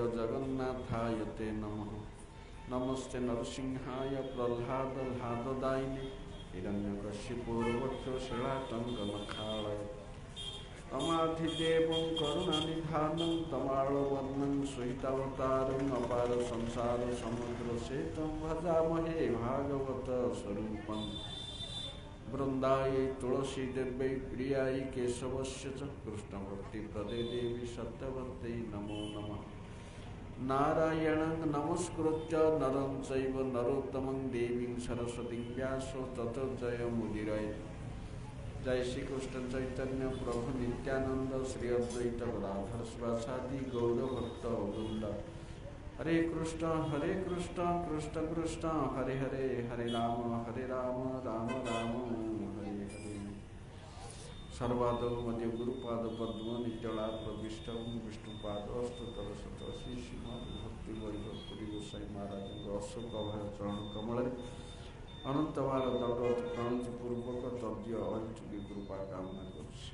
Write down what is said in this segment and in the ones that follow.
जगन्नाथाय ते नमः। नमस्ते नरसिंहाय प्रह्लाददायिने हिरण्यकशिपूर्वक्षो शिलाटङ्कनखालय तमाधिदेवं करुणानिधानं तमालवर्णं श्वेतावतारम् अपार संसार समुद्रसेतं भजामहे भागवत स्वरूपम्। वृन्दायै तुलसीदेव्यै प्रियायै केशवस्य च कृष्णभक्तिप्रदे देवी सत्यवत्यै नमो नमः। नारायणं नमस्कृत्य नरं चैव नरोत्तमं देवीं सरस्वतीं व्यासो ततो जयमुदीरयेत्। जय श्री कृष्ण चैतन्य प्रभु नित्यानंद श्री अद्वैत गदाधर शिवासादि गौरभक्त वृंद। हरे कृष्ण कृष्ण कृष्ण हरे हरे, हरे राम राम राम हरे हरे। सर्वादौ मध्य गुरुपाद पद्म निजला प्रविष्ट विष्णुपाद स्तोत्र शत श्री श्रीमद भक्ति वैभव गोसाई महाराज अशोक अभय चरण कमल अनंतवार दंडवत प्रणति पूर्वक तद्य अचुकी कृपा कामना करुछि।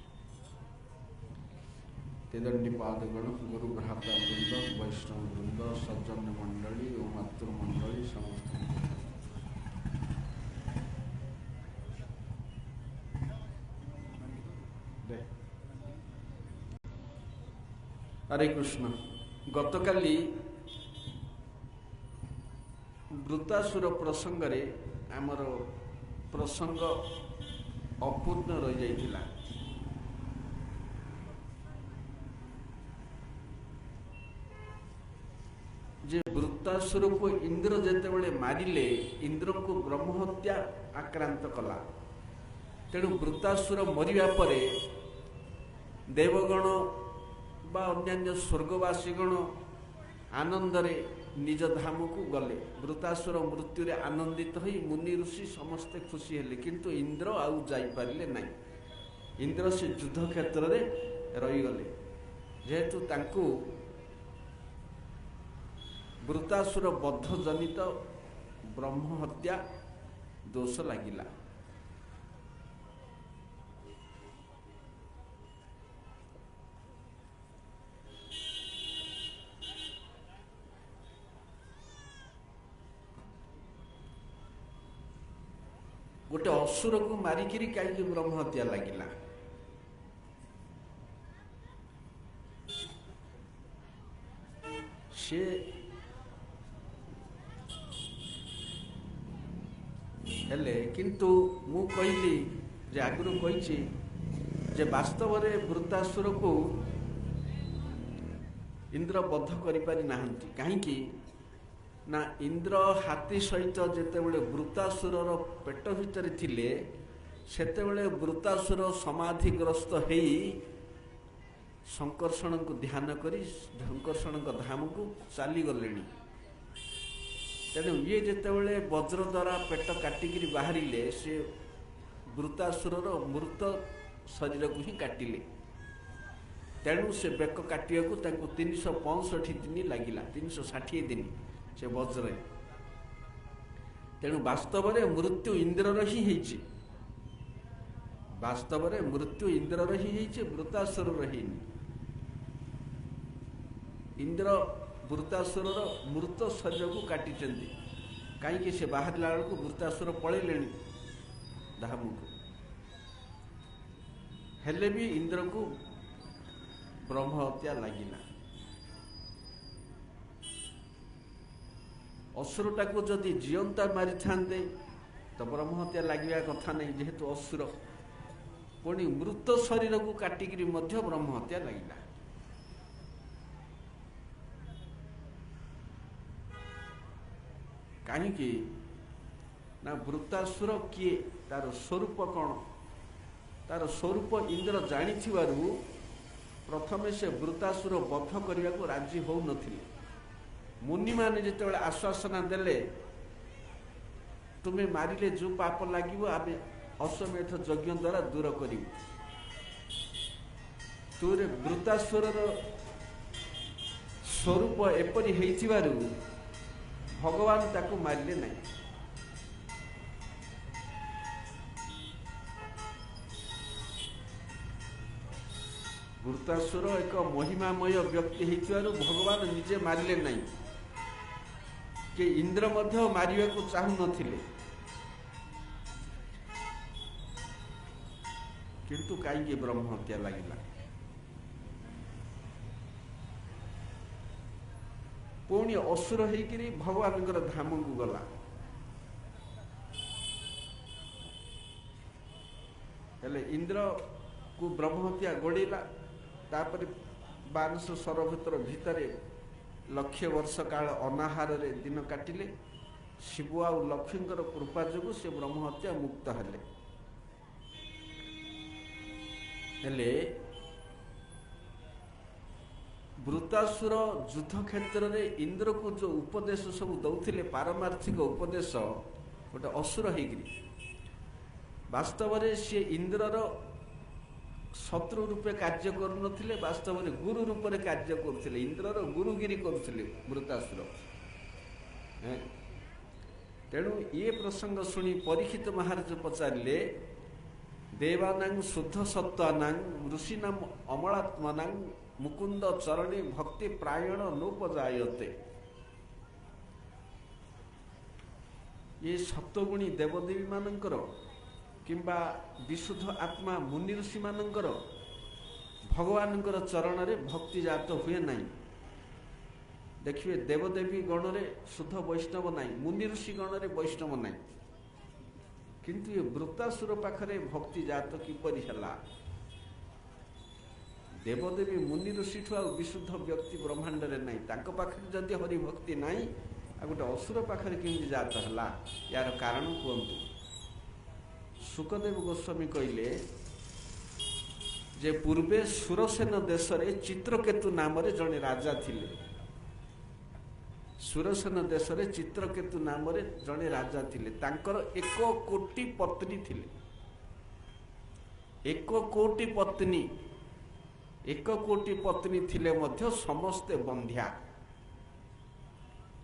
तेदंडीपादगण गुरु भ्राता वृंद वैष्णव वृंद सज्जन मंडली और मातृमंडली समस्त हरे कृष्ण। गतकाली वृत्तासुर प्रसंग रे आमर प्रसंग अपूर्ण रही जाइथिला। जे वृत्तासुर को इंद्र जेतेबेले मारिले इंद्र को ब्रह्महत्या आक्रांत कला। तेणु वृत्तासुर मरिबा परे देवगण बा अन्यान्य स्वर्गवासीगण आनंदरे निज धाम को गले। वृत्तासुर मृत्यु रे आनंदित होई मुनि ऋषि समस्ते खुशी हेले, किंतु इंद्र आउ जाई पारिले नहीं। इंद्र से युद्ध क्षेत्र रे रही गले। जेहेतु तांकु वृत्तासुर बद्ध जनित ବ୍ରହ୍ମ ହତ୍ୟା ଦୋଷ ଲାଗିଲା। गोटे असुर को मारिकी कहीं ब्रह्म हत्या लगिला। से हेले किंतु मु कहली जे आगुरु कही जे वास्तव में वृत्तासुर को इंद्र बद्ध करि पारि नाहंती। कहीं ना इंद्र हाथी सहित जेतेबेले वृत्तासुर पेट भितर थिले सेतेबेले वृत्तासुर समाधिग्रस्त हेई संकर्षण को ध्यान करी संकर्षण धाम को चली गले। तेणु ये जेतेबेले वज्र द्वारा पेट काटिकी बाहर से वृत्तासुर मृत शरीर को ही काटिले। तेणु से बेक काटिया को 365 दिन लगिला, 360 दिन से वज्र। तेणु वास्तव में मृत्यु इंद्रर ही होइछि, वास्तव में मृत्यु इंद्रर ही होइछि, वृत्तासुर रही। इंद्र वृत्तासुर मृत शरीर को काटी कहीं से बाहर ला को वृत्तासुर पलैले धाम को। हेले भी इंद्र को ब्रह्म हत्या लगिला। असुरटा को जदि जीवंता मारी थांते तो ब्रह्म हत्या लगे कथा नहीं, जेहेतु असुर पुणी मृत शरीर को काटिक ब्रह्म हत्या लगिला। कहीं ना वृत्तासुर किए, तार स्वरूप कौन, तार स्वरूप इंद्र जानी प्रथमे से वृत्तासुर बद्ध करने को राजी हो नथिले। मुनि माने जेतेबेले आश्वासना देले तुम्हें मारिले जो पाप लागिवो आबे अश्वमेध यज्ञ द्वारा दूर करिवो। तुरे वृत्तासुर स्वरूप एपरि हेइथिबारु भगवान ताकू मारिले नहीं। वृत्तासुर एक महिमामय व्यक्ति हेइथिबारु भगवान निजे मारिले नहीं कि इंद्र मध्य मारिबा को चाहू नथिले, किंतु कहीं ब्रह्म हत्या लगिला। पुणी असुर होइकरी भगवान धाम को गला। हेले इंद्र को ब्रह्म हत्या गोड़ेला। तापर 1200 सरभूतर भितर लक्ष्य वर्ष काल अनाहार रे दिन काटिले। शिव आ लक्ष्मीकर कृपा जो से ब्रह्म हत्या मुक्त हेले। हेले वृत्तासुर युद्ध क्षेत्र में इंद्र को जो उपदेश सब दौथिले पारमार्थिक उपदेश गोटे असुर होइकरी वास्तव में सी इंद्रर शत्रु रूपे कार्य करुनथिले, वास्तव में गुरु रूप में कार्य करुथिले। इंद्रर गुरुगिरी करुथिले वृत्तासुर। तेणु ये प्रसंग शुणी परीक्षित महाराज पचारे देवानां शुद्ध सत्वानां ऋषिनाम अमलात्मनां मुकुंद चरणे भक्ति प्रायण नोपजायते। ये सप्तगुणी देवदेवी मानकर किंबा विशुद्ध आत्मा मुनि ऋषि मानकर भगवानकर चरण रे भक्ति जात हुए नहीं। देखिए देवदेवी गण रे शुद्ध वैष्णव नहीं, मुनि ऋषि गण रे वैष्णव नहीं, किंतु ये वृत्तासुर पाखरे भक्ति जात किपरि हला। देवदेवी मुनि ऋषि ठू विशुद्ध व्यक्ति ब्रह्मांड रे नहीं, तांको पाखरे जदि हरि भक्ति नहीं आ गोटे असुर पाखरे केमि जात हला, यार कारण कहतु। सुखदेव गोस्वामी कहले जे पूर्वे सुरसेन देश रे चित्रकेतु नाम रे जने राजा थिले। सुरसेन देश रे चित्रकेतु नाम रे जने राजा थिले। तांकर 1 कोटी पत्नी थिले। 1 कोटी पत्नी, 1 कोटी पत्नी थिले मध्य समस्ते बंध्या,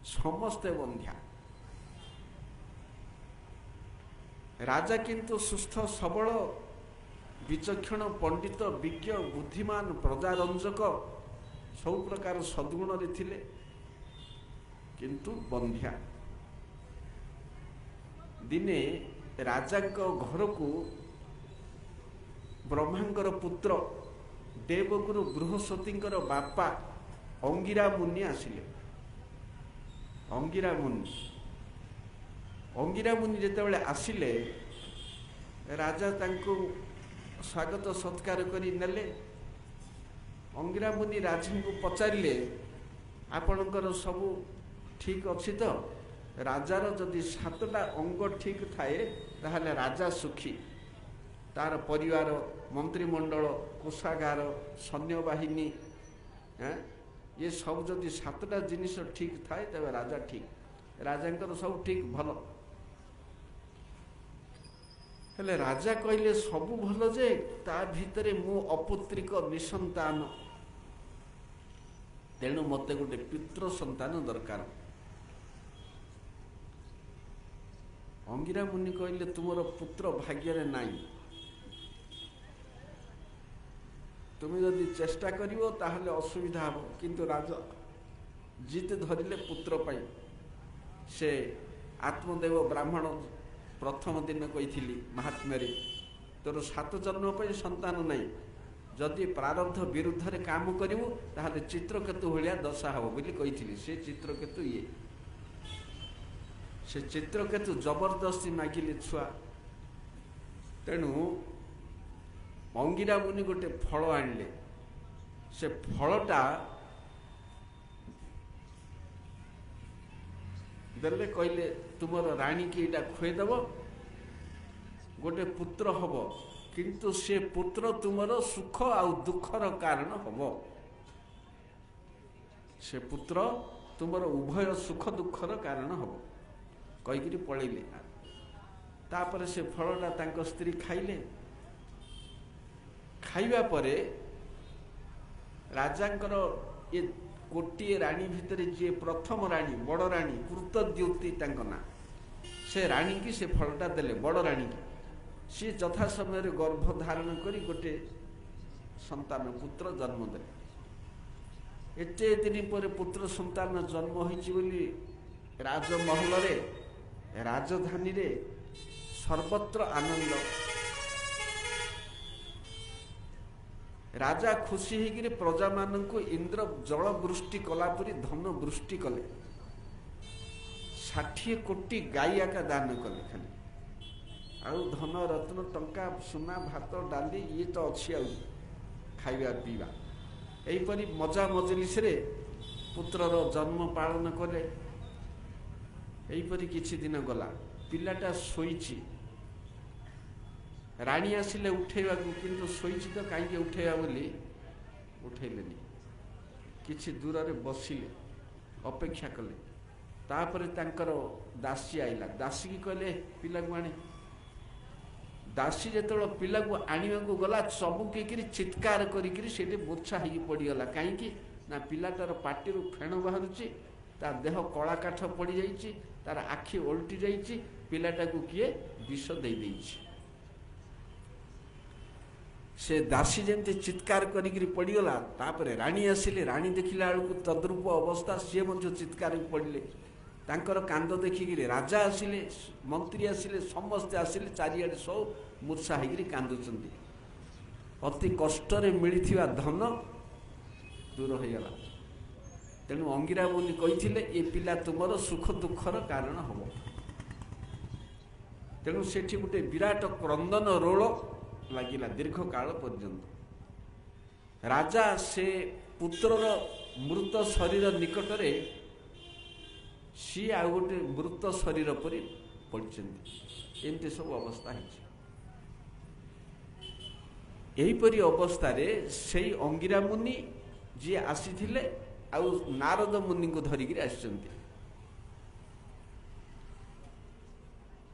समस्ते बंध्या। राजा किंतु सुस्थ सबल विचक्षण पंडित विज्ञ बुद्धिमान प्रजारंजक सब प्रकार सद्गुण रे थिले किंतु बंध्या। दिने राजा घर को ब्रह्मांकर पुत्र देवगुरु बृहस्पति बापा अंगिरा मुनि आसिले। अंगिरा मुनि जेतेबेले आसिले राजा तांको स्वागत सत्कार करी नेले। अंगिरा मुनि राजा को पचारिले आपणकर सबू ठीक अच्छी तो? राजार जदि 7टा अंग ठीक थाए ताहले राजा सुखी, तार परिवार मंत्रिमंडल कोषागार सैन्यबाहिनी ये सब जदि 7टा जिनिस ठीक थाए तबे राजा ठीक, राजा सब ठीक भल। हेले राजा कहले सबू भल जे ता भितरे मु अपुत्रिक निसंतान, तेणु मते गोटे पितृ संतान दरकार। अंगिरा मुनि कहले तुमर पुत्र भाग्य रे नाई, तुम जदि चेष्टा करिवो ताहले असुविधा हो, किंतु राजा जीत धरिले पुत्र पाई। से आत्मदेव ब्राह्मण प्रथम दिन कही महात्म्य रे तोर 7 जन्म पर संतान नहीं, जदि प्रारब्ध विरुद्ध रे काम करिवो ताहले चित्रकेतु भलिया दशा हो बोली कही। से चित्रकेतु ये से चित्रकेतु जबरदस्ती मागिले छुआ, तेणु अंगिरा मुनि गोटे फल आणले। से फलटा देले कहले तुमर रानी की एटा खुएदेव, गोटे पुत्र हब, किंतु से पुत्र तुमर सुख आउ दुखर कारण हब। से पुत्र तुमर उभय सुख दुखर कारण हब कहीकि पलैले। तापर से फलटा तांक स्त्री खाइले। खाइबा परे राजांकर ये गोटे राणी भितर जी प्रथम राणी बड़ राणी कृतद्युति तांक ना, से राणी की से फलटा देले बड़ राणी की। सी यथा समय गर्भ धारण करी गोटे संतान पुत्र जन्म देले। एते दिन पर पुत्र संतान जन्म होइछि बोली राजमहल रे राजधानी रे सर्वत्र आनंद। राजा खुशी होकर प्रजा मान को इंद्र जल वृष्टि कलापरी धन वृष्टि कले। 60 कोटी गाई आका दान कले खाली, आउ धन रत्न टंका सुना भात डाली ये तो अच्छी आउ खाइबा पीवा। एहीपरी मजा मजलिस रे पुत्रर जन्म पालन कले। एहीपरी किछि दिन गला, पिलाटा शोइछि, राणी आसिले उठेवा किंतु शोइछि तो कहीं उठेवा बोली उठेलेनी। किछि दूर रे बसिले अपेक्षा कले। तापर तांकर दासी आइला, दासी की कहले पिला को आने। दासी जेतବେଳେ पिला को आनिबा को गला चबुकेकरी चित्कार करिकरी सेठी मूर्छा होई पड़ीगला। कहीं ना पिलाटार पाटी रु फेण बाहरुची, ता देह कला काठ पड़ी जाइछि, तार आखि ओल्टी जाइछि, पिलाटा को किए विष दे देइछि। से दासी जमती चित्कार करिकरी पड़ीगला। तापरे राणी आसिले, राणी देखिला बेलू तद्रूप अवस्था, सी मध्य चित्कार पड़े। तांकर कांद देखिकी राजा आसिले, मंत्री आसिले, समस्ते आसिले, चारिआडे सब मूर्छा होकर कांदुचंदी। अति कष्ट रे मिलिथिबा धन दूर हो गला। तेणु अंगिरा मुनि कहिथिले ए पिला तुमर सुख दुखर कारण हब। तेणु सेठी गोटे विराट क्रंदन रोल लगिला दीर्घ काल पर्यंत। राजा से पुत्रर मृत शरीर निकट रे सी आ गोटे मृत शरीर पर पड़छन्ति। एमती सब अवस्था एहीपरी अवस्था रे सेई अंगिरा मुनि जी आसीथिले आउ नारद मुनि को धरिकी आसिचन्ति।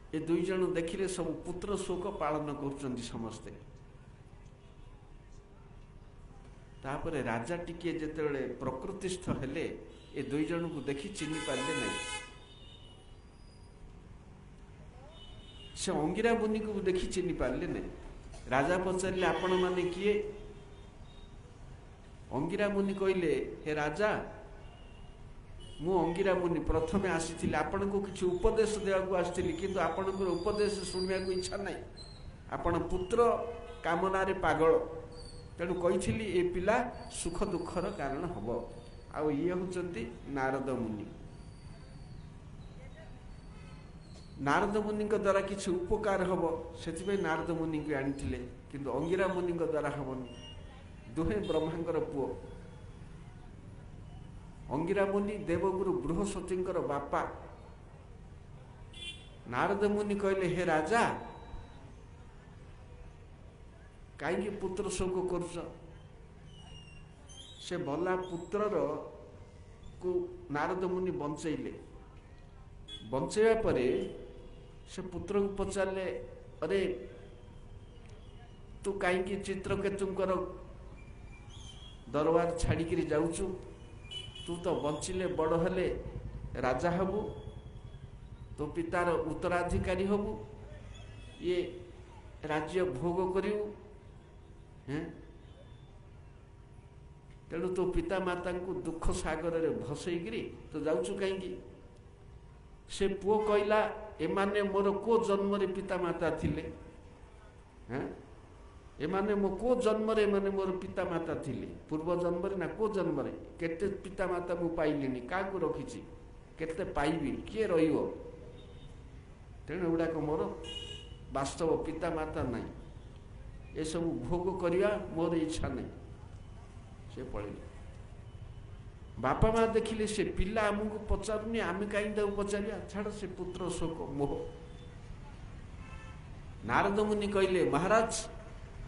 ए दुई जन देखिले सब पुत्र शोक पालन करुचन्ति समस्ते। तापरे राजा टिके जेतेबेले प्रकृतिस्थ हेले ए दुई जन को देखि चिन्हि पारले नहीं। से अंगिरा मुनि को देखी चिन्ह पारे ना। राजा पचारे आपण मैंने किए? अंगिरा मुनि कहले हे राजा मु अंगिरा मुनि प्रथमे आसी आपण को किसी उपदेश देवाक आसती किंतु आपणकर उपदेश शुणा को इच्छा ना। आपण पुत्र कामना पागल तेणु कही ए पिला सुख दुखर कारण हम। आउ ये होचंती नारद मुनि। नारद मुनि द्वारा किसी उपकार हम से नारद मुनि को आनी किंतु अंगिरा मुनि द्वारा हमनी। दुहे ब्रह्मांकर पुओ। अंगिरा मुनि देवगुरु बृहस्पति बापा। नारद मुनि कहले हे राजा कहीं पुत्र शोक करुच? से भला पुत्रर को नारद मुनि बंचैले। बंचैया परे से पुत्र को पचारे अरे तू कहीं चित्रकेतुंकर दरबार छाड़िकी जाऊचु? तू तो बंचिले बड़ हेले राजा हबु, तो पितार उत्तराधिकारी हबु, ये राज्य भोग करिउ। तेणु तो पिता माता को दुख सागर रे भसईकरी तो जाऊचु कहीं? से पुओ कहला एमाने मोर को जन्म रे पिता माता थिले? एमाने मो को जन्म रे माने मोर पिता माता थिले? पूर्व जन्म रे ना को जन्म रे? केते पिता माता मु पाइलिनी, का को रखिछि, केते पाइबी, किए रहिबो? तेणु गुड़ाक मोर वास्तव पिता माता नहीं। ये सब भोग करिया मोर इच्छा नहीं। से पड़े बापा माँ देखिले से पिला आमको पचारुनी, आम कहीं पचारिया? छाड़ से पुत्र शोक मोह। नारद मुनि कहले महाराज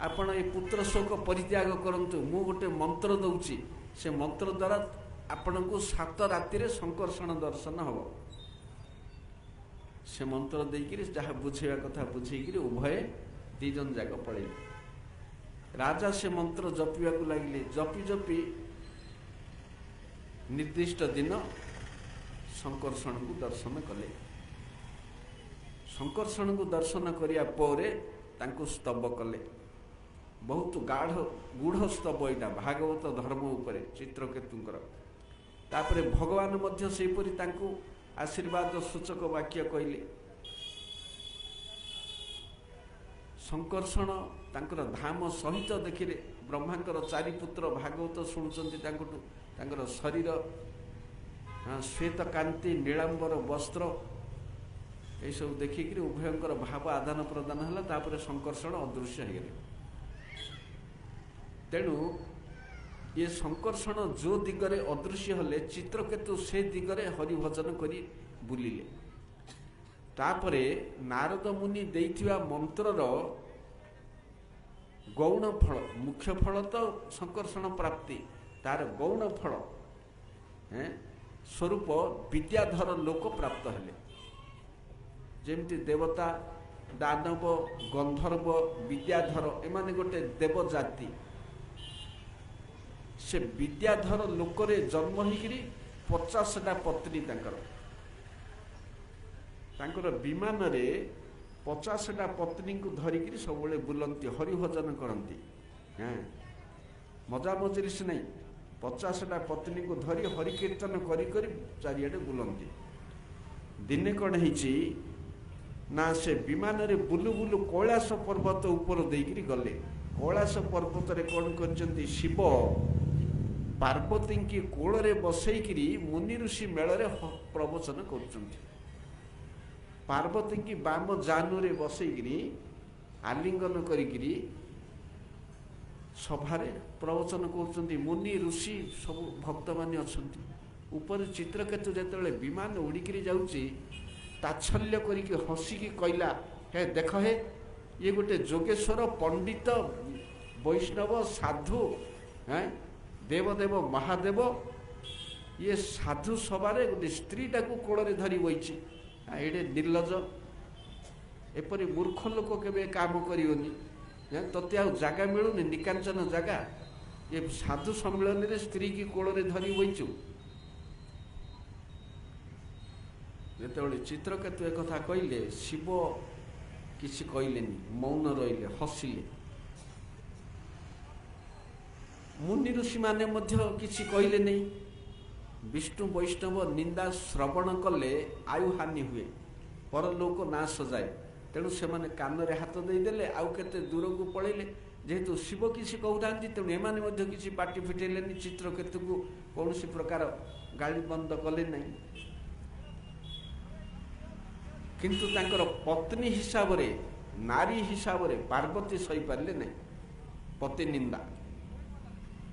आपण ये पुत्र शोक परित्याग करंतु। मु गोटे मंत्र दउची, से मंत्र द्वारा आपण को 7 राति संकर्षण दर्शन हम। से मंत्र देकर जहाँ बुझेवा कथा बुझेक उभय दीजन जाक पड़े। राजा से मंत्र जपिया को लगिले। जपि जपि निर्दिष्ट दिन संकर्षण को दर्शन कले। संकर्षण को दर्शन करिया परे तांको स्तव कले। बहुत गाढ़ गूढ़ स्तव यहाँ भागवत धर्म उपरे चित्रकेतुंकर। तापरे भगवान मध्य सेपरि तांको आशीर्वाद सूचक वाक्य कहले। संकर्षण तांकर धाम सहित देखिले ब्रह्मांकर 4 पुत्र भागवत शुणुचंती तांकर शरीर श्वेत कांति नीलांबर वस्त्र ये सब देखिक उभयंकर भाव आदान प्रदान है। तापर संकर्षण अदृश्य हो गए। तेणु ये संकर्षण जो दिगरे अदृश्य हेले चित्रकेतु से दिगरे हरिभजन करी बुलिले। तापरे नारद मुनि देइथिबा मंत्रर गौण फल, मुख्य फल तो संकर्षण प्राप्ति, तार गौण फल स्वरूप विद्याधर लोक प्राप्त हेले। जेमती देवता दानव गंधर्व विद्याधर एमाने गोटे देव जाति। से विद्याधर लोकरे जन्म होइकरी 50टा पत्नी तांकर विमान रे 50टा पत्नी को धरिकी सब बुलंती हरिभजन करती। मजा मजलिस नहीं, 50टा पत्नी को धरी हरिकीर्तन करी चारिआडे बुलंती। दिने कौन है ना से विमान रे बुलु बुलु कैलाश पर्वत ऊपर देकरी गले। कैलाश पर्वत रे कौन करचंती शिव पार्वती की कोल रे बसईकरी मुनि ऋषि मेल रे प्रवचन करचंती। पार्वती की बाम जानू रे बसईकरी आलिंगन करिकरी सभारे प्रवचन करचंती। मुनि ऋषि सब भक्त माने अछंती। ऊपर चित्रकेतु जेतेबेले विमान उड़िकी जाउची ताच्छल्य करिकी हसिकी कहला हे देख हे ये गोटे जोगेश्वर पंडित वैष्णव साधु देवदेव महादेव ये साधु सभारे गोटे स्त्रीटा को कोଳରେ धरी बइची। एडे निर्लज एपरी मूर्ख लोक केबे काम करियोनी। तते आ जगह मिलुनी निकांचन जगह ये साधु सम्मेलन रे स्त्री की कोଳରେ धरी बइचु। जेतेबेले चित्रकेतु एक कथा कहले शिव କିଛି କହିଲେନି, ମୌନ ରହିଲେ, ହସିଲେ। ମୁନି ଋଷିମାନେ ମଧ୍ୟ କିଛି କହିଲେ ନାହିଁ। ବିଷ୍ଣୁ ବୈଷ୍ଣବ ନିନ୍ଦା ଶ୍ରବଣ କଲେ ଆୟୁ ହାନି ହୁଏ, ପରଲୋକ ନାଶ ଯାଏ। ତେଣୁ ସେମାନେ କାନରେ ହାତ ଦେଇଦେଲେ, ଆଉ କେତେ ଦୂରକୁ ପଳେଇଲେ। ଯେହେତୁ ଶିବ କିଛି କହୁଥାନ୍ତି, ତେଣୁ ଏମାନେ ମଧ୍ୟ କିଛି ପାଟି ଫିଟେଇଲେନି, ଚିତ୍ରକେତୁକୁ କୌଣସି ପ୍ରକାର ଗାଳି ବନ୍ଦ କଲେ ନାହିଁ। କିନ୍ତୁ ତାଙ୍କର ପତ୍ନୀ ହିସାବରେ, ନାରୀ ହିସାବରେ ପାର୍ବତୀ ସହିପାରିଲେ ନାହିଁ ପତି ନିନ୍ଦା।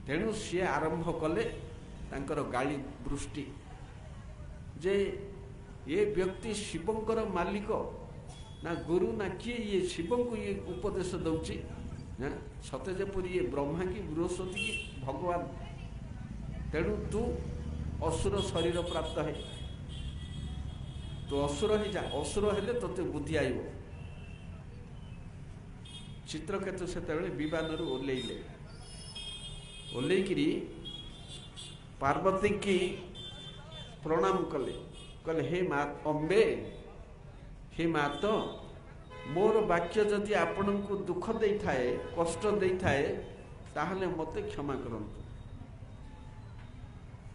ତେଣୁ ସିଏ ଆରମ୍ଭ କଲେ ତାଙ୍କର ଗାଳି ବୃଷ୍ଟି, ଯେ ଏ ବ୍ୟକ୍ତି ଶିବଙ୍କର ମାଲିକ ନା ଗୁରୁ ନା କିଏ, ଇଏ ଶିବଙ୍କୁ ଇଏ ଉପଦେଶ ଦେଉଛି। ସତେ ଯେପରି ଇଏ ବ୍ରହ୍ମା କି ବୃହସ୍ପତି କି ଭଗବାନ। ତେଣୁ ତୁ ଅସୁର ଶରୀର ପ୍ରାପ୍ତ ହେ, ତୁ ଅସୁର ହେଇଯା, ଅସୁର ହେଲେ ତୋତେ ବୁଦ୍ଧି ଆଇବ। ଚିତ୍ରକେତୁ ସେତେବେଳେ ବିମାନରୁ ଓହ୍ଲେଇଲେ, ଓହ୍ଲେଇକିରି ପାର୍ବତୀଙ୍କି ପ୍ରଣାମ କଲେ। କହିଲେ, ହେ ମା ଅମ୍ବେ, ହେ ମାତ, ମୋର ବାକ୍ୟ ଯଦି ଆପଣଙ୍କୁ ଦୁଃଖ ଦେଇଥାଏ, କଷ୍ଟ ଦେଇଥାଏ, ତାହେଲେ ମୋତେ କ୍ଷମା କରନ୍ତୁ।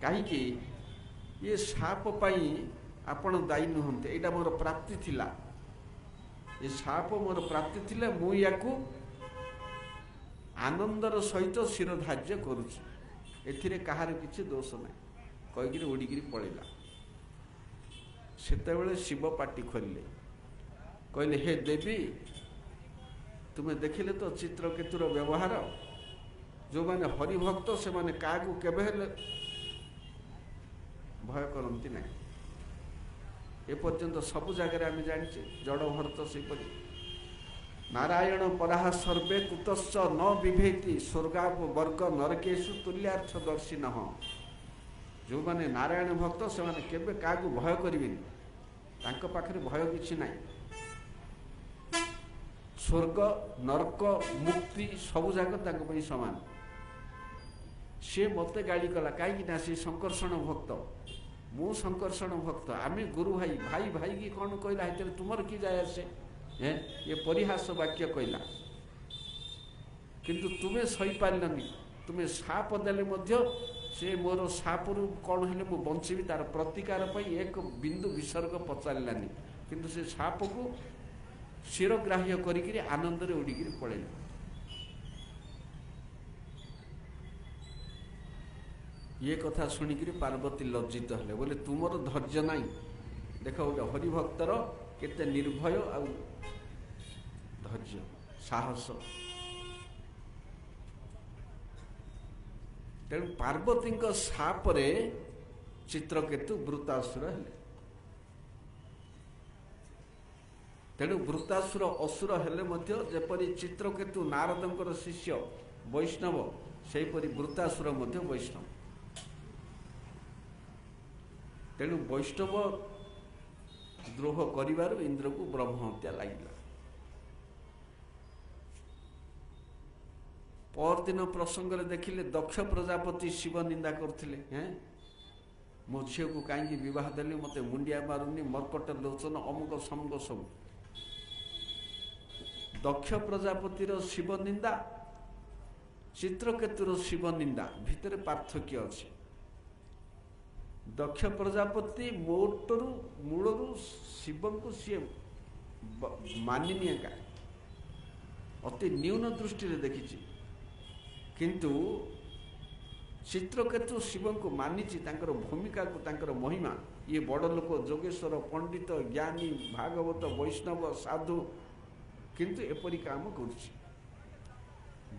କାହିଁକି ଇଏ ସାପ ପାଇଁ ଆପଣ ଦାୟୀ ନୁହନ୍ତି, ଏଇଟା ମୋର ପ୍ରାପ୍ତି ଥିଲା। ଏ ସାପ ମୋର ପ୍ରାପ୍ତି ଥିଲା, ମୁଁ ୟାକୁ ଆନନ୍ଦର ସହିତ ଶିରଧାର୍ଯ୍ୟ କରୁଛି, ଏଥିରେ କାହାର କିଛି ଦୋଷ ନାହିଁ କହିକିରି ଉଡ଼ିକିରି ପଳେଇଲା। ସେତେବେଳେ ଶିବ ପାଟି ଖୋଲିଲେ, କହିଲେ, ହେ ଦେବୀ, ତୁମେ ଦେଖିଲେ ତ ଚିତ୍ରକେତୁର ବ୍ୟବହାର। ଯେଉଁମାନେ ହରିଭକ୍ତ ସେମାନେ କାହାକୁ କେବେ ହେଲେ ଭୟ କରନ୍ତି ନାହିଁ। ଏପର୍ଯ୍ୟନ୍ତ ସବୁ ଜାଗାରେ ଆମେ ଜାଣିଛେ, ଜଡ଼ ଭରତ ସେହିପରି। ନାରାୟଣ ପରାହା ସର୍ବେ କୁତଶ୍ଚ ନ ବିଭେତି ସ୍ୱର୍ଗାପ ବର୍ଗ ନରକେଶୁ ତୁଲ୍ୟାର୍ଥ ଦର୍ଶୀ ନହ। ଯେଉଁମାନେ ନାରାୟଣ ଭକ୍ତ ସେମାନେ କେବେ କାହାକୁ ଭୟ କରିବେନି, ତାଙ୍କ ପାଖରେ ଭୟ କିଛି ନାହିଁ। ସ୍ୱର୍ଗ ନରକ ମୁକ୍ତି ସବୁ ଯାକ ତାଙ୍କ ପାଇଁ ସମାନ। ସିଏ ମୋତେ ଗାଳି କଲା, କାହିଁକି ନା ସେ ଶଙ୍କର୍ଷଣ ଭକ୍ତ, ମୁଁ ଶଙ୍କର୍ଷଣ ଭକ୍ତ। ଆମେ ଗୁରୁ ଭାଇ, ଭାଇ ଭାଇକି କ'ଣ କହିଲା, ସେଥିରେ ତୁମର କି ଯାଏ ଆସେ? ଏ ପରିହାସ ବାକ୍ୟ କହିଲା। କିନ୍ତୁ ତୁମେ ସହିପାରିଲନି, ତୁମେ ସାପ ଦେଲେ ମଧ୍ୟ ସେ ମୋର ସାପରୁ କ'ଣ ହେଲେ ମୁଁ ବଞ୍ଚିବି, ତାର ପ୍ରତିକାର ପାଇଁ ଏକ ବିନ୍ଦୁ ବିସର୍ଗ ପଚାରିଲାନି। କିନ୍ତୁ ସେ ସାପକୁ ଶିରଗ୍ରାହ୍ୟ କରିକିରି ଆନନ୍ଦରେ ଉଡ଼ିକିରି ପଳେଇଲା। ଇଏ କଥା ଶୁଣିକିରି ପାର୍ବତୀ ଲଜ୍ଜିତ ହେଲେ, ବୋଲେ ତୁମର ଧୈର୍ଯ୍ୟ ନାହିଁ। ଦେଖ, ଗୋଟେ ହରିଭକ୍ତର କେତେ ନିର୍ଭୟ ଆଉ ଧୈର୍ଯ୍ୟ ସାହସ। ତେଣୁ ପାର୍ବତୀଙ୍କ ଶାପରେ ଚିତ୍ରକେତୁ ବୃତାସୁର ହେଲେ। ତେଣୁ ବୃତାସୁର ଅସୁର ହେଲେ ମଧ୍ୟ ଯେପରି ଚିତ୍ରକେତୁ ନାରଦଙ୍କର ଶିଷ୍ୟ ବୈଷ୍ଣବ, ସେହିପରି ବୃତାସୁର ମଧ୍ୟ ବୈଷ୍ଣବ। ତେଣୁ ବୈଷ୍ଣବ ଦ୍ରୋହ କରିବାରୁ ଇନ୍ଦ୍ରକୁ ବ୍ରହ୍ମ ହତ୍ୟା ଲାଗିଲା। ପରଦିନ ପ୍ରସଙ୍ଗରେ ଦେଖିଲେ ଦକ୍ଷ ପ୍ରଜାପତି ଶିବ ନିନ୍ଦା କରୁଥିଲେ। ମୋ ଝିଅକୁ କାହିଁକି ବିବାହ ଦେଲି, ମୋତେ ମୁଣ୍ଡିଆ ମାରୁନି, ମର୍କଟ ଲୋଚନ, ଅମୁକ ସମୁକ ସବୁ। ଦକ୍ଷ ପ୍ରଜାପତିର ଶିବ ନିନ୍ଦା, ଚିତ୍ରକେତୁର ଶିବ ନିନ୍ଦା ଭିତରେ ପାର୍ଥକ୍ୟ ଅଛି। ଦକ୍ଷ ପ୍ରଜାପତି ମୂଳରୁ ଶିବଙ୍କୁ ସିଏ ମାନିନି, ଏକା ଅତି ନ୍ୟୁନ ଦୃଷ୍ଟିରେ ଦେଖିଛି। କିନ୍ତୁ ଚିତ୍ରକେତୁ ଶିବଙ୍କୁ ମାନିଛି, ତାଙ୍କର ଭୂମିକାକୁ, ତାଙ୍କର ମହିମା। ଇଏ ବଡ଼ ଲୋକ, ଯୋଗେଶ୍ୱର, ପଣ୍ଡିତ, ଜ୍ଞାନୀ, ଭାଗବତ, ବୈଷ୍ଣବ, ସାଧୁ, କିନ୍ତୁ ଏପରି କାମ କରୁଛି।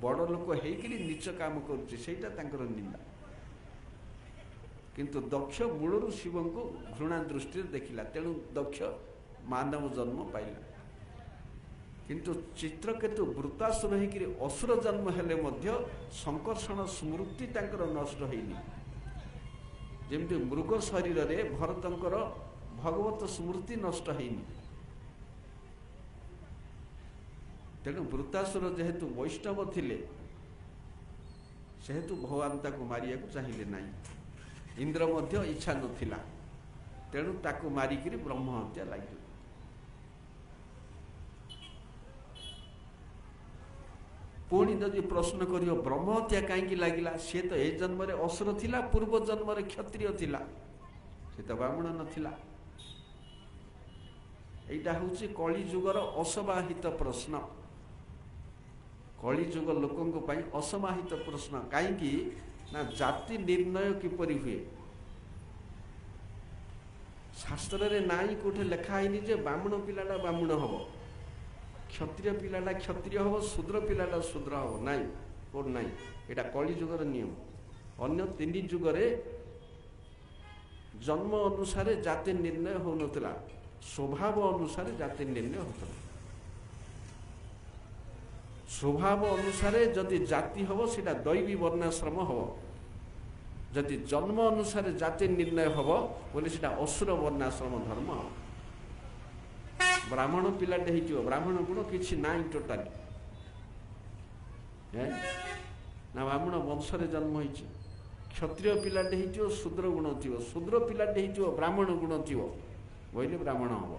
ବଡ଼ ଲୋକ ହେଇକିରି ନିଚ କାମ କରୁଛି, ସେଇଟା ତାଙ୍କର ନିନ୍ଦା। କିନ୍ତୁ ଦକ୍ଷ ମୂଳରୁ ଶିବଙ୍କୁ ଘୃଣା ଦୃଷ୍ଟିରେ ଦେଖିଲା, ତେଣୁ ଦକ୍ଷ ମାନବ ଜନ୍ମ ପାଇଲା। କିନ୍ତୁ ଚିତ୍ରକେତୁ ବୃତାସୁର ହେଇକିରି ଅସୁର ଜନ୍ମ ହେଲେ ମଧ୍ୟ ଶଙ୍କର୍ଷଣ ସ୍ମୃତି ତାଙ୍କର ନଷ୍ଟ ହେଇନି। ଯେମିତି ମୃଗ ଶରୀରରେ ଭରତଙ୍କର ଭଗବତ ସ୍ମୃତି ନଷ୍ଟ ହେଇନି। ତେଣୁ ବୃତାସୁର ଯେହେତୁ ବୈଷ୍ଣବ ଥିଲେ, ସେହେତୁ ଭଗବାନ ତାକୁ ମାରିବାକୁ ଚାହିଁଲେ ନାହିଁ। ଇନ୍ଦ୍ର ମଧ୍ୟ ଇଚ୍ଛା ନଥିଲା, ତେଣୁ ତାକୁ ମାରିକିରି ବ୍ରହ୍ମ ହତ୍ୟା ଲାଗିଲେ। पुणी जदि प्रश्न करियो ब्रह्म हत्या कहीं लगिला सी तो ए जन्म असुर थिला पूर्व जन्म क्षत्रिय थिला सी तो ब्राह्मण नथिला। एटा हूँ कली जुगर असमाहित प्रश्न कली जुग लोकों पाई असमाहित प्रश्न कहीं ना जाति निर्णय किपरि हुए शास्त्र रे नाई कोठे लिखा है जे ब्राह्मण पिलाटा ब्राह्मण हम क्षत्रिय पिलाटा क्षत्रिय हम शूद्र पिलाटा शूद्र हम नाई कोड नाई एटा कली जुगर नियम। अन्य तीन जुगरे जन्म अनुसार जाति निर्णय हो नथिला स्वभाव अनुसार जाति निर्णय होता स्वभाव अनुसार जदि जाति हम सीटा दैवी वर्णाश्रम हम जदि जन्म अनुसार जाति निर्णय हम बोले सीटा असुर वर्णाश्रम धर्म हम। ब्राह्मण पिलाटे हो ब्राह्मण गुण किसी ना टोटाली ना ब्राह्मण वंशरे जन्म हो क्षत्रिय पिलाटे हो शूद्र गुण थी शूद्र पिलाटे हो ब्राह्मण गुण थी बोले ब्राह्मण हम।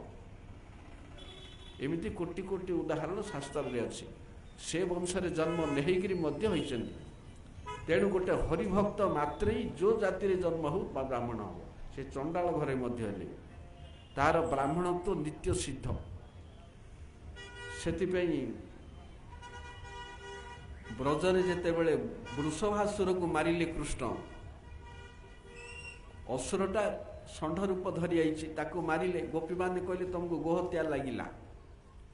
एमती कोटि कोटि उदाहरण शास्त्र में अच्छी से वंशरे जन्म नहीं तेणु गोटे हरिभक्त मात्र ही जो जाति रे जन्म हो ब्राह्मण हम से चंडाल घरे मध्य तार ब्राह्मणत्व तो नित्य सिद्ध से ब्रजरे जेते बेले वृषभासुर को मारिले कृष्ण असुरटा षंढ रूप धरी आई मारिले गोपी मैंने कहले तुमको गोहत्या लगिला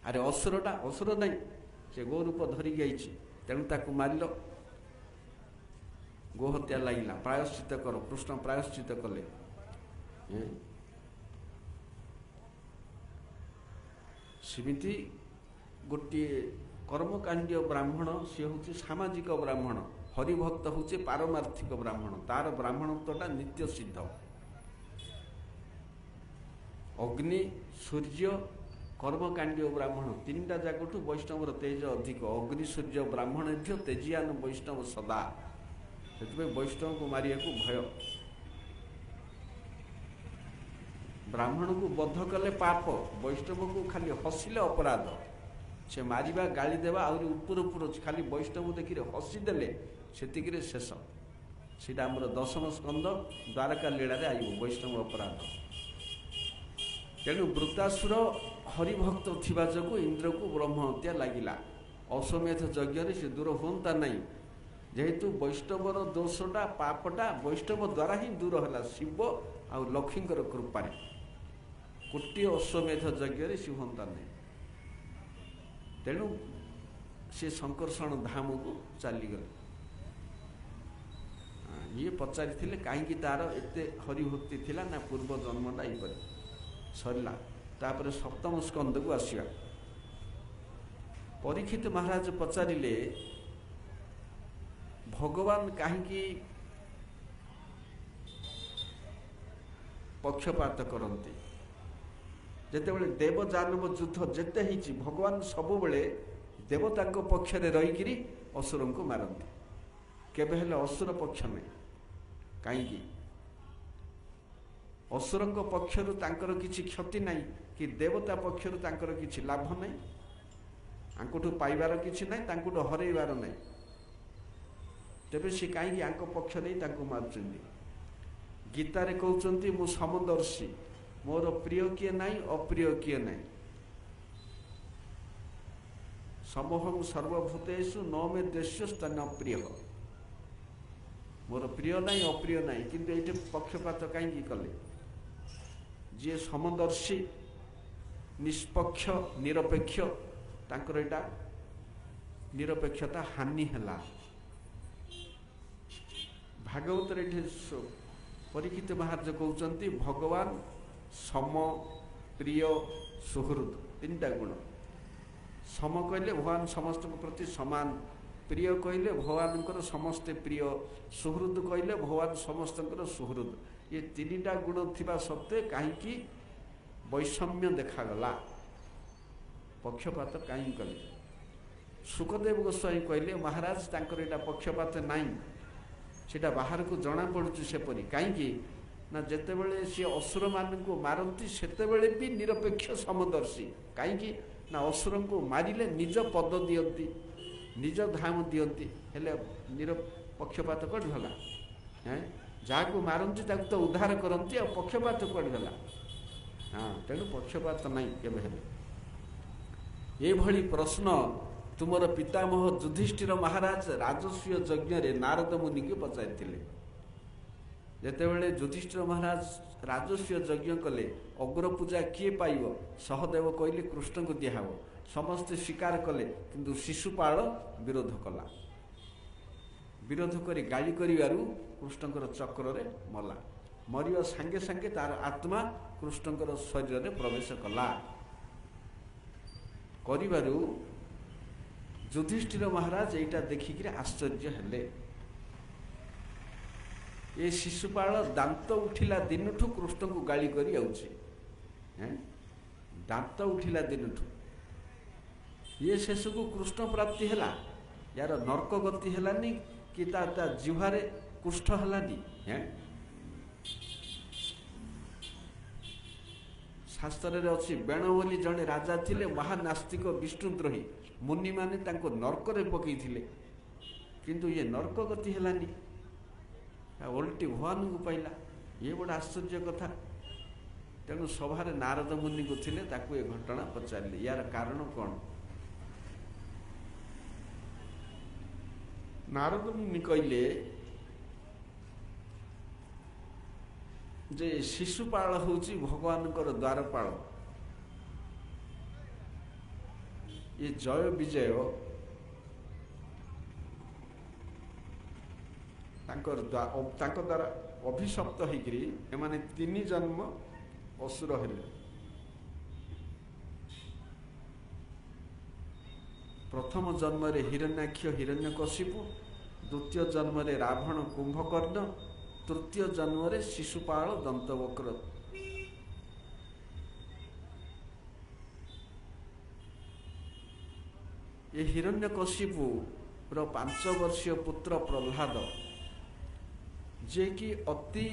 अरे असुरटा असुर नहीं से गो रूप धरिकी आई तेणु ताकू मारिल गोहत्या लगिला प्रायश्चित कर कृष्ण प्रायश्चित कले। सेमिति गोटे कर्मकांडीय ब्राह्मण सी हूँ सामाजिक ब्राह्मण हरिभक्त हूँ पारमार्थिक ब्राह्मण तार ब्राह्मणत्वटा नित्य सिद्ध। अग्नि सूर्य कर्मकांडीय ब्राह्मण तीनटा जाकठू वैष्णवर तेज अधिक अग्नि सूर्य ब्राह्मण तेजियान वैष्णव सदा से वैष्णव को मारिया को भय ब्राह्मण को बद्ध कले पाप वैष्णव को खाली हसिले अपराध से मारिबा गाली देवा आउरी उपर उपर खाली वैष्णव देखी हसिदेले से शेष सीटा आमर दशम स्कंद द्वारका लीला आइब वैष्णव अपराध। तेणु वृत्तासुर हरिभक्त थिबा जगु इंद्र को ब्रह्म हत्या लगिला अश्वमेध यज्ञ से दूर होता नहीं जेहेतु वैष्णवर दोषटा पापटा वैष्णव द्वारा ही दूर है शिव आ लक्ष्मी कृपा कोटी अश्वमेध यज्ञ से होता नहीं तेणु से संकर्षण धाम को चलीगले ये पचारि कहीं तार एत हरिभक्ति थिला ना पूर्व जन्मटा ये सरला तापर सप्तम स्कंद को आसिया परीक्षित महाराज पचारिले भगवान कहीं पक्षपात करते जितेबले देव जानव युद्ध जेते ही भगवान सबुबले देवता पक्षरे रहीकि असुर को मारती केबे हेले असुर पक्ष नहीं कहीं असुर पक्षर तांकर किछि क्षति नहीं कि देवता पक्षर तांकर किछि लाभ नहीं आंकठू पाइबार किछि नहीं तांकठू हरैबार नहीं तेबे से कहीं आंक पक्ष नहीं तांको मारुचंदी गीतारे कहउचंती मु समदर्शी मोर प्रिय किए नहीं अप्रिय किए नहीं समोहम सर्वभूतेषु न मे द्वेष्यस्तन प्रिय मोर प्रिय नहीं अप्रिय नहीं किंतु ये पक्षपात कहीं कले जी समदर्शी निष्पक्ष निरपेक्ष तांकर एटा निरपेक्षता हानि है भागवत परीक्षित महाराज कहते भगवान सम प्रिय सुहृद तीनटा गुण सम कहले भगवान समस्त प्रति समान प्रिय कहले भगवान समस्ते प्रिय सुहृद कहले भगवान समस्त सुहृद ये तीनटा गुण थिबा सत्वे कहीं वैषम्य देखागला पक्षपात कहीं कले सुखदेव गोस्वामी कहले महाराज तांकर एटा पक्षपात नहीं सेटा बाहर को जना पड़ुची सेपरी कहीं ना जेतेबेले सी असुर मान को मारती सेतेबेले भी निरपेक्ष समदर्शी कहीं ना असुर को मारिले निज पद दियंती निज धाम दियंती हेले निरपक्षपात कोड भला हैं जाको मारंती ताको तो उद्धार करंती और पक्षपात कोड भला हाँ तेणु पक्षपात नहीं केबे हेले ये भली प्रश्न तुमर पितामह युधिष्ठिर महाराज राजस्व यज्ञ रे नारद मुनि के पचारिथिले जेतेबेले युधिष्ठिर महाराज राजस्व यज्ञ कले अग्र पूजा किए पाइब सहदेव कहले कृष्ण को दिया हो समस्त स्वीकार कले किंतु शिशुपाल विरोध कला विरोध करी गाली करिवारु कृष्णकर चक्र रे मला मरिया संगे संगे तार आत्मा कृष्णकर शरीर रे प्रवेश कला करिवारु युधिष्ठिर महाराज एटा देखिक आश्चर्य हेले ये शिशुपाल दांत उठिला दिनठू कृष्ण को गाली करी आउछि दांत उठिला दिनठू ये शेष को कृष्ण प्राप्ति हैला यार नरक गति हैलानी कि ता जिह्वारे कुष्ठ हैलानी शास्त्र रे अछि बेण बोली जणे राजा थिले महानास्तिक विष्णुद्रोही मुनि माने तांको नरक रे पकईथिले किंतु ये नरक गति हैलानी ओल्टी भगवान को पाइला ये बड़ा आश्चर्य कथा तेणु सभारे नारद मुनि को थिले ताकू ये घटना पचारिले यार कारण कौन नारद मुनि कहले जे शिशुपाल होची भगवान कर द्वारपाल ये जय विजय द्वारा अभिशप्त होकर एमाने 3 जन्म असुर हेले प्रथम जन्म रे हिरण्याक्ष हिरण्यकशिपु द्वितीय जन्म रे रावण कुंभकर्ण तृतीय जन्म रे शिशुपाल दंतवक्र ये हिरण्यकशिपु रो 5 वर्षीय पुत्र प्रह्लाद जे कि अति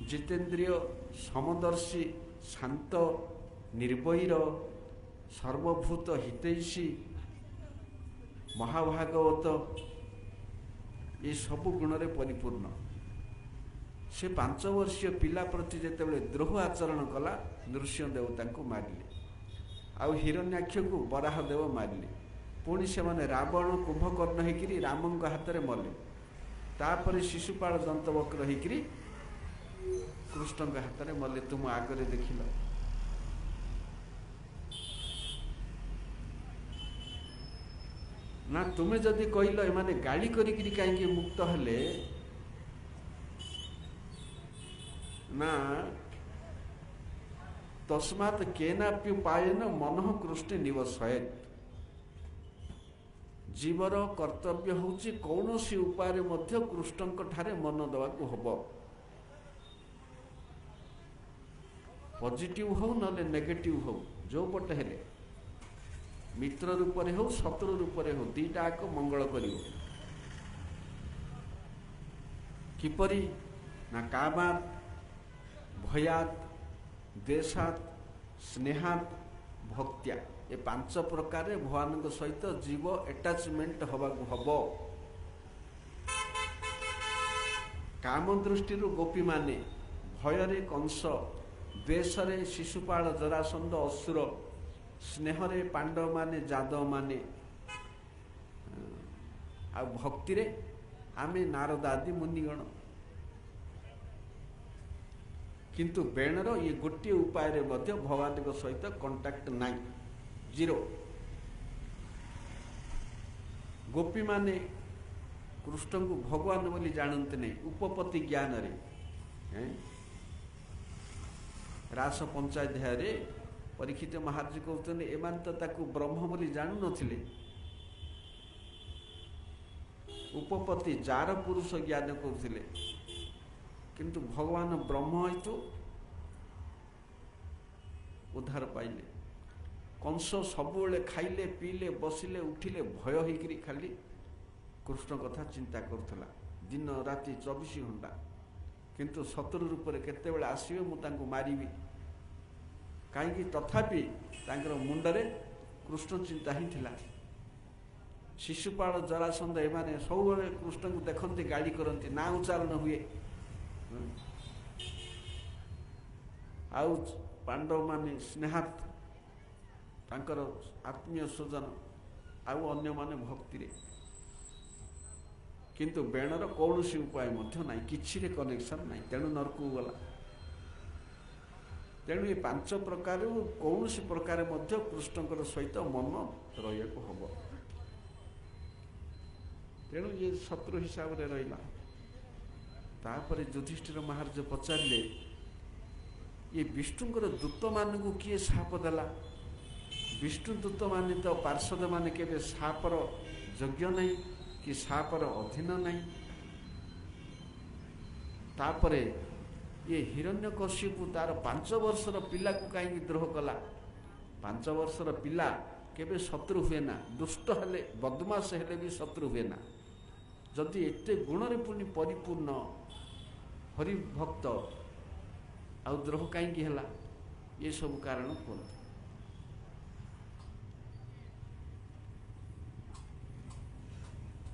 जितेन्द्रिय समदर्शी शांत निर्भयर सर्वभूत हितैषी महाभागवत ये सबु गुण रे परिपूर्ण से 5 वर्षीय पिला प्रति जेतेबेले द्रोह आचरण कला नृसिंहदेव तांको मारिले आउ हिरण्याक्ष को बराहदेव मारिले पुणी से माने रावण कुंभकर्ण हेकिरी रामंग हाथ रे मले तापर शिशुपाल दंतवक्र होकर कृष्ण हाथ में मल्ले तुम आगे देखिल ना तुम्हें जदि कहल एमाने गाली करी कहीं मुक्त हेले ना तस्मात् केनाप्युपायेन मनः कृष्णे निवसयेत् जीवर कर्तव्य होची कौनसी उपाय मध्य कृष्ण ठारे मन दवाकू हब पॉजिटिव हो नले नेगेटिव हो जो पटे हेले मित्र रूप रे हो शत्रु रूप रे हो दीटा को मंगल करिवो किपरि ना कामात् भयात् द्वेषात् स्नेहात् भक्त्या ये 5 प्रकार भगवान सहित जीव अटैचमेंट हवा हब काम दृष्टि गोपी माने भय कंस द्वेष शिशुपाल जरासंध असुर स्नेह पांडव माने जादव माने आ भक्ति रे आमे नारद आदि मुनिगण किंतु बेणर ये गोटे उपाय रे मध्य भगवान सहित कांटेक्ट नाई जीरो गोपी माने कृष्ण को भगवान बोली जानते नहीं उपपत्ति ज्ञान रे रास पंचाध्याय रे परीक्षित महाराज कहते एमान तो ताकू ब्रह्म बोली जानू नथिले उपपत्ति जार पुरुष ज्ञान करथिले किंतु भगवान ब्रह्म हेतु उद्धार पाइले कंस सबुले खाइले पीले बसिले उठिले भय होइकरी खाली कृष्ण कथा चिंता करथला दिन राति 24 घंटा किंतु शत्रु रूप रे केते बेले आसीबे मु तांको मारिबी काई तथापि तांकर मुंडरे कृष्ण चिंता ही थिला ଶିଶୁପାଳ ଜରାସନ୍ଧ ଏମାନେ ସବୁବେଳେ କୃଷ୍ଣଙ୍କୁ ଦେଖନ୍ତି, ଗାଳି କରନ୍ତି, ନାଁ ଉଚ୍ଚାରଣ ହୁଏ। ଆଉ ପାଣ୍ଡବମାନେ ସ୍ନେହାର୍ଥ, ତାଙ୍କର ଆତ୍ମୀୟ ସ୍ୱଜନ, ଆଉ ଅନ୍ୟମାନେ ଭକ୍ତିରେ। କିନ୍ତୁ ବେଣର କୌଣସି ଉପାୟ ମଧ୍ୟ ନାହିଁ, କିଛିରେ କନେକ୍ସନ୍ ନାହିଁ, ତେଣୁ ନରକକୁ ଗଲା। ତେଣୁ ଏ 5 ପ୍ରକାରରୁ କୌଣସି ପ୍ରକାର ମଧ୍ୟ କୃଷ୍ଣଙ୍କର ସହିତ ମନ ରହିବାକୁ ହବ। ତେଣୁ ଇଏ ଶତ୍ରୁ ହିସାବରେ ରହିଲା। ତାପରେ ଯୁଧିଷ୍ଠିର ମହାରାଜ ପଚାରିଲେ, ଇଏ ବିଷ୍ଣୁଙ୍କର ଦୂତମାନଙ୍କୁ କିଏ ଶାପ ଦେଲା? ବିଷ୍ଣୁ ଦୂତମାନେ ତ ପାର୍ଷଦମାନେ କେବେ ଶାପର ଯୋଗ୍ୟ ନାହିଁ କି ଶାପର ଅଧୀନ ନାହିଁ। ତାପରେ ଇଏ ହିରଣ୍ୟକଶ୍ୟପ ତାର 5 ବର୍ଷର ପିଲାକୁ କାହିଁକି ଦ୍ରୋହ କଲା? 5 ବର୍ଷର ପିଲା କେବେ ଶତ୍ରୁ ହୁଏ ନା, ଦୁଷ୍ଟ ହେଲେ ବଦମାସ ହେଲେ ବି ଶତ୍ରୁ ହୁଏ ନା। ଯଦି ଏତେ ଗୁଣରେ ପୁଣି ପରିପୂର୍ଣ୍ଣ ହରିଭକ୍ତ, ଆଉ ଦ୍ରୋହ କାହିଁକି ହେଲା? ଏସବୁ କାରଣ କୁହନ୍ତୁ।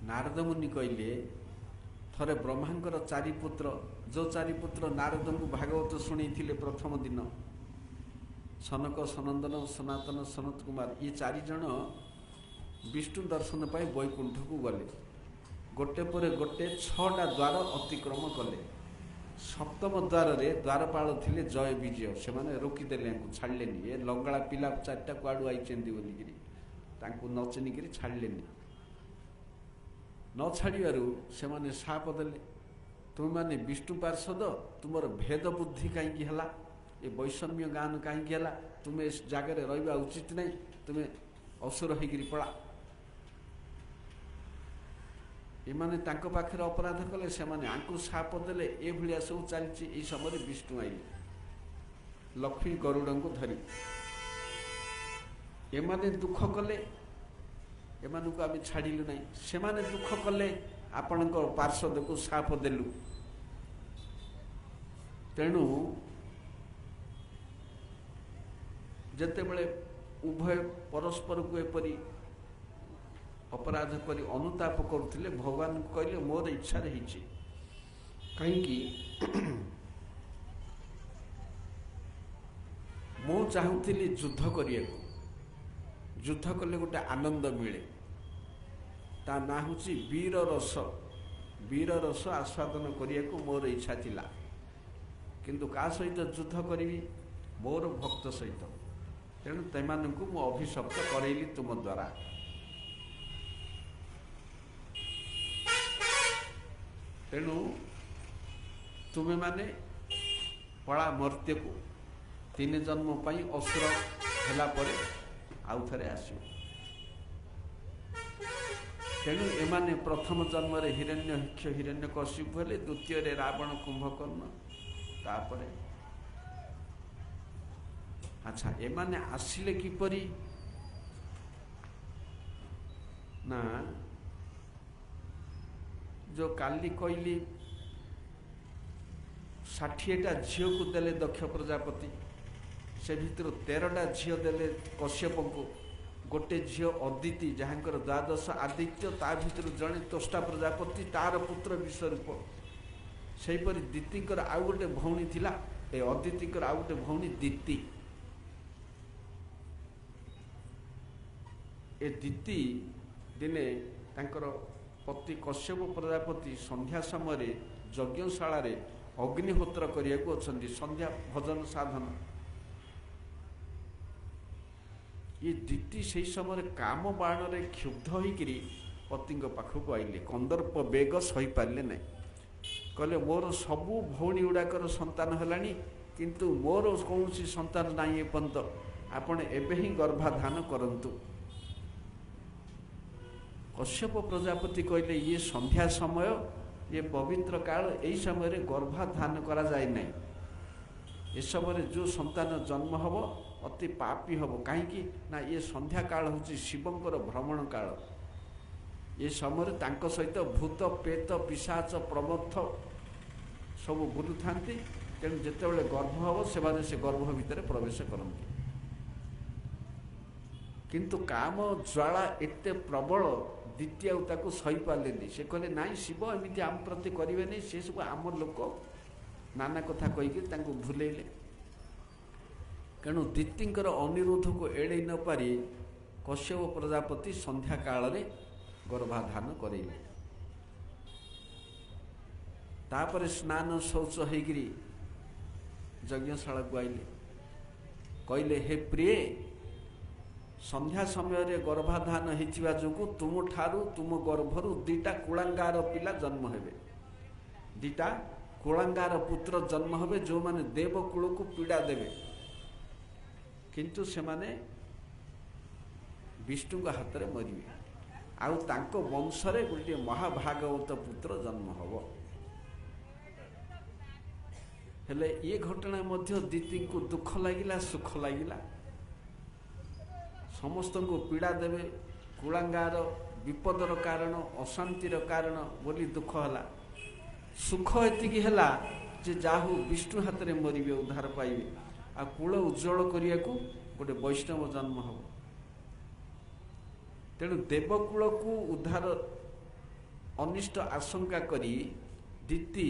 ନାରଦ ମୁନି କହିଲେ, ଥରେ ବ୍ରହ୍ମାଙ୍କର 4 ପୁତ୍ର, ଯେଉଁ 4 ପୁତ୍ର ନାରଦଙ୍କୁ ଭାଗବତ ଶୁଣେଇଥିଲେ ପ୍ରଥମ ଦିନ, ସନକ, ସନନ୍ଦନ, ସନାତନ, ସନତ କୁମାର, ଏ 4 ଜଣ ବିଷ୍ଣୁ ଦର୍ଶନ ପାଇଁ ବୈକୁଣ୍ଠକୁ ଗଲେ। ଗୋଟେ ପରେ ଗୋଟେ 6ଟା ଦ୍ୱାର ଅତିକ୍ରମ କଲେ। 7ମ ଦ୍ୱାରରେ ଦ୍ୱାରପାଳ ଥିଲେ ଜୟ ବିଜୟ, ସେମାନେ ରୋକିଦେଲେ, ୟାଙ୍କୁ ଛାଡ଼ିଲେନି। ଏ ଲଙ୍ଗଳା ପିଲା 4ଟା କୁଆଡ଼ୁ ଆଇଛନ୍ତି ବୋଲିକିରି ତାଙ୍କୁ ନ ଚିହ୍ନିକିରି ଛାଡ଼ିଲେନି। ନ ଛାଡ଼ିବାରୁ ସେମାନେ ଶାପ ଦେଲେ, ତୁମେମାନେ ବିଷ୍ଣୁ ପାର୍ଷଦ, ତୁମର ଭେଦ ବୁଦ୍ଧି କାହିଁକି ହେଲା? ଏ ବୈଷମ୍ୟ ଜ୍ଞାନ କାହିଁକି ହେଲା? ତୁମେ ଏ ଜାଗାରେ ରହିବା ଉଚିତ ନାହିଁ, ତୁମେ ଅସୁର ହେଇକିରି ପଳା। ଏମାନେ ତାଙ୍କ ପାଖରେ ଅପରାଧ କଲେ, ସେମାନେ ଆଙ୍କୁ ଶାପ ଦେଲେ। ଏଭଳିଆ ସବୁ ଚାଲିଛି। ଏହି ସମୟରେ ବିଷ୍ଣୁ ଆଇଲେ ଲକ୍ଷ୍ମୀ ଗରୁଡ଼ଙ୍କୁ ଧରି। ଏମାନେ ଦୁଃଖ କଲେ, ଏମାନଙ୍କୁ ଆମେ ଛାଡ଼ିଲୁ ନାହିଁ। ସେମାନେ ଦୁଃଖ କଲେ, ଆପଣଙ୍କ ପାର୍ଷଦକୁ ଶାପ ଦେଲୁ। ତେଣୁ ଯେତେବେଳେ ଉଭୟ ପରସ୍ପରକୁ ଏପରି ଅପରାଧ କରି ଅନୁତାପ କରୁଥିଲେ, ଭଗବାନଙ୍କୁ କହିଲେ, ମୋର ଇଚ୍ଛାରେ ହେଇଛି। କାହିଁକି? ମୁଁ ଚାହୁଁଥିଲି ଯୁଦ୍ଧ କରିବାକୁ। ଯୁଦ୍ଧ କଲେ ଗୋଟେ ଆନନ୍ଦ ମିଳେ, ତା ନାଁ ହେଉଛି ବୀର ରସ। ବୀର ରସ ଆସ୍ୱାଦନ କରିବାକୁ ମୋର ଇଚ୍ଛା ଥିଲା। କିନ୍ତୁ କାହା ସହିତ ଯୁଦ୍ଧ କରିବି? ମୋର ଭକ୍ତ ସହିତ। ତେଣୁ ସେମାନଙ୍କୁ ମୁଁ ଅଭିଶପ୍ତ କରେଇଲି ତୁମ ଦ୍ୱାରା। ତେଣୁ ତୁମେମାନେ ପଳା ମର୍ତ୍ତ୍ୟକୁ, 3 ଜନ୍ମ ପାଇଁ ଅସୁର ହେଲା ପରେ ଆଉ ଥରେ ଆସିବ। ତେଣୁ ଏମାନେ ପ୍ରଥମ ଜନ୍ମରେ ହିରଣ୍ୟହିକ୍ଷ ହିରଣ୍ୟକଶ୍ୟପ ହେଲେ, ଦ୍ୱିତୀୟରେ ରାବଣ କୁମ୍ଭକର୍ଣ୍ଣ, ତାପରେ ଆଚ୍ଛା ଏମାନେ ଆସିଲେ କିପରି? ନା, ଯେଉଁ କାଲି କହିଲି 60ଟା ଝିଅକୁ ଦେଲେ ଦକ୍ଷ ପ୍ରଜାପତି, ସେ ଭିତରୁ 13ଟା ଝିଅ ଦେଲେ କଶ୍ୟପଙ୍କୁ। ଗୋଟେ ଝିଅ ଅଦିତି, ଯାହାଙ୍କର 12 ଆଦିତ୍ୟ, ତା ଭିତରୁ ଜଣେ ତୋଷ୍ଟା ପ୍ରଜାପତି, ତାର ପୁତ୍ର ବିଶ୍ୱରୂପ। ସେହିପରି ଦିତିଙ୍କର ଆଉ ଗୋଟେ ଭଉଣୀ ଥିଲା, ଏ ଅଦିତିଙ୍କର ଆଉ ଗୋଟେ ଭଉଣୀ ଦିତି। ଏ ଦିତି ଦିନେ ତାଙ୍କର ପତି କଶ୍ୟପ ପ୍ରଜାପତି ସନ୍ଧ୍ୟା ସମୟରେ ଯଜ୍ଞଶାଳାରେ ଅଗ୍ନିହୋତ୍ର କରିବାକୁ ଅଛନ୍ତି, ସନ୍ଧ୍ୟା ଭଜନ ସାଧନ। ଏ ଦିତି ସେହି ସମୟରେ କାମ ବାଣରେ କ୍ଷୁବ୍ଧ ହୋଇକରି ପତିଙ୍କ ପାଖକୁ ଆଇଲେ। କନ୍ଦର୍ପ ବେଗ ସହିପାରିଲେ ନାହିଁ। କହିଲେ, ମୋର ସବୁ ଭଉଣୀ ଗୁଡ଼ାକର ସନ୍ତାନ ହେଲାଣି, କିନ୍ତୁ ମୋର କୌଣସି ସନ୍ତାନ ନାହିଁ ଏପର୍ଯ୍ୟନ୍ତ। ଆପଣ ଏବେ ହିଁ ଗର୍ଭାଧାନ କରନ୍ତୁ। କଶ୍ୟପ ପ୍ରଜାପତି କହିଲେ, ଇଏ ସନ୍ଧ୍ୟା ସମୟ, ଇଏ ପବିତ୍ର କାଳ, ଏହି ସମୟରେ ଗର୍ଭାଧାନ କରାଯାଏ ନାହିଁ। ଏ ସମୟରେ ଯେଉଁ ସନ୍ତାନ ଜନ୍ମ ହେବ ଅତି ପାପୀ ହେବ। କାହିଁକି ନା ଇଏ ସନ୍ଧ୍ୟା କାଳ ହେଉଛି ଶିବଙ୍କର ଭ୍ରମଣ କାଳ। ଏ ସମୟରେ ତାଙ୍କ ସହିତ ଭୂତ, ପ୍ରେତ, ପିଶାଚ, ପ୍ରମଥ ସବୁ ବୁଲୁଥାନ୍ତି। ତେଣୁ ଯେତେବେଳେ ଗର୍ଭ ହେବ ସେମାନେ ସେ ଗର୍ଭ ଭିତରେ ପ୍ରବେଶ କରନ୍ତି। କିନ୍ତୁ କାମ ଜ୍ୱାଳା ଏତେ ପ୍ରବଳ, ଦ୍ୱିତୀୟ ଆଉ ତାକୁ ସହିପାରିଲେନି। ସେ କହିଲେ ନାଇଁ ଶିବ ଏମିତି ଆମ ପ୍ରତି କରିବେନି, ସେ ସବୁ ଆମ ଲୋକ, ନାନା କଥା କହିକି ତାଙ୍କୁ ଭୁଲେଇଲେ। ତେଣୁ ଦିତିଙ୍କର ଅନୁରୋଧକୁ ଏଡ଼େଇ ନ ପାରି କଶ୍ୟପ ପ୍ରଜାପତି ସନ୍ଧ୍ୟା କାଳରେ ଗର୍ଭାଧାନ କରେଇଲେ। ତାପରେ ସ୍ନାନ ଶୌଚ ହେଇକିରି ଯଜ୍ଞଶାଳାକୁ ଆଇଲେ। କହିଲେ ହେ ପ୍ରିୟ, ସନ୍ଧ୍ୟା ସମୟରେ ଗର୍ଭାଧାନ ହେଇଥିବା ଯୋଗୁଁ ତୁମଠାରୁ ତୁମ ଗର୍ଭରୁ 2ଟା କୁଳାଙ୍ଗାର ପିଲା ଜନ୍ମ ହେବେ। 2ଟା କୁଳାଙ୍ଗାର ପୁତ୍ର ଜନ୍ମ ହେବେ, ଯେଉଁମାନେ ଦେବକୂଳକୁ ପୀଡ଼ା ଦେବେ, କିନ୍ତୁ ସେମାନେ ବିଷ୍ଣୁଙ୍କ ହାତରେ ମରିବେ। ଆଉ ତାଙ୍କ ବଂଶରେ ଗୋଟିଏ ମହାଭାଗବତ ପୁତ୍ର ଜନ୍ମ ହେବ। ହେଲେ ଏ ଘଟଣା ମଧ୍ୟ ଦିତିଙ୍କୁ ଦୁଃଖ ଲାଗିଲା, ସୁଖ ଲାଗିଲା। ସମସ୍ତଙ୍କୁ ପୀଡ଼ା ଦେବେ, କୁଳାଙ୍ଗାର ବିପଦର କାରଣ, ଅଶାନ୍ତିର କାରଣ ବୋଲି ଦୁଃଖ ହେଲା। ସୁଖ ଏତିକି ହେଲା ଯେ ଯାହା ହଉ ବିଷ୍ଣୁ ହାତରେ ମରିବେ, ଉଦ୍ଧାର ପାଇବେ, ଆଉ କୂଳ ଉଜ୍ଜ୍ୱଳ କରିବାକୁ ଗୋଟେ ବୈଷ୍ଣବ ଜନ୍ମ ହେବ। ତେଣୁ ଦେବକୂଳକୁ ଉଦ୍ଧାର ଅନିଷ୍ଟ ଆଶଙ୍କା କରି ଦିତି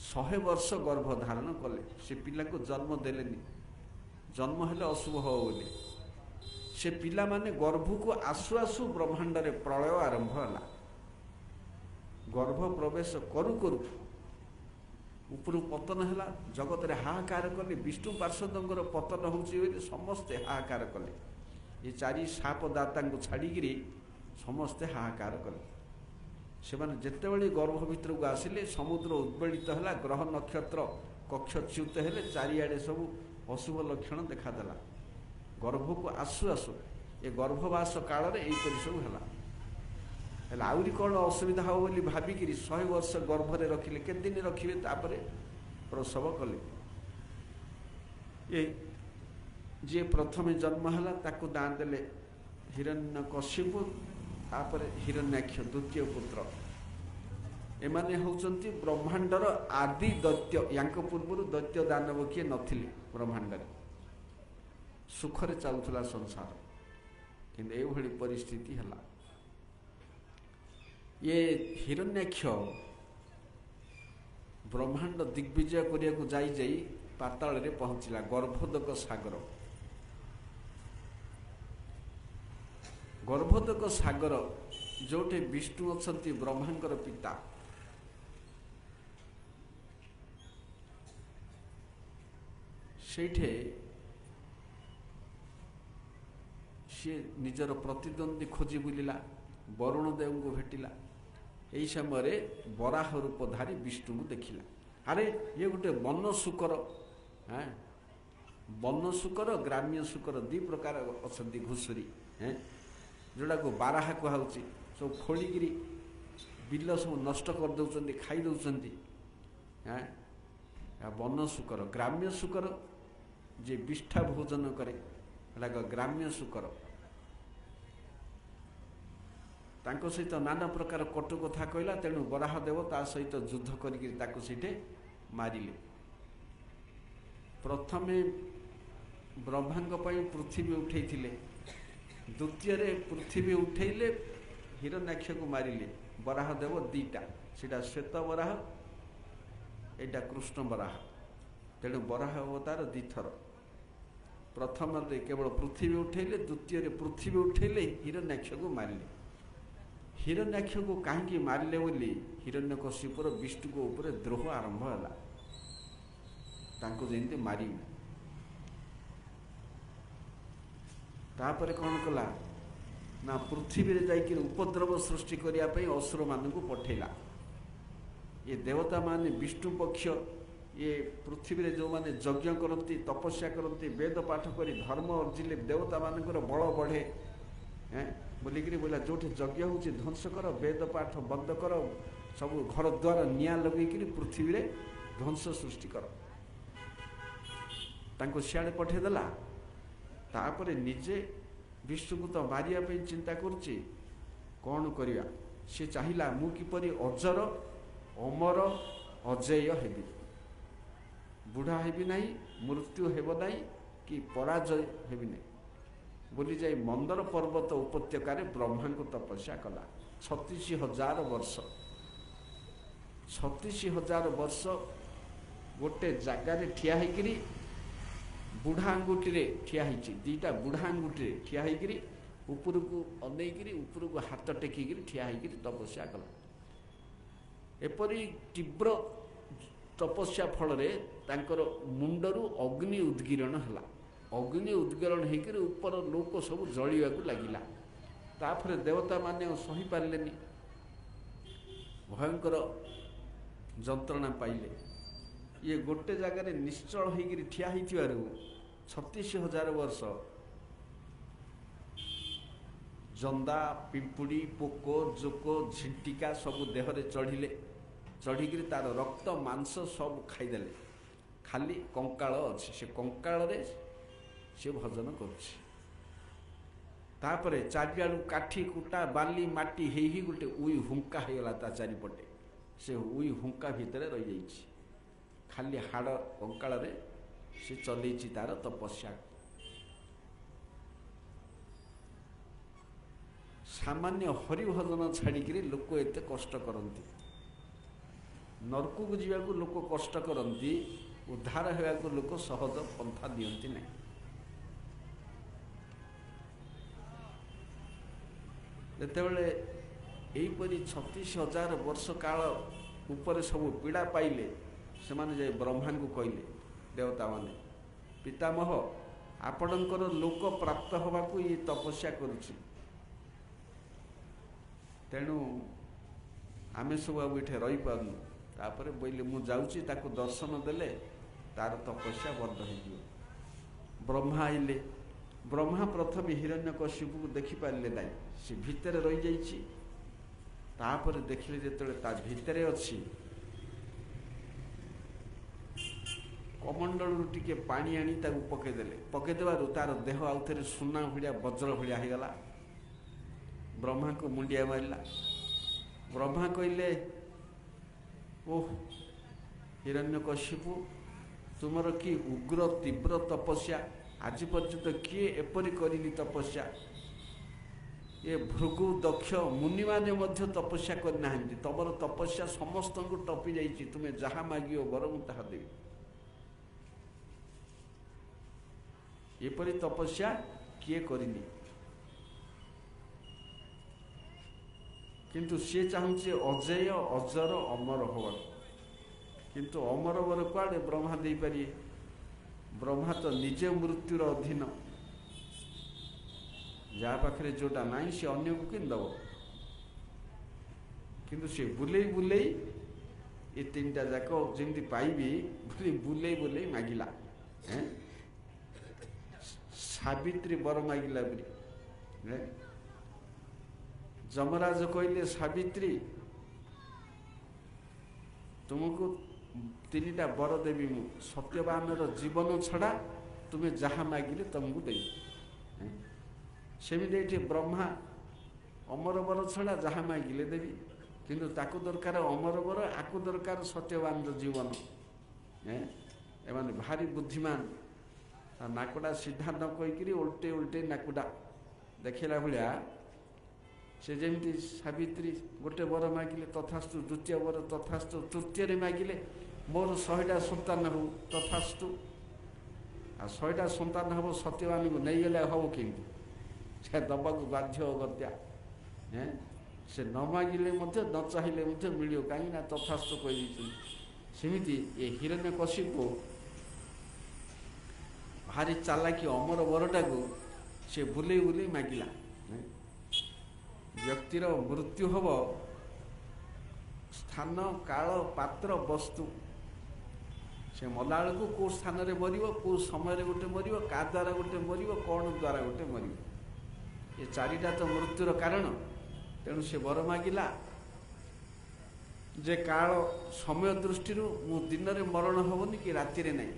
100 ବର୍ଷ ଗର୍ଭ ଧାରଣ କଲେ। ସେ ପିଲାକୁ ଜନ୍ମ ଦେଲେନି, ଜନ୍ମ ହେଲେ ଅଶୁଭ ହେବ ବୋଲି। ସେ ପିଲାମାନେ ଗର୍ଭକୁ ଆସୁ ଆସୁ ବ୍ରହ୍ମାଣ୍ଡରେ ପ୍ରଳୟ ଆରମ୍ଭ ହେଲା। ଗର୍ଭ ପ୍ରବେଶ କରୁ କରୁ ଉପରୁ ପତନ ହେଲା, ଜଗତରେ ହାହାକାର କଲେ। ବିଷ୍ଣୁ ପାର୍ଷଦଙ୍କର ପତନ ହେଉଛି ବୋଲି ସମସ୍ତେ ହାହାକାର କଲେ। ଏ 4 ସାପ ଦାତାଙ୍କୁ ଛାଡ଼ିକିରି ସମସ୍ତେ ହାହାକାର କଲେ। ସେମାନେ ଯେତେବେଳେ ଗର୍ଭ ଭିତରକୁ ଆସିଲେ, ସମୁଦ୍ର ଉଦ୍ବେଳିତ ହେଲା, ଗ୍ରହ ନକ୍ଷତ୍ର କକ୍ଷଚ୍ୟୁତ ହେଲେ, ଚାରିଆଡ଼େ ସବୁ ଅଶୁଭ ଲକ୍ଷଣ ଦେଖାଦେଲା। ଗର୍ଭକୁ ଆସୁ ଆସୁ ଏ ଗର୍ଭବାସ କାଳରେ ଏହିପରି ସବୁ ହେଲା। ହେଲେ ଆହୁରି କ'ଣ ଅସୁବିଧା ହେବ ବୋଲି ଭାବିକିରି 100 ବର୍ଷ ଗର୍ଭରେ ରଖିଲେ। କେତେ ଦିନ ରଖିବେ? ତାପରେ ପ୍ରସବ କଲେ। ଏ ଯିଏ ପ୍ରଥମେ ଜନ୍ମ ହେଲା ତାକୁ ନାଁ ଦେଲେ ହିରଣ୍ୟକଶିପୁ, ତାପରେ ହିରଣ୍ୟାକ୍ଷ ଦ୍ୱିତୀୟ ପୁତ୍ର। ଏମାନେ ହେଉଛନ୍ତି ବ୍ରହ୍ମାଣ୍ଡର ଆଦି ଦୈତ୍ୟ। ୟାଙ୍କ ପୂର୍ବରୁ ଦୈତ୍ୟ ଦାନବ କିଏ ନଥିଲେ ବ୍ରହ୍ମାଣ୍ଡରେ। ସୁଖରେ ଚାଲୁଥିଲା ସଂସାର, କିନ୍ତୁ ଏଇଭଳି ପରିସ୍ଥିତି ହେଲା। ଇଏ ହିରଣ୍ୟାକ୍ଷ ବ୍ରହ୍ମାଣ୍ଡ ଦିଗ୍ବିଜୟ କରିବାକୁ ଯାଇ ଯାଇ ପାତାଳରେ ପହଞ୍ଚିଲା, ଗର୍ଭୋଦକ ସାଗର। ଗର୍ଭୋଦକ ସାଗର ଯେଉଁଠି ବିଷ୍ଣୁ ଅଛନ୍ତି, ବ୍ରହ୍ମାଙ୍କର ପିତା। ସେଇଠି ସିଏ ନିଜର ପ୍ରତିଦ୍ୱନ୍ଦ୍ୱୀ ଖୋଜି ବୁଲିଲା, ବରୁଣ ଦେବଙ୍କୁ ଭେଟିଲା। ଏହି ସମୟରେ ବରାହ ରୂପଧାରୀ ବିଷ୍ଣୁଙ୍କୁ ଦେଖିଲା। ଆରେ ଇଏ ଗୋଟେ ବନ ଶୂକର, ବନ ଶୂକର, ଗ୍ରାମ୍ୟ ଶୂକର, 2 ପ୍ରକାର ଅଛନ୍ତି ଘୁଷୁରୀ, ଯେଉଁଟାକୁ ବାରାହା କୁହାହେଉଛି। ସବୁ ଖୋଳିକିରି ବିଲ ସବୁ ନଷ୍ଟ କରିଦେଉଛନ୍ତି, ଖାଇ ଦେଉଛନ୍ତି। ବନ ଶୂକର। ଗ୍ରାମ୍ୟ ଶୂକର ଯିଏ ବିଷ୍ଠା ଭୋଜନ କରେ, ଏଟାକ ଗ୍ରାମ୍ୟ ଶୂକର। ତାଙ୍କ ସହିତ ନାନା ପ୍ରକାର କଟୁ କଥା କହିଲା। ତେଣୁ ବରାହ ଦେବ ତା ସହିତ ଯୁଦ୍ଧ କରିକି ତାକୁ ସେଇଠି ମାରିଲେ। ପ୍ରଥମେ ବ୍ରହ୍ମାଙ୍କ ପାଇଁ ପୃଥିବୀ ଉଠେଇଥିଲେ, ଦ୍ୱିତୀୟରେ ପୃଥିବୀ ଉଠେଇଲେ, ହିରଣ୍ୟାକ୍ଷକୁ ମାରିଲେ। ବରାହ ଦେବ 2ଟା, ସେଇଟା ଶ୍ଵେତ ବରାହ, ଏଇଟା କୃଷ୍ଣ ବରାହ। ତେଣୁ ବରାହ ଅବତାର 2 ଥର। ପ୍ରଥମରେ କେବଳ ପୃଥିବୀ ଉଠେଇଲେ, ଦ୍ୱିତୀୟରେ ପୃଥିବୀ ଉଠେଇଲେ, ହିରଣ୍ୟାକ୍ଷକୁ ମାରିଲେ। ହିରଣ୍ୟାକ୍ଷକୁ କାହିଁକି ମାରିଲେ ବୋଲି ହିରଣ୍ୟକଶିପୁର ବିଷ୍ଣୁଙ୍କ ଉପରେ ଦ୍ରୋହ ଆରମ୍ଭ ହେଲା, ତାଙ୍କୁ ଯେମିତି ମାରିବେ। ତାପରେ କ'ଣ କଲା ନା ପୃଥିବୀରେ ଯାଇକି ଉପଦ୍ରବ ସୃଷ୍ଟି କରିବା ପାଇଁ ଅସୁରମାନଙ୍କୁ ପଠେଇଲା। ଏ ଦେବତାମାନେ ବିଷ୍ଣୁ ପକ୍ଷ, ଇଏ ପୃଥିବୀରେ ଯେଉଁମାନେ ଯଜ୍ଞ କରନ୍ତି, ତପସ୍ୟା କରନ୍ତି, ବେଦ ପାଠ କରି ଧର୍ମ ଅର୍ଜିଲେ ଦେବତାମାନଙ୍କର ବଳ ବଢ଼େ ବୋଲିକିରି ବୋଇଲା, ଯେଉଁଠି ଯଜ୍ଞ ହେଉଛି ଧ୍ୱଂସ କର, ବେଦ ପାଠ ବନ୍ଦ କର, ସବୁ ଘର ଦ୍ୱାର ନିଆଁ ଲଗେଇକିରି ପୃଥିବୀରେ ଧ୍ୱଂସ ସୃଷ୍ଟି କର। ତାଙ୍କୁ ସିଆଡ଼େ ପଠେଇଦେଲା। ତାପରେ ନିଜେ ବିଷ୍ଣୁକୁ ତ ମାରିବା ପାଇଁ ଚିନ୍ତା କରୁଛି, କ'ଣ କରିବା? ସେ ଚାହିଁଲା ମୁଁ କିପରି ଅଜର, ଅମର, ଅଜେୟ ହେବି, ବୁଢ଼ା ହେବି ନାହିଁ, ମୃତ୍ୟୁ ହେବ ନାହିଁ, କି ପରାଜୟ ହେବି ନାହିଁ ବୋଲି ଯାଇ ମନ୍ଦର ପର୍ବତ ଉପତ୍ୟକାରେ ବ୍ରହ୍ମାଙ୍କୁ ତପସ୍ୟା କଲା। 36,000 ବର୍ଷ। 36,000 ବର୍ଷ गोटे जगार ठिया होकर बुढ़ा आंगुठी ठिया होती, दीटा बुढ़ा आंगुठी ठिया होकर ऊपर को अनेक ऊपर को हाथ टेकिक ठिया होकर तपस्या कला। एपरी तीव्र तपस्या फल मुंडरू अग्नि उद्गीरण है। अग्नि उद्गीरण होकर ऊपर लोक सब जलिया लगिला। तापर देवता माने सही पारे, भयंकर जंत्रणा पाइले। ये गोटे जगार निश्चल होकर ठिया हो 36,000 वर्ष जंदा पिंपुड़ी पोक जोक झिंटिका सब देहरे चढ़िले, चढ़िक तार रक्त मांस सब खाईदेले, खाली कंकाल अच्छे से कंकाल से भजन करुच्छे। तापरे चारिआडू काठी कुटा बाली माटी ही गोटे उई हुंका होगला ता चारिपटे। से उई हुंका भितर रही जाइए, खाली हाड़ कंकाल से चलैछि तार तपस्या। सामान्य हरिभजन छाड़िक लोक एत कष्ट करती, नरक को जावाक लोक कष्ट करती, उद्धार होगा लोक सहज पंथा दियंती नहीं। जेतेबेले एहीपरि 36,000 वर्ष काल ऊपर सब पीड़ा पाइले, से माने जे ब्रह्मा को कहले देवता माने, पितामह आपणकर लोक प्राप्त होगा ये तपस्या करुछि, तेणु आमे सब अब ये रही पारनु। तापर बोले मु जाऊँगी ताको दर्शन देले तार तपस्या बंद हो। ब्रह्मा आइले, ब्रह्मा प्रथम हिरण्यकशिपु को देखी पारे ना, सी भितर रही जाइछि। तापर देखिले जेतेबेले ता भितरे अछि कमंडल टिके पानी आनी ताको पकेदेले, पकेदेबारु तार देह आउ थे सुना भाया वज्र भाया होगला। ब्रह्मा को मुंडिया मारला। ब्रह्मा कहले ओह हिरण्यकशिपु तुमर कि उग्र तीव्र तपस्या, आज पर्यंत किए एपरी करिनी तपस्या। ये भृगु दक्ष मुनि माने मध्य तपस्या करना, तमर तपस्या समस्त को टपी जाइए, तुम्हें जहाँ मागियो वर मु ताहा देवी। एपरी तपस्या किए करिनी, किंतु सी चाहूँचे अजेय अजर अमर हवा, किंतु अमर वर कुआड़े ब्रह्मा दे पारे। ब्रह्मा तो निजे मृत्युर अधीन, जहाँ पाखे जोटा नाई से अन्य को कि दब, किंतु से बुले बुले ये 3टा जाक जमी पाइबी बुले बुले मागिला। सावित्री वर मागिला बरी, जमराज कहले सावित्री तुमको 3टा वर देवी, मु सत्यवान जीवन छड़ा तुम्हें जहाँ मागिले तुमको देवी। सेमिति ब्रह्मा अमर वर छड़ा जहाँ मागिले देवी, किंतु ताकू दरकार अमर वर, आकु दरकार सत्यवान जीवन। एमाने भारी बुद्धिमान, नाकुड़ा सीधा न कहीकि उल्टे उल्टे नाकुड़ा देखला भाया। से जमी सावित्री गोटे वर मागिले तथास्तु, द्वितीय वर तथास्तु, तृतीय मागिले मोर 100टा सन्तान हो तथास्तु। आ 100टा सन्तान हम सत्यवान को नहीं गले हम कि से दबा को बाध्य गत्या। से न मागिले न चाहिए मिल कहीं तथास्तु कही। सेमिति ये हिरण्यकशिपु भारी चालाकी अमर वरटा को से बुले बुले मागिला। व्यक्तिर मृत्यु हम स्थान काल पात्र वस्तु, से मला को कौ स्थान रे मरिबो, कौ समय गोटे मरिबो, का द्वारा गोटे मरिबो, कौन द्वारा गोटे मरिबो, ये 4टा तो मृत्युर कारण। तेणु से वर मागिला जे काल समय दृष्टि मु दिन रे मरण हेनी कि राति रे नहीं,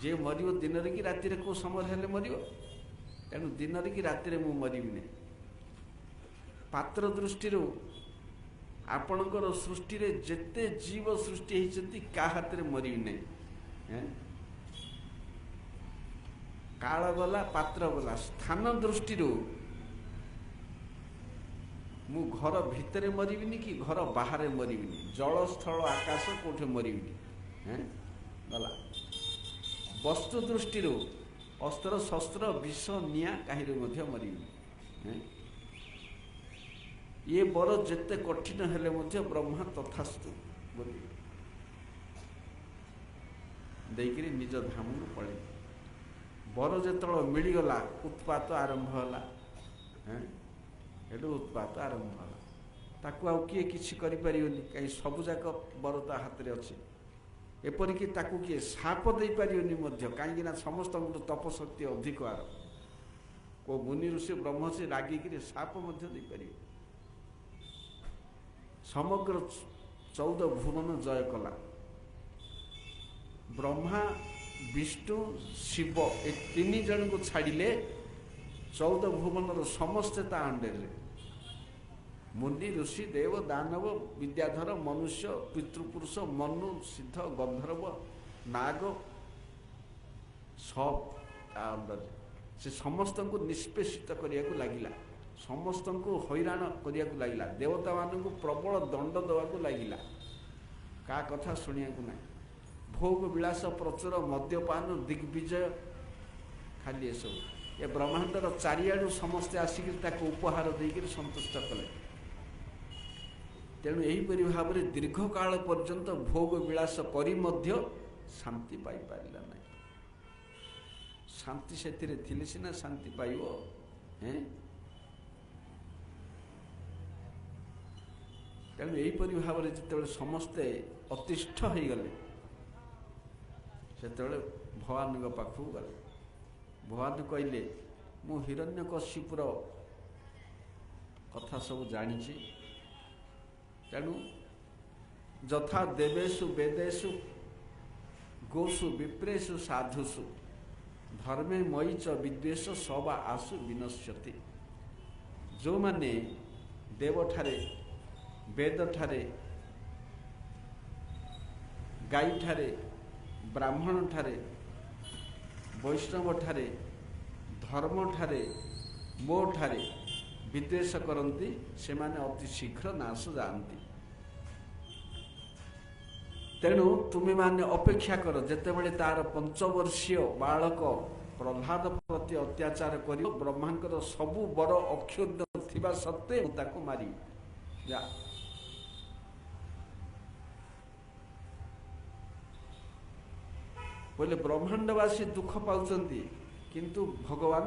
जे मरिबो दिन रे कि राति रे को समय हेले मरिबो, तेणु दिन रे कि राति रे मु मरिबि नहीं। पात्र दृष्टि आपणकर सृष्टि रे जेते जीव सृष्टि होती का हाथ में मरी नहीं। काल गला पात्र गला, स्थान दृष्टि ମୁଁ ଘର ଭିତରେ ମରିବିନି କି ଘର ବାହାରେ ମରିବିନି, ଜଳ ସ୍ଥଳ ଆକାଶ କୋଉଠି ମରିବିନି। ଗଲା ବସ୍ତୁ ଦୃଷ୍ଟିରୁ ଅସ୍ତ୍ର ଶସ୍ତ୍ର ବିଷ ନିଆଁ କାହିଁରେ ମଧ୍ୟ ମରିବିନି। ଇଏ ବର ଯେତେ କଠିନ ହେଲେ ମଧ୍ୟ ବ୍ରହ୍ମା ତଥାସ୍ତୁ ବୋଲି ଦେଇକିରି ନିଜ ଧାମକୁ ପଳେଇଲେ। ବର ଯେତେବେଳେ ମିଳିଗଲା ଉତ୍ପାତ ଆରମ୍ଭ ହେଲା। ଏଠୁ ଉତ୍ପାତ ଆରମ୍ଭ ହେଲା। ତାକୁ ଆଉ କିଏ କିଛି କରିପାରିବନି, କାହିଁ ସବୁଯାକ ବର ତା ହାତରେ ଅଛି। ଏପରିକି ତାକୁ କିଏ ସାପ ଦେଇପାରିବନି ମଧ୍ୟ, କାହିଁକିନା ସମସ୍ତଙ୍କଠୁ ତପଶକ୍ତି ଅଧିକ। ଆର କେଉଁ ମୁନି ଋଷି ବ୍ରହ୍ମର୍ଷି ରାଗିକିରି ସାପ ମଧ୍ୟ ଦେଇପାରିବେ। ସମଗ୍ର 14 ଭୁବନ ଜୟ କଲା। ବ୍ରହ୍ମା ବିଷ୍ଣୁ ଶିବ ଏ 3 ଜଣଙ୍କୁ ଛାଡ଼ିଲେ 14 ଭୁବନର ସମସ୍ତେ ତା ଅଣ୍ଡରରେ। ମୁନି ଋଷି ଦେବ ଦାନବ ବିଦ୍ୟାଧର ମନୁଷ୍ୟ ପିତୃପୁରୁଷ ମନୁ ସିଦ୍ଧ ଗନ୍ଧର୍ବ ନାଗ ସବ ତା ଅଣ୍ଡରରେ। ସେ ସମସ୍ତଙ୍କୁ ନିଷ୍ପେଷିତ କରିବାକୁ ଲାଗିଲା, ସମସ୍ତଙ୍କୁ ହଇରାଣ କରିବାକୁ ଲାଗିଲା, ଦେବତାମାନଙ୍କୁ ପ୍ରବଳ ଦଣ୍ଡ ଦେବାକୁ ଲାଗିଲା। କାହା କଥା ଶୁଣିବାକୁ ନାହିଁ। ଭୋଗ ବିଳାସ ପ୍ରଚୁର, ମଦ୍ୟପାନ, ଦିଗ୍ବିଜୟ, ଖାଲି ଏସବୁ। ଏ ବ୍ରହ୍ମାଣ୍ଡର ଚାରିଆଡ଼ୁ ସମସ୍ତେ ଆସିକି ତାକୁ ଉପହାର ଦେଇକରି ସନ୍ତୁଷ୍ଟ କଲେ। ତେଣୁ ଏହିପରି ଭାବରେ ଦୀର୍ଘ କାଳ ପର୍ଯ୍ୟନ୍ତ ଭୋଗ ବିଳାସ କରି ମଧ୍ୟ ଶାନ୍ତି ପାଇପାରିଲା ନାହିଁ। ଶାନ୍ତି ସେଥିରେ ଥିଲେ ସିନା ଶାନ୍ତି ପାଇବ। ତେଣୁ ଏହିପରି ଭାବରେ ଯେତେବେଳେ ସମସ୍ତେ ଅତିଷ୍ଠ ହୋଇଗଲେ, ସେତେବେଳେ ଭଗବାନଙ୍କ ପାଖକୁ ଗଲେ। ଭଗବାନ କହିଲେ, ମୁଁ ହିରଣ୍ୟକଶିପୁର କଥା ସବୁ ଜାଣିଛି। ତେଣୁ ଯଥା ଦେବେଷୁ ବେଦେଷୁ ଗୋଷୁ ବିପ୍ରେଷୁ ସାଧୁଷୁ ଧର୍ମେ ମୟୀ ଚ ବିଦ୍ୱେଷ ସବା ଆସୁ ବିନଶ୍ୟତି। ଯେଉଁମାନେ ଦେବଠାରେ, ବେଦଠାରେ, ଗାଈଠାରେ, ବ୍ରାହ୍ମଣଠାରେ, ବୈଷ୍ଣବଠାରେ, ଧର୍ମଠାରେ, ମୋଠାରେ ବିଦ୍ୱେଷ କରନ୍ତି, ସେମାନେ ଅତି ଶୀଘ୍ର ନାଶ ଯାଆନ୍ତି। ତେଣୁ ତୁମେମାନେ ଅପେକ୍ଷା କର, ଯେତେବେଳେ ତାର 5 ବର୍ଷୀୟ ବାଳକ ପ୍ରହ୍ଲାଦ ପ୍ରତି ଅତ୍ୟାଚାର କରିବ, ବ୍ରହ୍ମାଙ୍କର ସବୁ ବର ଅକ୍ଷୁଣ୍ଣ ଥିବା ସତ୍ତ୍ୱେ ମୁଁ ତାକୁ ମାରିବି। ଯା। ବୋଇଲେ ବ୍ରହ୍ମାଣ୍ଡବାସୀ ଦୁଃଖ ପାଉଛନ୍ତି, କିନ୍ତୁ ଭଗବାନ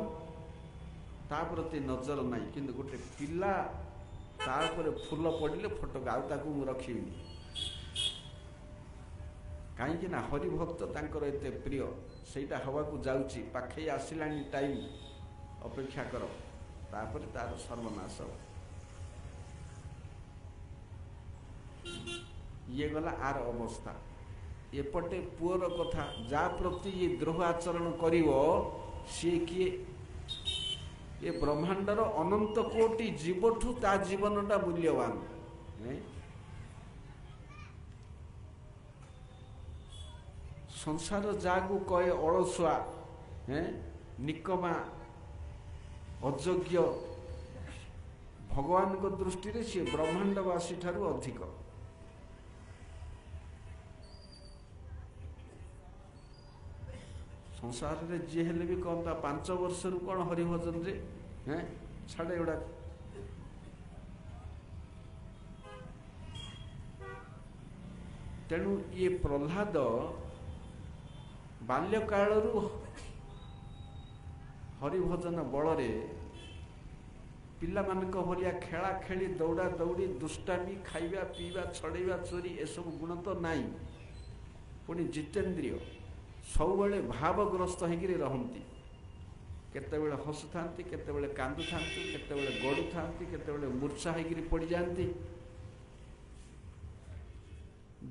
ତା ପ୍ରତି ନଜର ନାହିଁ। କିନ୍ତୁ ଗୋଟେ ପିଲା ତା ଉପରେ ଫୁଲ ପଡ଼ିଲେ ଫଟକା, ଆଉ ତାକୁ ମୁଁ ରଖିବିନି। କାହିଁକି ନା ହରିଭକ୍ତ ତାଙ୍କର ଏତେ ପ୍ରିୟ, ସେଇଟା ହେବାକୁ ଯାଉଛି, ପାଖେଇ ଆସିଲାଣି ଟାଇମ୍, ଅପେକ୍ଷା କର, ତାପରେ ତାର ସର୍ବନାଶ। ଇଏ ଗଲା ଆର ଅବସ୍ଥା। ଏପଟେ ପୁଅର କଥା, ଯାହା ପ୍ରତି ଇଏ ଦ୍ରୋହ ଆଚରଣ କରିବ, ସିଏ କିଏ? ଏ ବ୍ରହ୍ମାଣ୍ଡର ଅନନ୍ତ କୋଟି ଜୀବଠୁ ତା ଜୀବନଟା ମୂଲ୍ୟବାନ। ସଂସାର ଯାହାକୁ କହେ ଅଳସୁଆ, ନିକମା, ଅଯୋଗ୍ୟ, ଭଗବାନଙ୍କ ଦୃଷ୍ଟିରେ ସିଏ ବ୍ରହ୍ମାଣ୍ଡବାସୀ ଠାରୁ ଅଧିକ। ସଂସାରରେ ଯିଏ ହେଲେ ବି କହନ୍ତା 5 ବର୍ଷରୁ କ'ଣ ହରିଭଜନରେ ଛାଡ଼େ ଏଗୁଡ଼ା। ତେଣୁ ଇଏ ପ୍ରହ୍ଲାଦ ବାଲ୍ୟକାଳରୁ ହରିଭଜନ ବଳରେ ପିଲାମାନଙ୍କ ଭଳିଆ ଖେଳା ଖେଳି, ଦୌଡ଼ା ଦୌଡ଼ି, ଦୁଷ୍ଟାମି, ଖାଇବା ପିଇବା, ଛଡ଼େଇବା ଚୋରି ଏସବୁ ଗୁଣ ତ ନାହିଁ। ପୁଣି ଜିତେନ୍ଦ୍ରିୟ, ସବୁବେଳେ ଭାବଗ୍ରସ୍ତ ହେଇକିରି ରହନ୍ତି। କେତେବେଳେ ହସୁଥାନ୍ତି, କେତେବେଳେ କାନ୍ଦୁଥାନ୍ତି, କେତେବେଳେ ଗଡ଼ୁଥାନ୍ତି, କେତେବେଳେ ମୂର୍ଚ୍ଛା ହେଇକିରି ପଡ଼ିଯାଆନ୍ତି।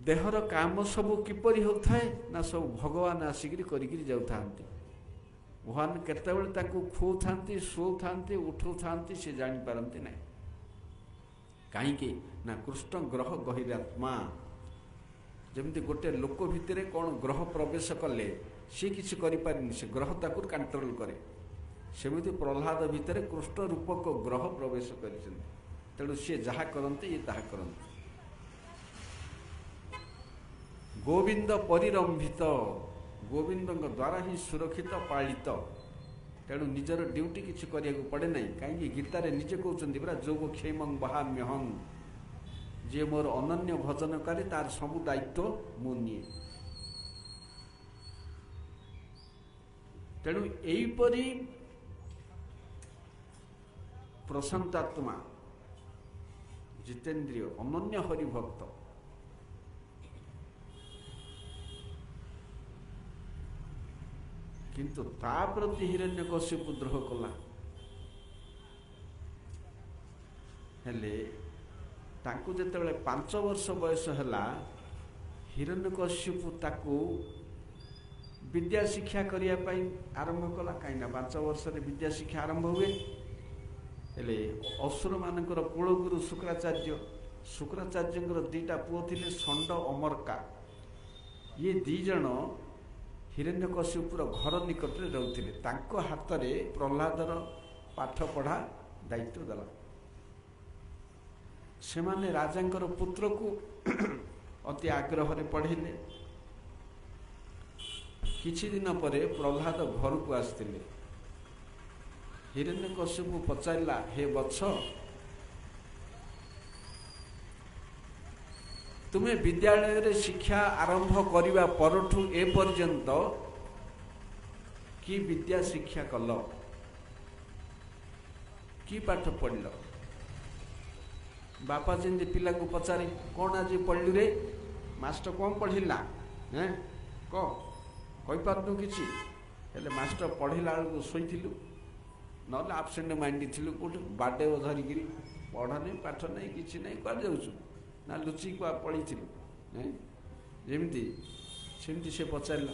ଦେହର କାମ ସବୁ କିପରି ହେଉଥାଏ ନା ସବୁ ଭଗବାନ ଆସିକିରି କରିକିରି ଯାଉଥାନ୍ତି। ଭଗବାନ କେତେବେଳେ ତାଙ୍କୁ ଖୁଉଥାନ୍ତି, ଶୋଉଥାନ୍ତି, ଉଠଉଥାନ୍ତି, ସେ ଜାଣିପାରନ୍ତି ନାହିଁ। କାହିଁକି ନା କୃଷ୍ଣ ଗ୍ରହ ଗହିରାତ୍ମା। ଯେମିତି ଗୋଟେ ଲୋକ ଭିତରେ କ'ଣ ଗ୍ରହ ପ୍ରବେଶ କଲେ ସିଏ କିଛି କରିପାରିନି, ସେ ଗ୍ରହ ତାକୁ କଣ୍ଟ୍ରୋଲ କରେ। ସେମିତି ପ୍ରହ୍ଲାଦ ଭିତରେ କୃଷ୍ଣ ରୂପକ ଗ୍ରହ ପ୍ରବେଶ କରିଛନ୍ତି। तेणु सी जहाँ करते ये ताहा करते। गोविंद परिरंभित, गोविंद द्वारा ही सुरक्षित पालित, तेणु निजर ड्यूटी किसी करने पड़े ना। कहीं गीतार निजे कहते परा जोग क्षेम बहाम्यहं, जे मोर अनन्य भजनकारी तार सबु दायित्व मु निए। तेणु एपरी प्रशांतात्मा जितेन्द्रिय अनन्य हरिभक्त, किंतु ता प्रति हिरण्यकश्यप द्रोह कला। हेले ताकू जेतेबेले 5 वर्ष बयस हैला, हिरण्यकश्यप ताकू विद्या शिक्षा करिया पाई आरंभ कला। कहीं 5 वर्ष रे विद्या शिक्षा आरंभ हुए। हेले असुर मानकर कुलगुरु शुक्राचार्य, शुक्राचार्यंकर 2टा पुओ थिले षंड अमरका। ये 2 जण हिरण्यकश्यपुर घर निकट में रहते, तांको हाथ में प्रहलादर पाठ पढ़ा दायित्व देला। से माने राजांकर पुत्र को अति आग्रह रे पढ़िले। किछि दिन परे प्रहलाद घर को आसतिले। हिरण्यकश्यप पचारिला, हे वत्स, तुम्हें विद्यालय रे शिक्षा आरंभ करिबा परठू ए पर्यंत की विद्या शिक्षा कल, की पाठ पढ़ल? बापा जी पिला को पचारे, कौन आज पढ़लु रे? मास्टर कौन पढ़िला? हैं कही पारनु किछि? हेले मास्टर पढ़िला बेलू शोइथिलु, नले आबसेंट माइंड थिलु, कोठ बाडे धरिकी पढ़ नहीं पाठ नहीं किछि नहीं, कुआडे जाउछु ना लुचि को पढ़ी जमीती सेमती से पचारा।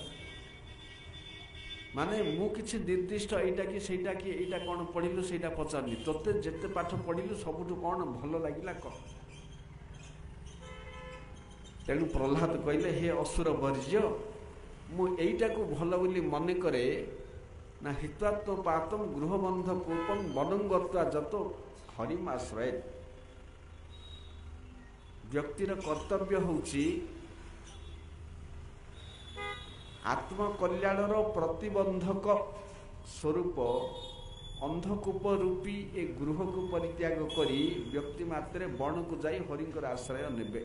माने मु किछि निर्दिष्ट एटा कि सेटा कि एटा कौन पढ़िलु सेटा पचारनी, तोते जेते पाठ पढ़िलु सबुठु कौन भल लागिला कह। तेणु प्रहलाद कहले, हे असुर वर्ज्य, मु एटा को भल बोली मन करे ना। हित्वात्म पातम गृहबंध कूपम वनं गत्वा जतो हरिमाश्रय। व्यक्तिर कर्तव्य होउची आत्मकल्याणर प्रतिबंधक स्वरूप अंधकूप रूपी ए गृह को परित्याग करी व्यक्ति मात्रे बण को जाई हरिंकर आश्रय नेबे।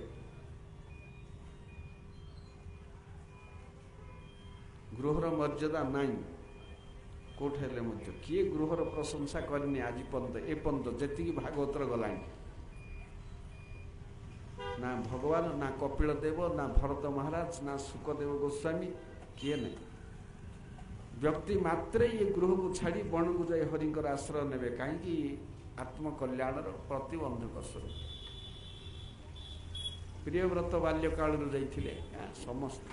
गृहर मर्यादा नाई कोठ हेले मध्य किए गृहर प्रशंसा करनी आज पर्यंत ए पर्यंत जेतिकी भागवतर गलानी। ना भगवान, ना कपिल देव, ना भरत महाराज, ना सुखदेव गोस्वामी, किए नहीं। व्यक्ति मात्रे ये गृह को छाड़ी बण को जाए हरिंकर आश्रय नेबे, कहीं आत्मकल्याणर प्रतिबंधक स्वरूप। प्रियव्रत बाल्यकाल जाइथिले समस्त।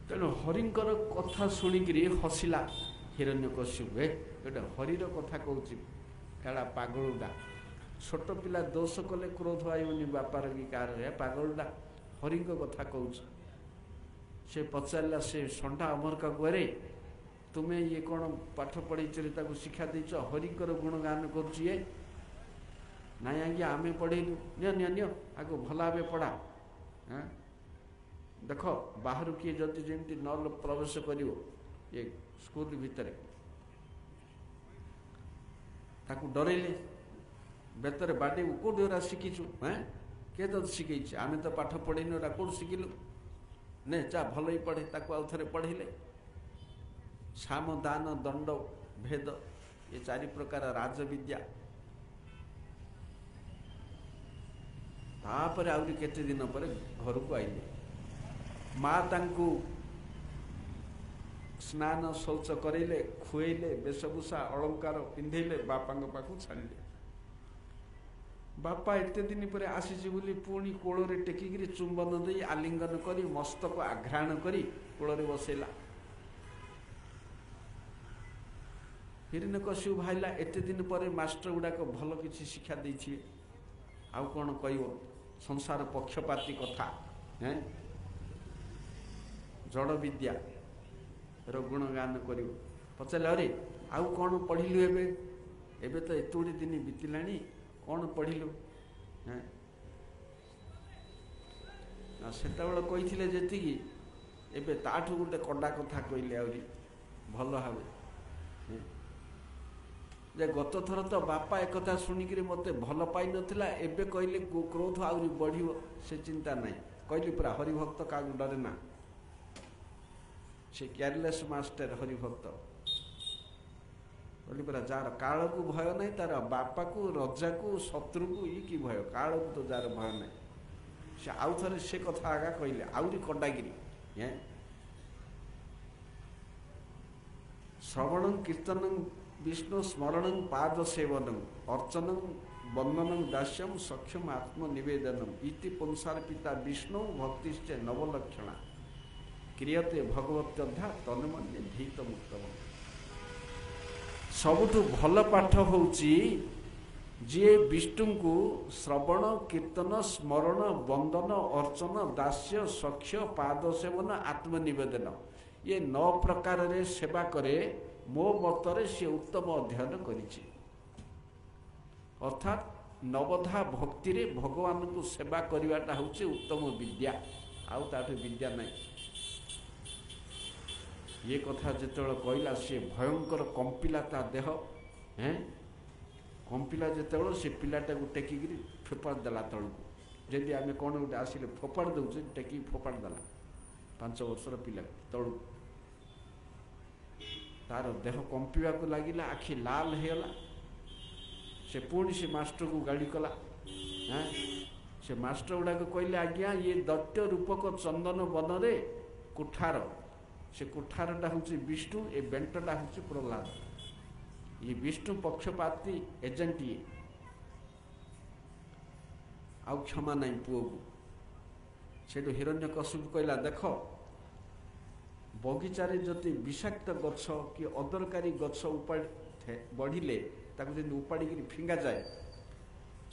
तेणु हरिंकर कथा शुणिकी हसिला हिरण्यकश्यप। गोटे हरिर कथा कहूँ एड़ा पागलुटा, छोट पिला दोष कले क्रोध आईबनी बापार कि कार, पागलटा हरिंक कथा कहूँ। से पचारा से षंडा अमर का गुआरे, तुम्हें ये कौन पाठ पढ़ी शिक्षा देच? हरिंकर गुणगान करुए ना? आज्ञा आम पढ़ेलु, नियो आगे भल भाव पढ़ा। हाँ देख बाहर किए जदि जमी न प्रवेश कर ये स्कूल भितर ताकू डरइले बेतर बाटे कौटी ओरा शिखीचु? हाँ किए तो शिखी? आम तो पाठ पढ़ेनु, कौट शिखिलु? ने चा भल ही पढ़े, ताकू आउ थे पढ़िले। साम दान दंड भेद ये 4 प्रकार राजविद्या। तापर आउरी केते दिन पर घर को आइले। माँ तांकू स्नान शौच करइले, खुएले, वेशभूषा अलंकार पिंधेले, बापा पाखु छाड़िले। बापा एते दिन पर आसीची बोली पुणी कोल रे टेकिकी चुंबन दे आलिंगन करी मस्तक आघ्राण करी कोल रे बसैला। हिरण्यकश्यप भाईला एते दिन पर मास्टर गुड़ाक भल किसी शिक्षा देछि, आउ कौन कहब? संसार पक्षपाती कथा, हैं जड़ विद्या गुणगान कर पचारे, अरे आउ कौन पढ़िलु एबे एबे तो एतुड़ी दिन बीतिलानी कौन पढ़िलु सेतबेले कही जेतिकी एबे ताठू गोटे कड़ा कथा कहले आउरी भल भावे जे गत थर तो बापा एक कथा शुणिक मत भल पाई नथिला एबे कहले क्रोध आउरी बढ़िव से चिंता नहीं कहली पूरा हरिभक्त का डरे ना से केयरलेस मास्टर हरिभक्त कहली पूरा जार काल को भय नहीं तार बापा को रजा को शत्रु को ये कि भय काल को तो जार भय नहीं से आउ थे से कथा आगा कहले आउरी कडागिरी श्रवणं कीर्तनं विष्णु स्मरणं पाद सेवनं अर्चनं वंदनं दास्यं सख्यम आत्मनिवेदनम इति पुंसार्पिता विष्णु भक्तिश्च नवलक्षणा क्रियते भगवत्यधा तन्मन्ये भीत मुक्तम। सबुठु भल पाठ होउची जे विष्णु को श्रवण कीर्तन स्मरण वंदन अर्चन दास्य सख्य पाद सेवन आत्मनिवेदन ये 9 प्रकार रे सेवा करे मो मतरे से उत्तम अध्ययन करिछि अर्थात नवधा भक्ति रे भगवान को सेवा करवाटा होचे उत्तम विद्या आउ ताठे विद्या नहीं ये कथा जेतेबेले कहला से भयंकर कंपिला ता देह हैं कंपिला जेतेबेले से पिलाटा को टेकिगिरी फोपाड़ देला तळको जदि आमे कोन गोटे आसिले फोपाड़ दउछ टेकी फोपाड़ देला 5 वर्षर पिला तळको तार देह कंपिवा को लागिला आखि लाल हेला से पुणी से मास्टर को गाड़ी कला से मास्टर गुड़ा को कहले आज्ञा ये दैत्य रूपक चंदन वन रे कुठार से कुठारटा हूँ विष्णु ए बेंटटा हूँ प्रहलाद ये विष्णु पक्षपाती एजेंट ये आउ क्षमा नहीं पुओ को से हिरण्यकशिपु कहला देख बगीचारे जति विषाक्त गछ कि अदरकारी गछ बढ़िले ताकू जब उपाड़ी फिंगा जाए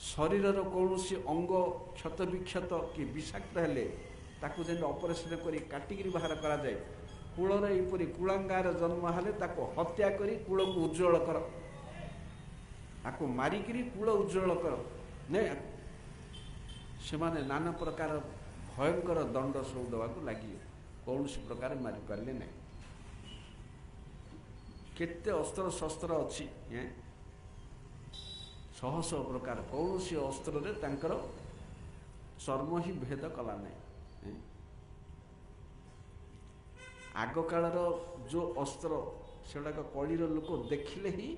शरीर कौन अंग क्षत विक्षत कि विषाक्त हेले ताकू जब ऑपरेशन करी काटिकी बाहर करा जाए कूलर यपरी कूलांगार जन्म हेले ताकू हत्या करी कूल को उज्जवल कर आपको मारिकी कूल उज्जवल कर नहीं से माने नाना प्रकार भयंकर दंड सब देवा लगे कौन प्रकार मारी पारे नहीं केते अस्त्र शस्त्र अच्छी शह शह प्रकार कौन अस्त्र रे तांकर चर्म ही भेद कला नहीं आग कालर जो अस्त्र से कलीर लोक देखिले ही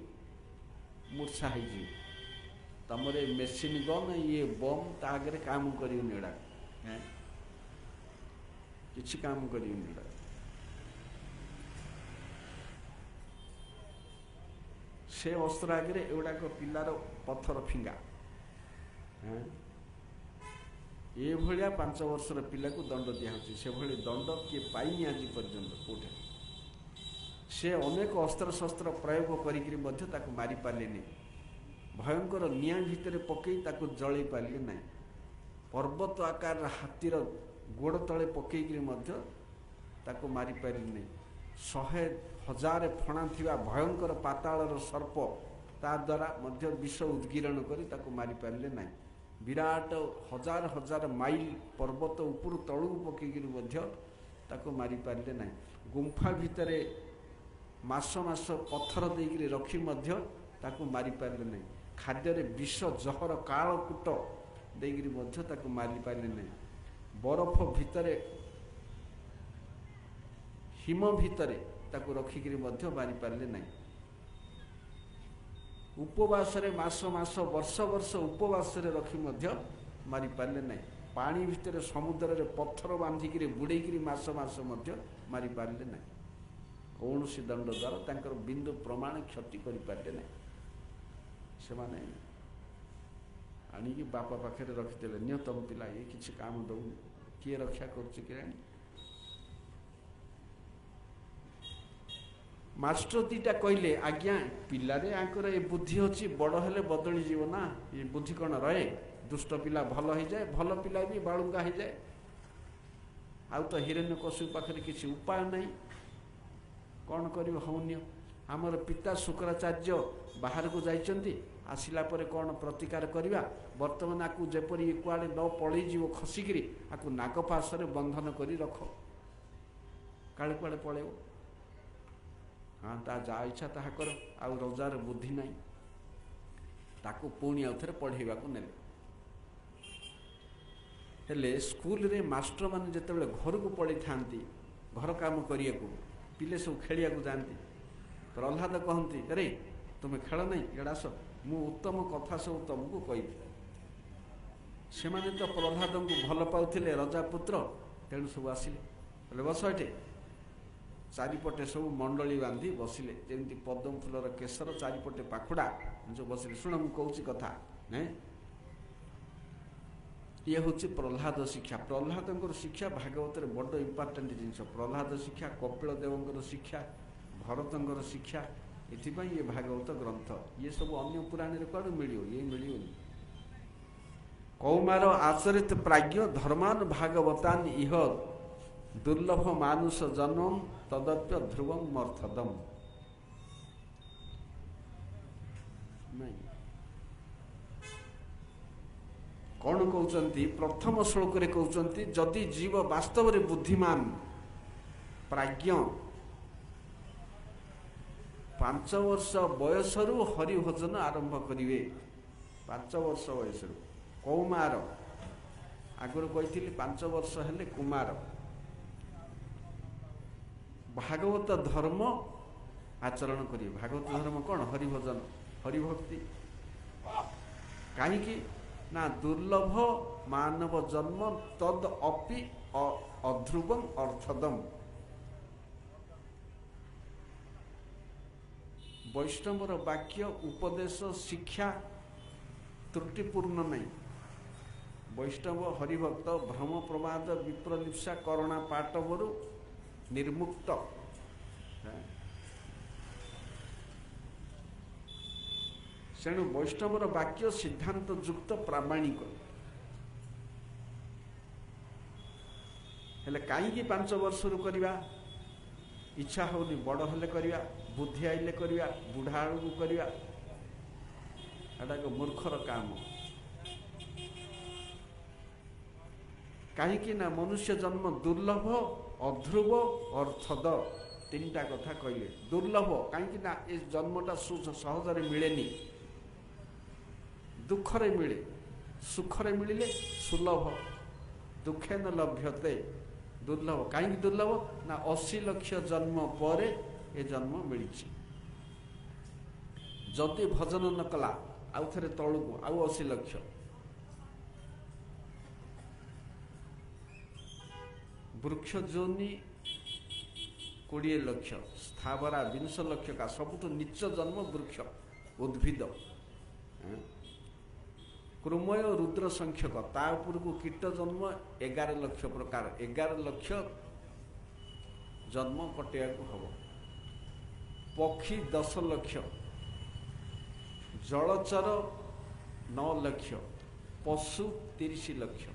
मूर्छा हो तमर मेसीन गन ये बम तागे काम कर किसी काम कर से अस्त्र आगे एगुड़ाक पिलार पथर फिंगा ये भाया 5 वर्षर पिला को दंड दिखाई से भाई दंड किए पाइनी आज पर्यंत कौटे से अनेक अस्त्र शस्त्र प्रयोग करी मारी पारे भयंकर निआ भितर पकई जलई पारे ना पर्वत आकार हाथीर गोड़ तले पकईकरी मारी पारे नहीं 100,000 फणा थिबा भयंकर पातालर सर्प ता द्वारा मध्य विष उद्गीरण करी मारी पारे ना विराट 1,000 माइल पर्वत उपरू तलू पकईकरी मारी पारे ना गुंफा भितर मास मास पत्थर देकरी रखी मारी पारे ना खाद्य विष जहर कालकूट देकरी मारी पारे ना बरफ भितर हिम भितर रखिकी मारी पारे ना उपवास मास मास वर्ष वर्ष उपवास रखी मारी पारे ना पानी भितर समुद्र रे पत्थर बांधिकी बुड़ेकी मास मास मारी पारे ना कौन सी दंड द्वारा तांकर बिंदु प्रमाण क्षति कर पारे ना से माने आनिकी बापा पाखे रखिदे निय तम पिला ये किसी काम दौन किए रक्षा कर मास्टर दीटा कहले आज्ञा पिलारे आंकर ए बुद्धि अच्छी बड़ हेले बदली जीव ना ये बुद्धि कौन रहे दुष्ट पिला भल हो जाए भल पिला भी बालुंगा हो जाए आउ तो हिरण्यकशिपु पाखे किसी उपाय नहीं कौन कर हौन्य आमर पिता शुक्राचार्य बाहर को जाइछन्ति आसिला परे कौन प्रतिकार करिबा वर्तमान आकु जेपरि कुआडे न पळै जीव खसिकरी आकु नाक पार्श्व बंधन करी रख काले कुआडे पळेव हाँ ता जा इच्छा ताहा कर आउ रजार बुद्धि नहीं ताकू पुणी आउ थरे पढ़ेबा को नेले हेले स्कूल रे मास्टर माने जेतेबेले घर को पढ़ी थांती घर काम करिया को पिले सब खेलिया को जानती प्रहलाद कहती अरे तुम खेल नहीं एडास मु उत्तम कथा सब तुमको कहबी से माने तो प्रहलाद को भल पाउथिले रजा पुत्र तेणु सब आसिले बोले बस एटे चारिपटे सब मंडली बांधी बसिले जेमती पद्म फूलर केसर चारिपटे पाखुड़ा जो बसिले शुण मु कहूँ कथा नहीं ये हूँ प्रहलाद शिक्षा प्रहलाद शिक्षा भागवत बड़ इम्पोर्टाट जिनस प्रहलाद शिक्षा कपिल देव शिक्षा भरतर शिक्षा एथिपाई ये भागवत ग्रंथ ये सब अन्य पुराण कौन मिल ये मिल कौमार आचरित प्राज्ञ धर्मान भागवतान इह दुर्लभ मानुष जन्म तदप्य ध्रुवम मर्थदम नहीं कौन कहते प्रथम श्लोक रे कहते जदि जीव वास्तव रे बुद्धिमान प्राज्ञ 5 वर्ष बयस हरिभजन आरंभ करिवे 5 वर्ष बयस कौमार आगुरी कही 5 वर्ष हेले कुमार भागवत धर्म आचरण करिए भागवत धर्म कौन हरिभजन हरिभक्ति कहीं ना दुर्लभ मानव जन्म तद अपि अध्रुवम अर्थदम वैष्णवर वाक्य उपदेश शिक्षा त्रुटिपूर्ण नहीं वैष्णव हरिभक्त भ्रम प्रमाद विप्रलिप्सा करुणा पाटवरु निर्मुक्त सेणु वैष्णवर वाक्य सिद्धांत युक्त प्रामाणिक हेले कहीं 5 वर्ष रु करवा इच्छा होनी बड़ हेले करवा बुद्धि आइले करवा बुढ़ा को करवा एटा मूर्खर काम कहीं ना मनुष्य जन्म दुर्लभ अध्रुव अर्थद 3टा कथा कहले दुर्लभ कहीं ना इस जन्मटा सहजरे मिलेनी दुखरे मिले सुखरे मिले सुलभ दुखे न लभ्यते दुर्लभ कहीं दुर्लभ ना 80 लक्ष जन्म पर ए जन्म मिली जदि भजन न कला आउ थे तलू आउ 80 लक्ष वृक्ष जोनि 20 लक्ष स्थावरा 20 लक्ष का सबुठ नीच जन्म वृक्ष उद्भिद कृमय रुद्र संख्यक ता उपरकू कीट जन्म 11 लक्ष प्रकार 11 लक्ष जन्म कटिया हम पक्षी 10 लक्ष जलचर 9 लक्ष पशु 30 लक्ष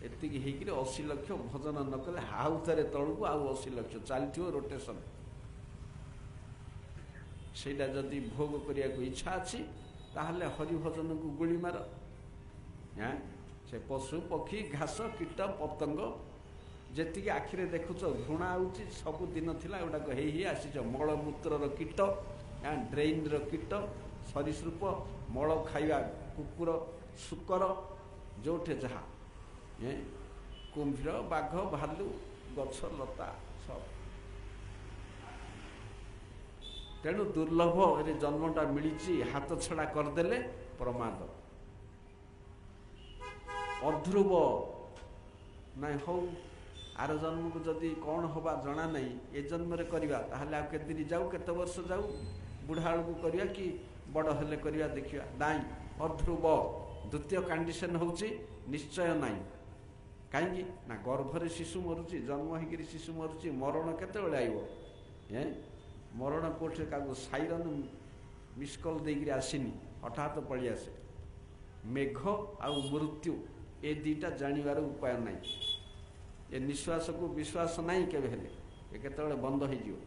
एति होकर 80 लक्ष भजन न कले हाउ थे तलू आउ 80 लक्ष चलती रोटेशन से जदि भोग करने को इच्छा अच्छी ताहले हरिभजन को गुली मार से पशु पक्षी घास कीट पतंग जी आखिरे देखुच घृणा आउची सब दिन थिला एटाक हे आसी मलमूत्र कीट ड्रेन कीट सरीसृप मल खाइबा कुकुर शुकर जोठे जहा कुंभीर बाघ भालू गछ लता सब तेणु दुर्लभ रे जन्मटा मिली हाथ छड़ा करदेले प्रमाद अध्रुव नाई हौ आर जन्म को जदि कौन हवा जना नहीं ए जन्म रे करिवा ताहले आ केते दिन जाऊ केते वर्ष जाऊ बुढ़ा को करिया कि बड़ हेले करिया देखिया नाई अध्रुव द्वितीय कंडीशन होची निश्चय नाई कहीं ना गर्भरे शिशु मरुची जन्म होकर शिशु मरुची मरण केते बेले आइबो मरण कोठे का साइरन मिसकल देकर आसनी हठात पलि आसे मेघ आ मृत्यु ए 2टा जानिबार उपाय नहीं ए निश्वास को विश्वास नहीं केबे हेले ए केते बंद हो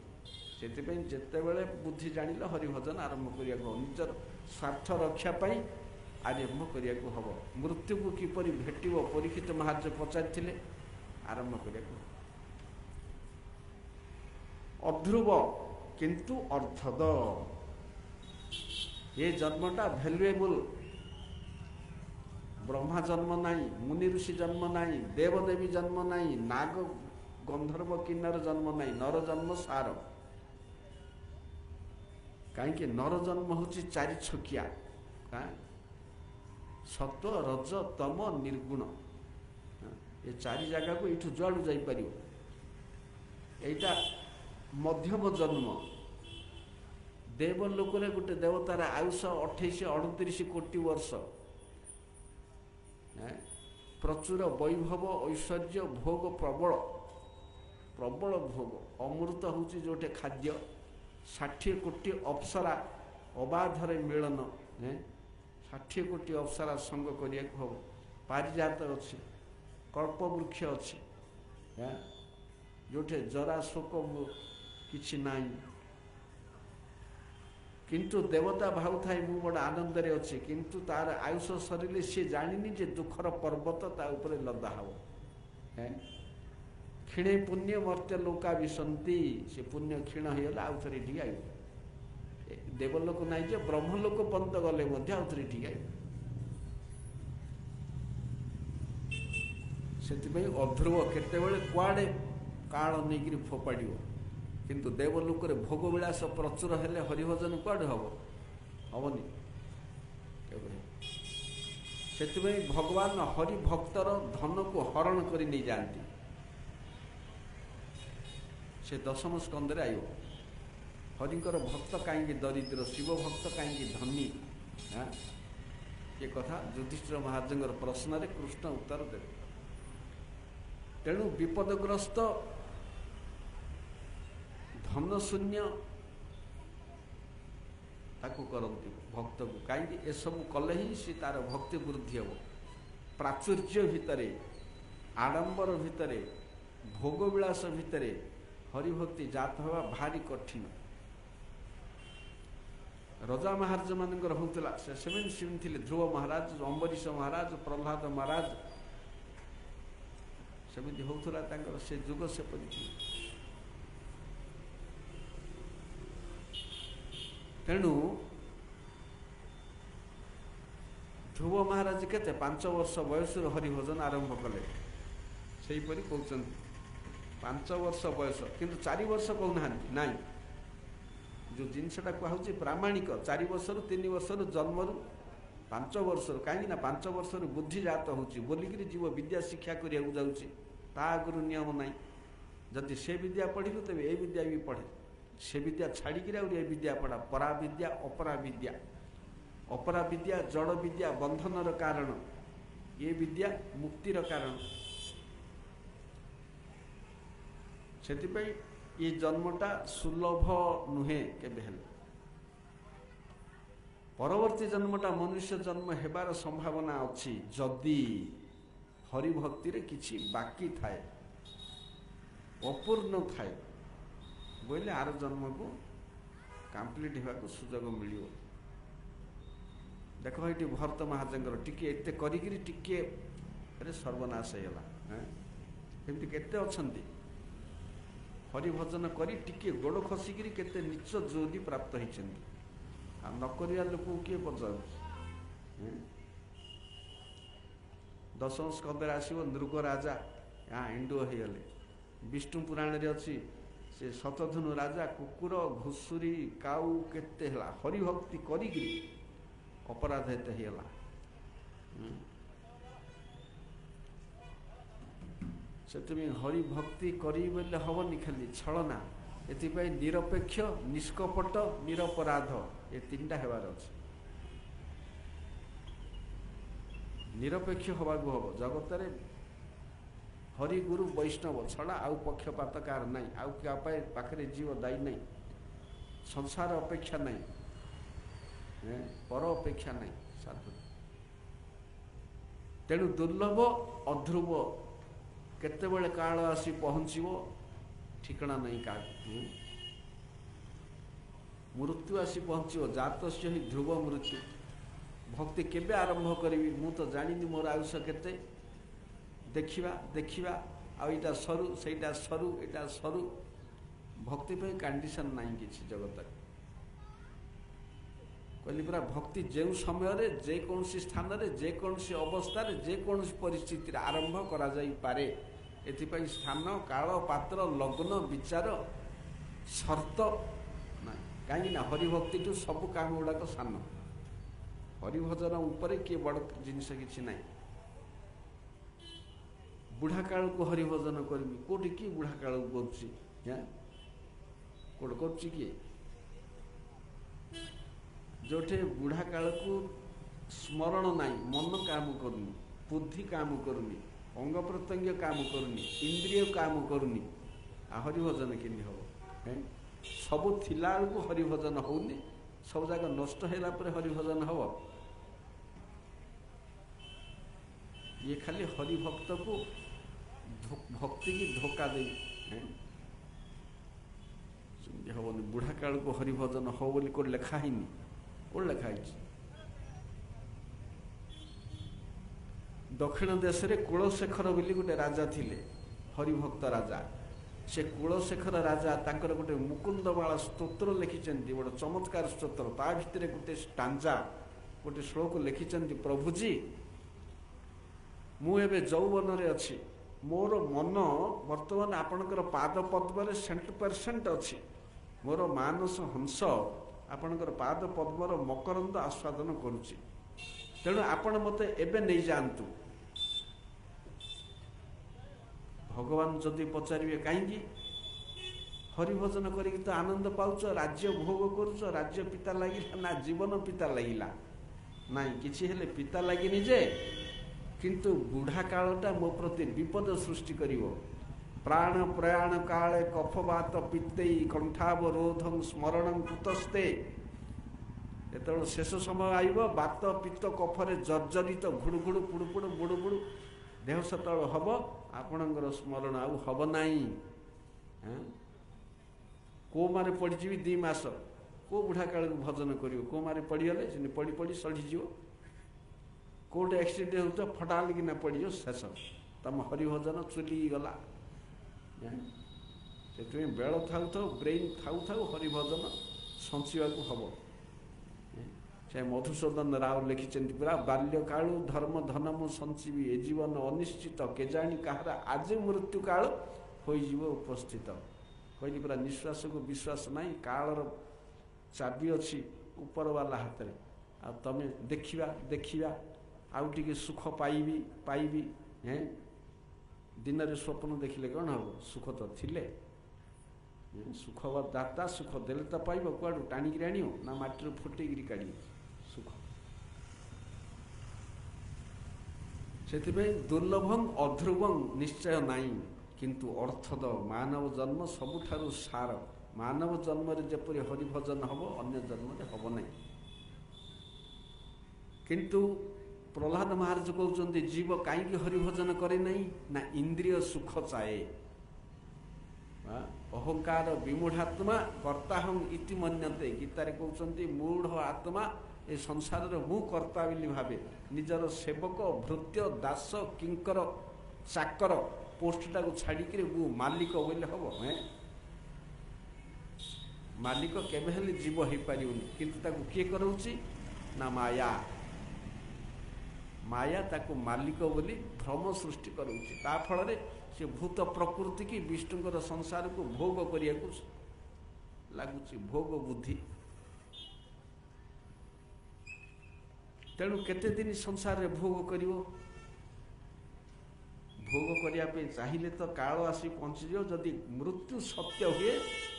ସେଥିପାଇଁ ଯେତେବେଳେ ବୁଦ୍ଧି ଜାଣିଲ ହରିଭଜନ ଆରମ୍ଭ କରିବାକୁ ହେବ। ନିଜର ସ୍ୱାର୍ଥ ରକ୍ଷା ପାଇଁ ଆରମ୍ଭ କରିବାକୁ ହେବ। ମୃତ୍ୟୁକୁ କିପରି ଭେଟିବ ପରୀକ୍ଷିତ ମହାରାଜ ପଚାରିଥିଲେ, ଆରମ୍ଭ କରିବାକୁ ହେବ। ଅଧ୍ରୁବ କିନ୍ତୁ ଅର୍ଥଦ, ଏ ଜନ୍ମଟା ଭ୍ୟାଲୁଏବୁଲ। ବ୍ରହ୍ମା ଜନ୍ମ ନାହିଁ, ମୁନି ଋଷି ଜନ୍ମ ନାହିଁ, ଦେବଦେବୀ ଜନ୍ମ ନାହିଁ, ନାଗ ଗନ୍ଧର୍ବ କିନ୍ନର ଜନ୍ମ ନାହିଁ, ନର ଜନ୍ମ ସାର। କାହିଁକି ନର ଜନ୍ମ ହେଉଛି ଚାରି ଛକିଆ, ସତ୍ଵ ରଜ ତମ ନିର୍ଗୁଣ। ଏ ଚାରି ଜାଗାକୁ ଏଇଠୁ ଯୁଆଡ଼ୁ ଯାଇପାରିବ। ଏଇଟା ମଧ୍ୟମ ଜନ୍ମ। ଦେବଲୋକରେ ଗୋଟେ ଦେବତାର ଆୟୁଷ 28-29 କୋଟି ବର୍ଷ। ପ୍ରଚୁର ବୈଭବ ଐଶ୍ୱର୍ଯ୍ୟ ଭୋଗ, ପ୍ରବଳ ପ୍ରବଳ ଭୋଗ। ଅମୃତ ହେଉଛି ଯେଉଁଠି ଖାଦ୍ୟ। 60 କୋଟି ଅପ୍ସରା ଅବାଧରେ ମିଳନ। 60 କୋଟି ଅପ୍ସରା ସଙ୍ଗ କରିବାକୁ ହେବ। ପାରିଜାତ ଅଛି, କଳ୍ପବୃକ୍ଷ ଅଛି, ଯେଉଁଠି ଜରା ଶୋକ କିଛି ନାହିଁ। କିନ୍ତୁ ଦେବତା ଭାବୁଥାଏ ମୁଁ ବଡ଼ ଆନନ୍ଦରେ ଅଛି, କିନ୍ତୁ ତାର ଆୟୁଷ ସରିଲେ ସେ ଜାଣିନି ଯେ ଦୁଃଖର ପର୍ବତ ତା ଉପରେ ଲଦା ହେବ। କ୍ଷୀଣେ ପୁଣ୍ୟ ମର୍ତ୍ତ୍ୟ ଲୋକା ବିଶନ୍ତି, ସେ ପୁଣ୍ୟ କ୍ଷୀଣ ହେଇଗଲେ ଆଉ ଥରେ ଏଠିକି ଆଇବ। ଦେବଲୋକ ନାହିଁ ଯେ ବ୍ରହ୍ମଲୋକ ପର୍ଯ୍ୟନ୍ତ ଗଲେ ମଧ୍ୟ ଆଉ ଥରେ ଏଠିକି ଆଇବ। ସେଥିପାଇଁ ଅଧ୍ରୁବ, କେତେବେଳେ କୁଆଡ଼େ କାଳ ନେଇକରି ଫୋପାଡ଼ିବ। କିନ୍ତୁ ଦେବଲୋକରେ ଭୋଗ ବିଳାସ ପ୍ରଚୁର ହେଲେ ହରିଭଜନ କୁଆଡ଼େ ହେବ? ହେବନି। ସେଥିପାଇଁ ଭଗବାନ ହରିଭକ୍ତର ଧନକୁ ହରଣ କରି ନେଇଯାଆନ୍ତି। ସେ ଦଶମ ସ୍କନ୍ଧରେ ଆଇବ। ହରିଙ୍କର ଭକ୍ତ କାହିଁକି ଦରିଦ୍ର, ଶିବ ଭକ୍ତ କାହିଁକି ଧନୀ? ଏ କଥା ଯୁଧିଷ୍ଠିର ମହାରାଜଙ୍କର ପ୍ରଶ୍ନରେ କୃଷ୍ଣ ଉତ୍ତର ଦେବେ। ତେଣୁ ବିପଦଗ୍ରସ୍ତ ଧନଶୂନ୍ୟ ତାକୁ କରନ୍ତି ଭକ୍ତକୁ। କାହିଁକି? ଏସବୁ କଲେ ହିଁ ସେ ତାର ଭକ୍ତି ବୃଦ୍ଧି ହେବ। ପ୍ରାଚୁର୍ଯ୍ୟ ଭିତରେ, ଆଡ଼ମ୍ବର ଭିତରେ, ଭୋଗବିଳାସ ଭିତରେ ହରିଭକ୍ତି ଜାତ ହେବା ଭାରି କଠିନ। ରଜା ମହାରାଜ ମାନଙ୍କର ହେଉଥିଲା। ସେମାନେ ଥିଲେ ଧ୍ରୁବ ମହାରାଜ, ଅମ୍ବରୀଶ ମହାରାଜ, ପ୍ରହ୍ଲାଦ ମହାରାଜ। ସେମିତି ହେଉଥିଲା ତାଙ୍କର, ସେ ଯୁଗ ସେପରି ଥିଲା। ତେଣୁ ଧ୍ରୁବ ମହାରାଜ କେତେ 5 ବର୍ଷ ବୟସରୁ ହରିଭଜନ ଆରମ୍ଭ କଲେ। ସେହିପରି କହୁଛନ୍ତି 5 ବର୍ଷ ବୟସ, କିନ୍ତୁ 4 ବର୍ଷ କହୁନାହାନ୍ତି। ନାଇଁ, ଯେଉଁ ଜିନିଷଟା କୁହାହେଉଛି ପ୍ରାମାଣିକ 4 ବର୍ଷରୁ 3 ବର୍ଷରୁ ଜନ୍ମରୁ 5 ବର୍ଷରୁ। କାହିଁକି ନା 5 ବର୍ଷରୁ ବୁଦ୍ଧି ଜାତ ହେଉଛି ବୋଲିକିରି ଜୀବ ବିଦ୍ୟା ଶିକ୍ଷା କରିବାକୁ ଯାଉଛି। ତା ଆଗରୁ ନିୟମ ନାହିଁ। ଯଦି ସେ ବିଦ୍ୟା ପଢ଼ିଲୁ ତେବେ ଏ ବିଦ୍ୟା ବି ପଢ଼େ। ସେ ବିଦ୍ୟା ଛାଡ଼ିକିରି ଆହୁରି ଏ ବିଦ୍ୟା ପଢ଼ା। ପରାବିଦ୍ୟା ଅପରା ବିଦ୍ୟା। ଅପରା ବିଦ୍ୟା ଜଡ଼ ବିଦ୍ୟା, ବନ୍ଧନର କାରଣ। ଏ ବିଦ୍ୟା ମୁକ୍ତିର କାରଣ। ସେଥିପାଇଁ ଏ ଜନ୍ମଟା ସୁଲଭ ନୁହେଁ କେବେ ହେଲେ। ପରବର୍ତ୍ତୀ ଜନ୍ମଟା ମନୁଷ୍ୟ ଜନ୍ମ ହେବାର ସମ୍ଭାବନା ଅଛି ଯଦି ହରିଭକ୍ତିରେ କିଛି ବାକି ଥାଏ, ଅପୂର୍ଣ୍ଣ ଥାଏ, ବୋଇଲେ ଆର ଜନ୍ମକୁ କମ୍ପ୍ଲିଟ୍ ହେବାକୁ ସୁଯୋଗ ମିଳିବ। ଦେଖ ଏଇଠି ଭରତ ମହାରାଜଙ୍କର ଟିକେ ଏତେ କରିକିରି ଟିକେ ସର୍ବନାଶ ହେଇଗଲା। ଏମିତି କେତେ ଅଛନ୍ତି ହରିଭଜନ କରି ଟିକେ ଗୋଡ଼ ଖସିକିରି କେତେ ନିଚ ଯୋନି ପ୍ରାପ୍ତ ହେଇଛନ୍ତି। ଆଉ ନ କରିବା ଲୋକକୁ କିଏ ପଚାରୁଛି? ଦଶମ ସ୍କନ୍ଧରେ ଆସିବ ନୃଗ ରାଜା ଏଣ୍ଡୁଅ ହେଇଗଲେ। ବିଷ୍ଣୁ ପୁରାଣରେ ଅଛି ସେ ଶତଧନୁ ରାଜା କୁକୁର ଘୁଷୁରୀ କାଉ କେତେ ହେଲା, ହରିଭକ୍ତି କରିକିରି ଅପରାଧ ଏତେ ହେଇଗଲା। ସେଥିପାଇଁ ହରିଭକ୍ତି କରି ବୋଲେ ହବନି ଖାଲି ଛଳନା। ଏଥିପାଇଁ ନିରପେକ୍ଷ, ନିଷ୍କପଟ, ନିରପରାଧ ଏ 3ଟା ହେବାର ଅଛି। ନିରପେକ୍ଷ ହେବାକୁ ହବ। ଜଗତରେ ହରି ଗୁରୁ ବୈଷ୍ଣବ ଛଡ଼ା ଆଉ ପକ୍ଷପାତ କାହାର ନାହିଁ। ଆଉ କାହା ପାଖରେ ଜୀବ ଦାୟୀ ନାହିଁ। ସଂସାର ଅପେକ୍ଷା ନାହିଁ, ପର ଅପେକ୍ଷା ନାହିଁ ସାଧୁ। ତେଣୁ ଦୁର୍ଲଭ ଅଧ୍ରୁବ, କେତେବେଳେ କାଳ ଆସି ପହଞ୍ଚିବ ଠିକଣା ନାହିଁ କାହାକୁ। ମୃତ୍ୟୁ ଆସି ପହଞ୍ଚିବ। ଜାତସ୍ୟ ହି ଧ୍ରୁବ ମୃତ୍ୟୁ। ଭକ୍ତି କେବେ ଆରମ୍ଭ କରିବି ମୁଁ ତ ଜାଣିନି, ମୋର ଆୟୁଷ କେତେ। ଦେଖିବା ଦେଖିବା, ଆଉ ଏଇଟା ସରୁ ସେଇଟା ସରୁ, ଏଇଟା ସରୁ। ଭକ୍ତି ପାଇଁ କଣ୍ଡିସନ୍ ନାହିଁ କିଛି ଜଗତରେ। କହିଲି ପରା, ଭକ୍ତି ଯେଉଁ ସମୟରେ, ଯେକୌଣସି ସ୍ଥାନରେ, ଯେକୌଣସି ଅବସ୍ଥାରେ, ଯେକୌଣସି ପରିସ୍ଥିତିରେ ଆରମ୍ଭ କରାଯାଇପାରେ। ଏଥିପାଇଁ ସ୍ଥାନ, କାଳ, ପାତ୍ର, ଲଗ୍ନ, ବିଚାର, ସର୍ତ୍ତ ନାହିଁ। କାହିଁକି ନା ହରିଭକ୍ତିଠୁ ସବୁ କାମ ଗୁଡ଼ାକ ସାନ। ହରିଭଜନ ଉପରେ କିଏ ବଡ଼ ଜିନିଷ କିଛି ନାହିଁ। ବୁଢ଼ା କାଳକୁ ହରିଭଜନ କରିବି, କେଉଁଠି କିଏ ବୁଢ଼ା କାଳକୁ କରୁଛି? କେଉଁଠି କରୁଛି କିଏ? ଯେଉଁଠି ବୁଢ଼ା କାଳକୁ ସ୍ମରଣ ନାହିଁ, ମନ କାମ କରୁନି, ବୁଦ୍ଧି କାମ କରୁନି, ଅଙ୍ଗ ପ୍ରତ୍ୟଙ୍ଗ କାମ କରୁନି, ଇନ୍ଦ୍ରିୟ କାମ କରୁନି, ଆଉ ହରିଭଜନ କେମିତି ହେବ? ସବୁ ଥିଲା ବେଳକୁ ହରିଭଜନ ହେଉନି, ସବୁ ଯାକ ନଷ୍ଟ ହେଲା ପରେ ହରିଭଜନ ହେବ? ଇଏ ଖାଲି ହରିଭକ୍ତକୁ ଭକ୍ତି କି ଧୋକା ଦେଇ ସେମିତି ହେବନି। ବୁଢ଼ା କାଳକୁ ହରିଭଜନ ହବ ବୋଲି କେଉଁଠି ଲେଖା ହେଇନି? କେଉଁଠି ଲେଖା ହେଇଛି? ଦକ୍ଷିଣ ଦେଶରେ କୁଳଶେଖର ବୋଲି ଗୋଟେ ରାଜା ଥିଲେ, ହରିଭକ୍ତ ରାଜା। ସେ କୁଳଶେଖର ରାଜା ତାଙ୍କର ଗୋଟେ ମୁକୁନ୍ଦମାଳା ସ୍ତୋତ୍ର ଲେଖିଛନ୍ତି, ଗୋଟେ ଚମତ୍କାର ସ୍ତୋତ୍ର। ତା ଭିତରେ ଗୋଟେ ଷ୍ଟାଞ୍ଜା, ଗୋଟେ ଶ୍ଲୋକ ଲେଖିଛନ୍ତି, ପ୍ରଭୁଜୀ ମୁଁ ଏବେ ଯୌବନରେ ଅଛି, ମୋର ମନ ବର୍ତ୍ତମାନ ଆପଣଙ୍କର ପାଦ ପଦ୍ମରେ 100% ଅଛି। ମୋର ମାନସ ହଂସ ଆପଣଙ୍କର ପାଦ ପଦ୍ମର ମକରନ୍ଦ ଆସ୍ୱାଦନ କରୁଛି। ତେଣୁ ଆପଣ ମୋତେ ଏବେ ନେଇଯାଆନ୍ତୁ। ଭଗବାନ ଯଦି ପଚାରିବେ କାହିଁକି? ହରିଭଜନ କରିକି ତ ଆନନ୍ଦ ପାଉଛ, ରାଜ୍ୟ ଭୋଗ କରୁଛ, ରାଜ୍ୟ ପିତା ଲାଗିଲା ନା ଜୀବନ ପିତା ଲାଗିଲା? ନାଇଁ, କିଛି ହେଲେ ପିତା ଲାଗିନି ଯେ, କିନ୍ତୁ ବୁଢ଼ା କାଳଟା ମୋ ପ୍ରତି ବିପଦ ସୃଷ୍ଟି କରିବ। ପ୍ରାଣ ପ୍ରୟାଣ କାଳେ କଫବାତ ପିତ୍ତେଇ କଣ୍ଠାବରୋଧଂ ସ୍ମରଣଂ କୁତସ୍ତେ। ଯେତେବେଳେ ଶେଷ ସମୟ ଆଇବ, ବାତ ପିତ୍ତ କଫରେ ଜର୍ଜରିତ, ଘୁଡ଼ୁ ଘୁଡ଼ୁ ପୁଡ଼ୁ ପୁଡ଼ୁ ବୁଡ଼ୁ ବୁଡ଼ୁ ଦେହ ସେତେବେଳେ ହେବ, ଆପଣଙ୍କର ସ୍ମରଣ ଆଉ ହେବ ନାହିଁ। କୋମାରେ ପଡ଼ିଯିବି 2 ମାସ, କେଉଁ ବୁଢ଼ା କାଳକୁ ଭଜନ କରିବ? କୋମାରେ ପଡ଼ିଗଲେ ସେମିତି ପଡ଼ି ପଡ଼ି ସଢ଼ିଯିବ। କେଉଁଠି ଆକ୍ସିଡେଣ୍ଟ ହେଉଥିବ, ଫଟାଲ କିନା ପଡ଼ିଯିବ, ଶେଷ। ତମ ହରିଭଜନ ଚୁଲିଗଲା। ସେଥିପାଇଁ ବେଳ ଥାଉ ଥାଉ, ବ୍ରେନ୍ ଥାଉ ଥାଉ ହରିଭଜନ ସଞ୍ଚିବାକୁ ହେବ। ସେ ମଧୁସୂଦନ ରାଓ ଲେଖିଛନ୍ତି ପୁରା, ବାଲ୍ୟକାଳୁ ଧର୍ମ ଧନ ମୁଁ ସଞ୍ଚିବି, ଏ ଜୀବନ ଅନିଶ୍ଚିତ, କେଜାଣି କାହାର ଆଜି ମୃତ୍ୟୁ କାଳ ହୋଇଯିବ ଉପସ୍ଥିତ। କହିଲି ପୁରା, ନିଶ୍ୱାସକୁ ବିଶ୍ୱାସ ନାହିଁ, କାଳର ଚାବି ଅଛି ଉପରବାଲା ହାତରେ। ଆଉ ତମେ ଦେଖିବା ଦେଖିବା, ଆଉ ଟିକେ ସୁଖ ପାଇବି ପାଇବି। ଦିନରେ ସ୍ୱପ୍ନ ଦେଖିଲେ କ'ଣ ହେବ? ସୁଖ ତ ଥିଲେ। ସୁଖ ଦାତା, ସୁଖ ଦେଲେ ତ ପାଇବ। କୁଆଡ଼ୁ ଟାଣିକିରି ଆଣିବ ନା ମାଟିରୁ ଫୁଟେଇକିରି କାଢ଼ିବ ସୁଖ? ସେଥିପାଇଁ ଦୁର୍ଲଭଂ ଅଧ୍ରୁବଂ ନିଶ୍ଚୟ ନାହିଁ, କିନ୍ତୁ ଅର୍ଥଦ। ମାନବ ଜନ୍ମ ସବୁଠାରୁ ସାର। ମାନବ ଜନ୍ମରେ ଯେପରି ହରିଭଜନ ହେବ, ଅନ୍ୟ ଜନ୍ମରେ ହେବ ନାହିଁ। କିନ୍ତୁ ପ୍ରହ୍ଲାଦ ମହାରାଜ କହୁଛନ୍ତି, ଜୀବ କାହିଁକି ହରିଭଜନ କରେ ନାହିଁ? ନା ଇନ୍ଦ୍ରିୟ ସୁଖ ଚାଏ। ଅହଙ୍କାର ବିମୂଢ଼ାତ୍ମା କର୍ତ୍ତାହଂ ଇତି ମନ୍ୟତେ। ଗୀତାରେ କହୁଛନ୍ତି, ମୂଢ଼ ଆତ୍ମା ଏ ସଂସାରର ମୁଁ କର୍ତ୍ତା ବୋଲି ଭାବେ। ନିଜର ସେବକ, ଭୃତ୍ୟ, ଦାସ, କିଙ୍କର, ଚାକର ପୋଷ୍ଟଟାକୁ ଛାଡ଼ିକିରି ମୁଁ ମାଲିକ ବୋଲି ହେବ? ମାଲିକ କେବେ ହେଲେ ଜୀବ ହେଇପାରିବନି। କିନ୍ତୁ ତାକୁ କିଏ କରାଉଛି? ନା ମାୟା। ମାୟା ତାକୁ ମାଲିକ ବୋଲି ଭ୍ରମ ସୃଷ୍ଟି କରାଉଛି। ତା ଫଳରେ ସେ ଭୂତ ପ୍ରକୃତି କି ବିଷ୍ଣୁଙ୍କର ସଂସାରକୁ ଭୋଗ କରିବାକୁ ଲାଗୁଛି, ଭୋଗ ବୁଦ୍ଧି। ତେଣୁ କେତେ ଦିନ ସଂସାରରେ ଭୋଗ କରିବ? ଭୋଗ କରିବା ପାଇଁ ଚାହିଁଲେ ତ କାଳ ଆସି ପହଞ୍ଚିଯିବ। ଯଦି ମୃତ୍ୟୁ ସତ୍ୟ ହୁଏ,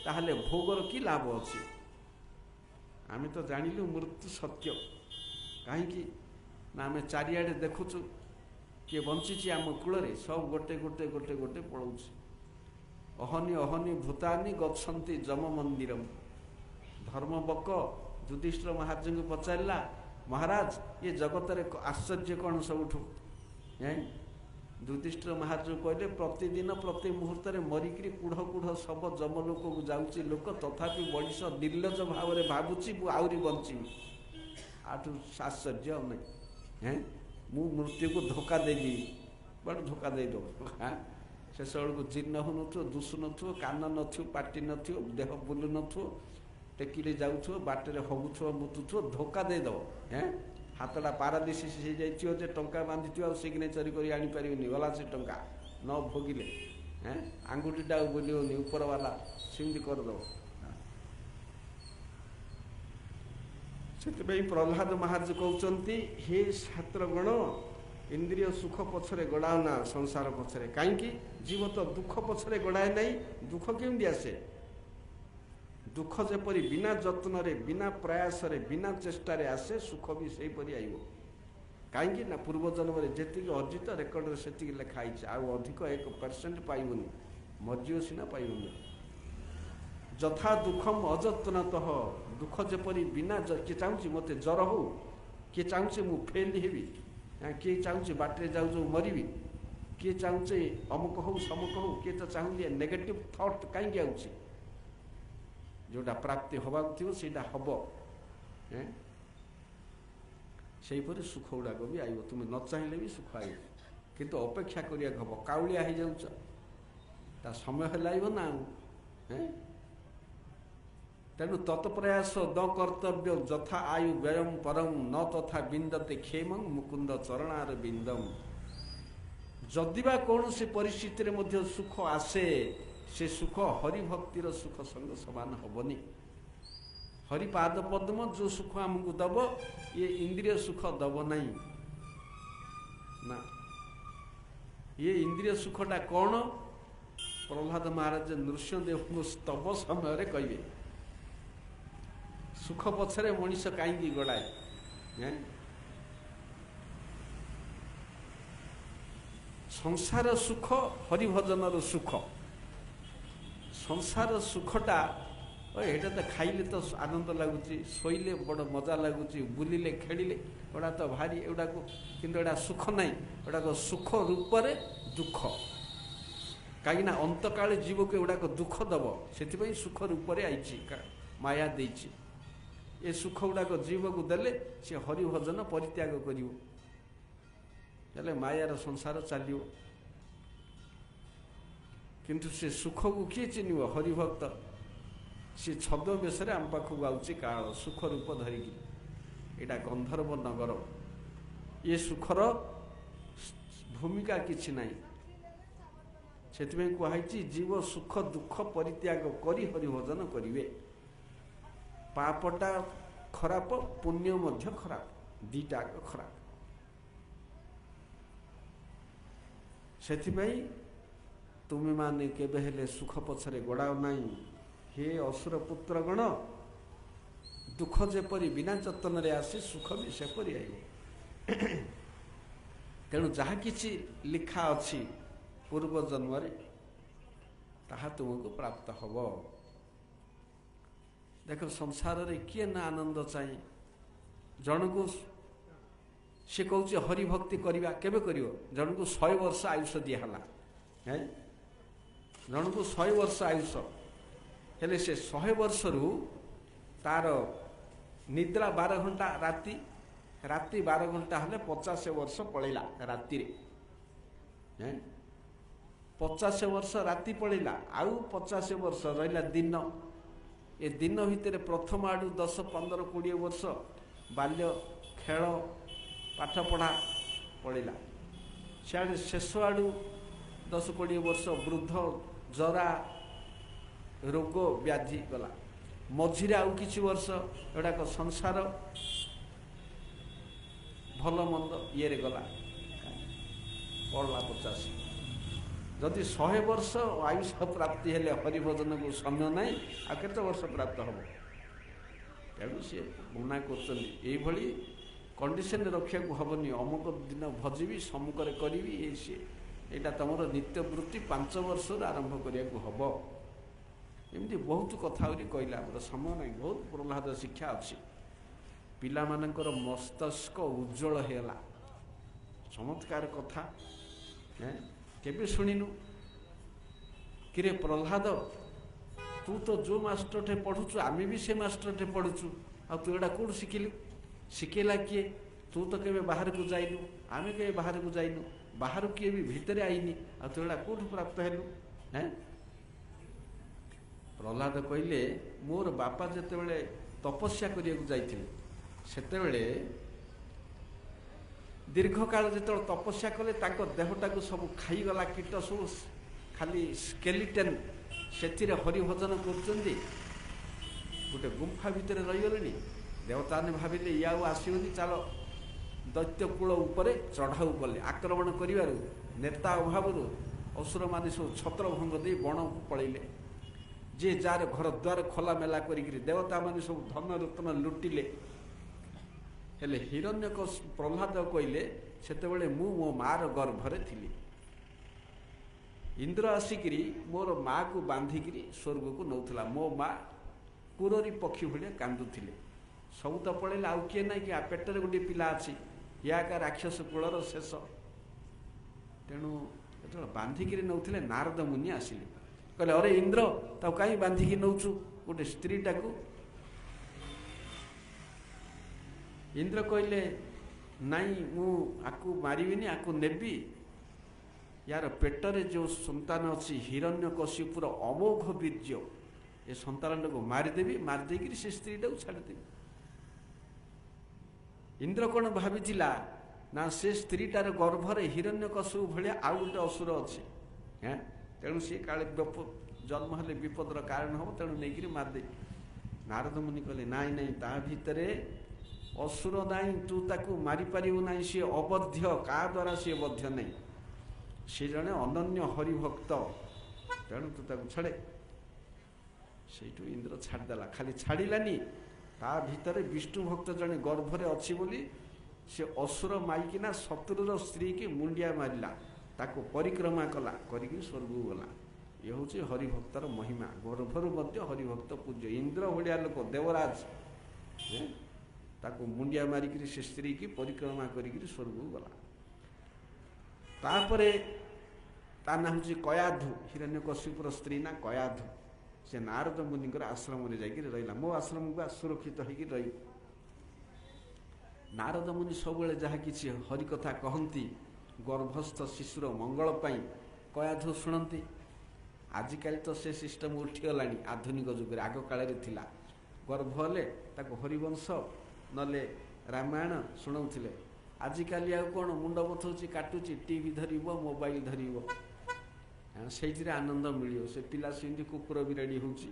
ତାହେଲେ ଭୋଗର କି ଲାଭ ଅଛି? ଆମେ ତ ଜାଣିଲୁ ମୃତ୍ୟୁ ସତ୍ୟ। କାହିଁକି ନା ଆମେ ଚାରିଆଡ଼େ ଦେଖୁଛୁ, କିଏ ବଞ୍ଚିଛି ଆମ କୂଳରେ, ସବୁ ଗୋଟେ ଗୋଟେ ଗୋଟେ ଗୋଟେ ପଳଉଛି। ଅହନି ଅହନି ଭୂତାନି ଗଚ୍ଛନ୍ତି ଯମ ମନ୍ଦିରମ୍। ଧର୍ମବକ ଯୁଧିଷ୍ଠିର ମହାରାଜଙ୍କୁ ପଚାରିଲା, ମହାରାଜ ଏ ଜଗତରେ ଆଶ୍ଚର୍ଯ୍ୟ କ'ଣ ସବୁଠୁ? युधिष्ठिर महाराज कहले प्रतिदिन प्रति मुहूर्त मरिकी कूढ़ कूढ़ सब जमलोक को जाऊँगी लोक तथापि मनीष निर्लज भाव में भावुची आहरी बंची आठू आश्चर्य नहीं हैं मु मृत्यु को धोखा देवी बड़ धोखा देद हाँ शेष बेलू जीर्ण हो दुषु नु कान नु पाटी नु देह बुलू नु टेकिले जाऊ बाटर हगुव मुतुव धोखा देदेव हैं हाथटा पारालिसिस हो जाइए टंका बांधि आ सिग्नेचर कर आनीपारे गला से टंका न भोगिले हैं आंगुठीटा बुलनी ऊपर वाला सेमती करदेव से प्रहलाद महाराज कहते हे छात्रगण इंद्रिय सुख पछरे गड़ाओ ना संसार पछरे कहीं जीव तो दुख पछरे गड़ाए नहीं दुख केमती आसे दुख जेपरी बिना जत्न रे बिना प्रयास रे बिना चेष्टा रे आसे सुख भी से परी आइब कहीं ना पूर्व जन्म जी अर्जित रेकर्ड से लिखाई आउ अधिक 1% पाइबनी मर्जी सीना पाइबनी जथा दुखम अजत्नत दुख जेपरी बिना किए चाहूँ मत जर हो किए चाहूँ मु फेल हेबी किए चाहूँ बाटे जाऊ मरबी किए चाहूँ अमुक हो समुक हो किए तो चाहूँ नेगेटिव थॉट कहीं आउची जोटा प्राप्ति हवा थी से हम से सुख गुड़ाक भी आइब तुम न चाहिए भी सुख आइब किंतु अपेक्षा करिया हम काउलिया हो जाऊँ समय है ना तेणु तत्प्रयास न कर्तव्य जथा आयु व्ययम परम न तथा बिंदते क्षेम मुकुंद चरणार बिंदम जदिबा कौन से परिस्थिति में सुख आसे से सुख हरिभक्तिर सुख संग समान हेनी हरिपाद पद्म जो सुख आमको दब ये इंद्रिय सुख दब नहीं ना ये इंद्रिय सुखटा कौन प्रहलाद महाराज नृसिंहदेव को स्तव समय कहे सुख पछरे मनीष कहीं गड़ाए संसार सुख हरिभजन सुख संसार सुखटा एटा तो खाइले तो आनंद लगुच शोले बड़ मजा लगुच बुलिले खेलिले एटा तो भारी एटा को किंतु एटा सुख नहीं एटा को सुख रूप में दुख कहीं अंतकाल जीव को एटा को दुख दब से सुख रूप में आई माया देची ये सुख गुड़ाक जीव को देले सी हरिभजन परित्याग कर मायार संसार चलो किंतु से सुख को किए चिन्ह हरिभक्त सी छद्म बेश आम पाखक आउची काल सुख रूप धरिकी एटा गंधर्व नगर ये सुखर भूमिका किछि नहीं से कहुई जीव सुख दुख परित्याग करी हरिभजन करिवे पापटा खराब पुण्य मध्य खराब दीटा खराब से तुम्हें माने केबे हेले सुख पछरे गोड़ाओ नहीं हे असुर पुत्र गण दुख जेपरी बिना जतन रे आसे सुख भी सेपरी आई तेणु जहाँ किछि लिखा अच्छी पूर्व जन्म ताहा तुमको प्राप्त हब देख संसार रे किए ना आनंद चाहिए जन को सी कहूँ हरिभक्ति करवा केबे करियो जन को 100 वर्ष आयुष दिहला है जन को 100 वर्ष आयुष हेले से 100 वर्ष रु तार निद्रा 12 घंटा राति राति 12 घंटा हेले 50 वर्ष पड़ेला राति रे 50 वर्ष राति पड़ेला आउ 50 वर्ष रहा दिन ए दिन भितर प्रथम आड़ू 10, 15, 20 वर्ष बाल्य खेल पाठ पढ़ा पड़ेला सियाड़े शेष आड़ू 10, 20 वर्ष वृद्ध जरा रोग व्याधि गला मझिरे आउ किछि वर्ष एटाक संसार भल मंद ये गला पड़ला 50 जदि 100 वर्ष आयुष प्राप्ति हेले हरिभजन को समय नहीं आ केते वर्ष प्राप्त हम तेणु सी मना कर कंडीशन रखा हेनी अमुक दिन भजबी सम्मुख करी यहाँ तुम नित्य वृत्ति 5 वर्ष आरंभ करने हम एमती बहुत कथा कहला समय नहीं बहुत प्रहलाद शिक्षा अच्छी पिला मानकर मस्तिष्क उज्जवल होगा चमत्कार कथा केबे शुणिनु किरे प्रहलाद तू तो जो मास्टरटे पढ़ुचु आमे भी से मास्टरटे पढ़ुचु आ तू एटा कौन शिखिलु शिखेला किए तू तो केबे बाहर को जाइनु आमे केबे बाहर को जाइनु बाहर किए भी भीतर आईनी आ तू एटा कौन प्राप्त हेलु हैं प्रहलाद कहले मोर बापा जेते बेले तपस्या करिया को जाइथिले सेते बेले दीर्घ काल जेते तपस्या कले ताको देहटा को सब खाई गला कीट सब खाली स्केलिटन सेथिरे हरि भजन करचंदी गोटे गुंफा भितर रही गलेनी देवता ने भाविले या आसीबनी चलो दैत्य कूल उपरे चढ़ाऊ कले आक्रमण करिवारु नेता अभावरु असुर माने सब छत्रभंग दे बण को पळैले जे जार घर द्वार खोला मेला करिकरी देवता माने सब धन रत्न लुटिले हेले हिरण्यकश्यप प्रहलाद कहले सेते बेले मु मो मार गर्भरे थिली इंद्र आसिकी मोर माँ को बांधिकी स्वर्ग को नौला मो माँ कुररी पक्षी भाया कांदुले सब तो पड़े आउ किए ना कि पेटर गोटे पिला अच्छी या का राक्षस कूलर शेष तेणु जो बांधिकी नौले नारद मुनि आसिले कहले अरे इंद्र ताऊ कहीं बांधिकी नौचु गोटे स्त्रीटा को इंद्र कहले नाई मु आकु मारिबिनी आकु नेबी यार पेटरे जो संतान अच्छी हिरण्यकशिपुर अमोघ वीर्य ये संतान को मारिदेवी मारिदेकी से स्त्रीटा को छाड़देवी इंद्र कौन भाई ना से स्त्रीटार गर्भरे हिरण्यकशिपु भाया आउ गोटे असुर अच्छे हैं तेणु सी काले जन्म हेले विपदर कारण हम तेणु नहीं मारिदे नारद मुनि कहले नाई नाई ता भितरे असुर नाई तू ताकू मारी पारिबु नाई सी अबध्य का द्वारा सी बध्य नहीं सी जने अनन्य हरिभक्त तेणु तू ताकू छाड़े सेठू इंद्र छाड़देला खाली छाड़िलानी ता भितर विष्णु भक्त जने गर्भरे अच्छी बोली से असुर माइकिना शत्रुर स्त्री की मुंडिया मारिला ताको परिक्रमा कला करिकी स्वर्ग गला ये हूँ हरिभक्तर महिमा गर्भरु मध्य हरिभक्त पूज्य इंद्र भलिया लोक देवराज ताको मुंडिया मारिकी से स्त्री की परिक्रमा करिकी स्वर्ग गला तापरे ता ना हूँ कयाधु हिरण्यकशिपुर स्त्री ना कयाधु से नारद मुनिकर आश्रम में जाकर रहा मो आश्रम को सुरक्षित होकर रही नारद मुनि सब जहाँ कि हरिकथा कहती गर्भस्थ शिशुर मंगल कयाधु शुणती आजिकल तो से सिस्टम उठीगला आधुनिक जुग आग काल गर्भ हेले हरिवंश नले रामायण शुणाऊले आजिकल आ कौन मुंड बथौची काटुची टीवी धरिब मोबाइल धरिब से आनंद मिल से पिला सेमती कुकुर बिराड़ी होची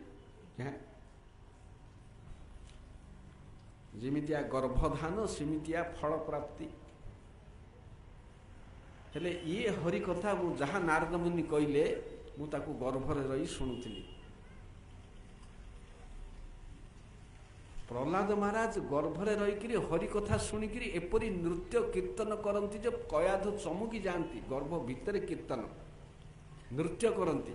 जिमितिया गर्भधान सेमितिया फल प्राप्ति हेले ये हरि कथा मु जहाँ नारद मुनि कहले मु ताकू गर्भरे रही शुणुली प्रहलाद महाराज गर्भरे रहीकि हरि कथा शुणिकी एपरी नृत्य कीर्तन करती जो कयाधु चमुकी जाती गर्भ भितर कीर्तन नृत्य करती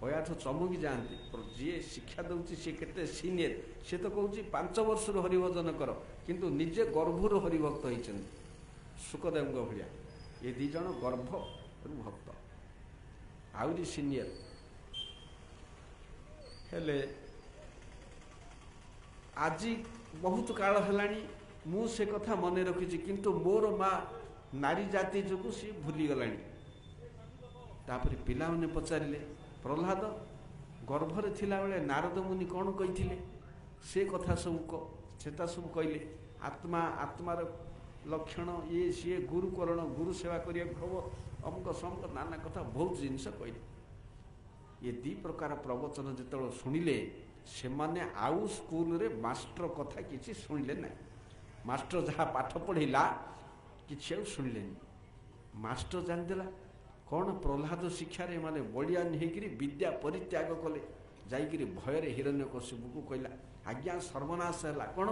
कयाधु चमुकी जाती जी शिक्षा दूसरी सी के सीनियर सी तो कौच 5 वर्ष हरिभजन कर किंतु निजे गर्भर हरिभक्त होती सुखदेव भाया ये दी जन गर्भ भक्त आउरी सीनियर हेले आज बहुत काल है मु से कथा मन रखी किंतु मोर माँ नारी जाति जो सी भूली गलानी तापर पिला माने पचारे प्रहलाद गर्भरे थिला बेले नारद मुनि कौन कही से कथा सब सेता सब कहले आत्मा आत्मार लक्षण ये सी गुरुकरण गुरु सेवा करिया हम अमुक समक नाना कथा बहुत जिनस कहले ये दी प्रकार प्रवचन जो शुणिले से माने आउ स्कूल रे मास्टर कथा किसी शुणिले ना मास्टर जहाँ पाठ पढ़ेला कि शुणिले मास्टर जानदेला कौन प्रहलाद शिक्षार माने बलियान होकर विद्या परित्याग कले जाइए भयर हिरण्यकशिपु को कहला आज्ञा सर्वनाश है कौन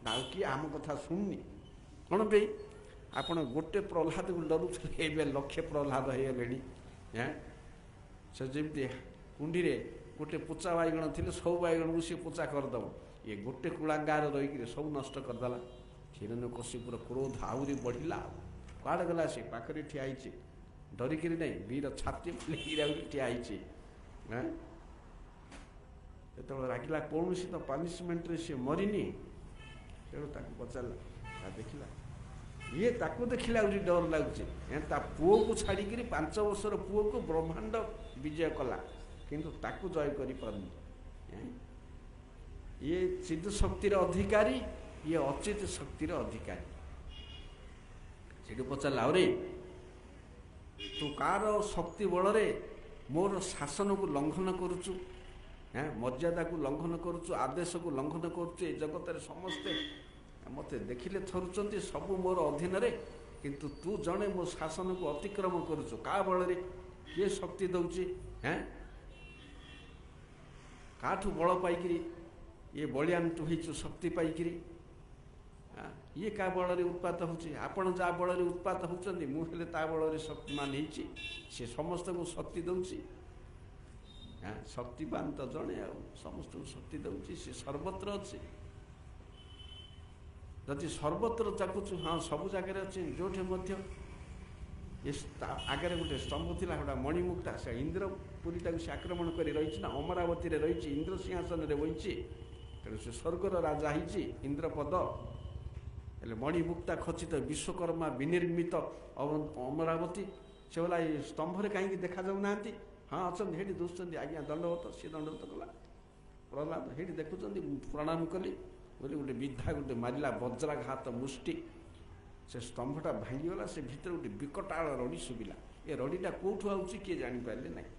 ना किए आम कथा शुणुनी कौन पे आपण गोटे प्रहलाद को डरुले लक्षे प्रहलाद हो गले से जमी कुंडी गोटे पूचा बैगण थे सब बैगण को सी पूचा करदब ये गोटे कुलांगार रहीकि सब नष्ट करदेला हिरण्यकशिपुर क्रोध आहरी बढ़ला କୁଆଡ଼େ ଗଲା ସେ ପାଖରେ ଠିଆ ହେଇଛି ଡରିକିରି ନାହିଁ ବୀର ଛାତି ଫୁଲେଇକି ଠିଆ ହେଇଛି। ଯେତେବେଳେ ରାଗିଲା କୌଣସି ତ ପାନିସମେଣ୍ଟରେ ସେ ମରିନି, ତେଣୁ ତାକୁ ପଚାରିଲା, ତା ଦେଖିଲା ଇଏ ତାକୁ ଦେଖିଲା ଆହୁରି ଡର ଲାଗୁଛି। ତା ପୁଅକୁ ଛାଡ଼ିକିରି 5 ବର୍ଷର ପୁଅକୁ ବ୍ରହ୍ମାଣ୍ଡ ବିଜୟ କଲା, କିନ୍ତୁ ତାକୁ ଜୟ କରିପାରୁନି। ଇଏ ଚିଦ ଶକ୍ତିର ଅଧିକାରୀ, ଇଏ ଅଚିତ ଶକ୍ତିର ଅଧିକାରୀ। ସେଠୁ ପଚାରିଲା, ଆରେ ତୁ କାହାର ଶକ୍ତି ବଳରେ ମୋର ଶାସନକୁ ଲଙ୍ଘନ କରୁଛୁ, ମର୍ଯ୍ୟାଦାକୁ ଲଙ୍ଘନ କରୁଛୁ, ଆଦେଶକୁ ଲଙ୍ଘନ କରୁଛୁ। ଏ ଜଗତରେ ସମସ୍ତେ ମୋତେ ଦେଖିଲେ ଥରୁଛନ୍ତି, ସବୁ ମୋର ଅଧୀନରେ, କିନ୍ତୁ ତୁ ଜଣେ ମୋ ଶାସନକୁ ଅତିକ୍ରମ କରୁଛୁ। କାହା ବଳରେ? କିଏ ଶକ୍ତି ଦେଉଛି? କାଠୁ ବଳ ପାଇକିରି ଇଏ ବଳିଆନ ତୁ ହେଇଛୁ ଶକ୍ତି ପାଇକିରି। ଇଏ କାହା ବଳରେ ଉତ୍ପାତ ହେଉଛି? ଆପଣ ଯାହା ବଳରେ ଉତ୍ପାତ ହେଉଛନ୍ତି, ମୁଁ ହେଲେ ତା ବଳରେ ଶକ୍ତିମାନ ହେଇଛି। ସେ ସମସ୍ତଙ୍କୁ ଶକ୍ତି ଦେଉଛି। ଶକ୍ତିବାନ ତ ଜଣେ, ଆଉ ସମସ୍ତଙ୍କୁ ଶକ୍ତି ଦେଉଛି। ସେ ସର୍ବତ୍ର ଅଛି। ଯଦି ସର୍ବତ୍ର ଚାକୁଛୁ, ହଁ ସବୁ ଜାଗାରେ ଅଛି, ଯେଉଁଠି ମଧ୍ୟ ଆଗରେ ଗୋଟେ ସ୍ତମ୍ଭ ଥିଲା, ଗୋଟା ମଣିମୁକ୍ତା, ସେ ଇନ୍ଦ୍ରପୁରୀଟାକୁ ସେ ଆକ୍ରମଣ କରି ରହିଛି ନା, ଅମରାବତୀରେ ରହିଛି, ଇନ୍ଦ୍ର ସିଂହାସନରେ ବହିଛି। ତେଣୁ ସେ ସ୍ୱର୍ଗର ରାଜା ହେଇଛି, ଇନ୍ଦ୍ରପଦ। ହେଲେ ମଣିମୁକ୍ତା ଖଚିତ ବିଶ୍ୱକର୍ମା ବିନିର୍ମିତ ଅମରାବତୀ, ସେ ହେଲା ଏ ସ୍ତମ୍ଭରେ କାହିଁକି ଦେଖାଯାଉନାହାନ୍ତି? ହଁ ଅଛନ୍ତି, ହେଇଠି ଦୁଷୁଛନ୍ତି। ଆଜ୍ଞା ଦଣ୍ଡବତ, ସିଏ ଦଣ୍ଡବତ କଲା। ପ୍ରହ୍ଲାଦ ହେଇଠି ଦେଖୁଛନ୍ତି, ପ୍ରଣାମ କଲି ବୋଲି ଗୋଟେ ବିଧା ଗୋଟେ ମାରିଲା ବଜ୍ରାଘାତ ମୁଷ୍ଟି, ସେ ସ୍ତମ୍ଭଟା ଭାଙ୍ଗିଗଲା। ସେ ଭିତରେ ଗୋଟେ ବିକଟାଳ ରଡ଼ି ଶୁଭିଲା। ଏ ରଡ଼ିଟା କେଉଁଠୁ ଆଉଛି କିଏ ଜାଣିପାରିଲେ ନାହିଁ।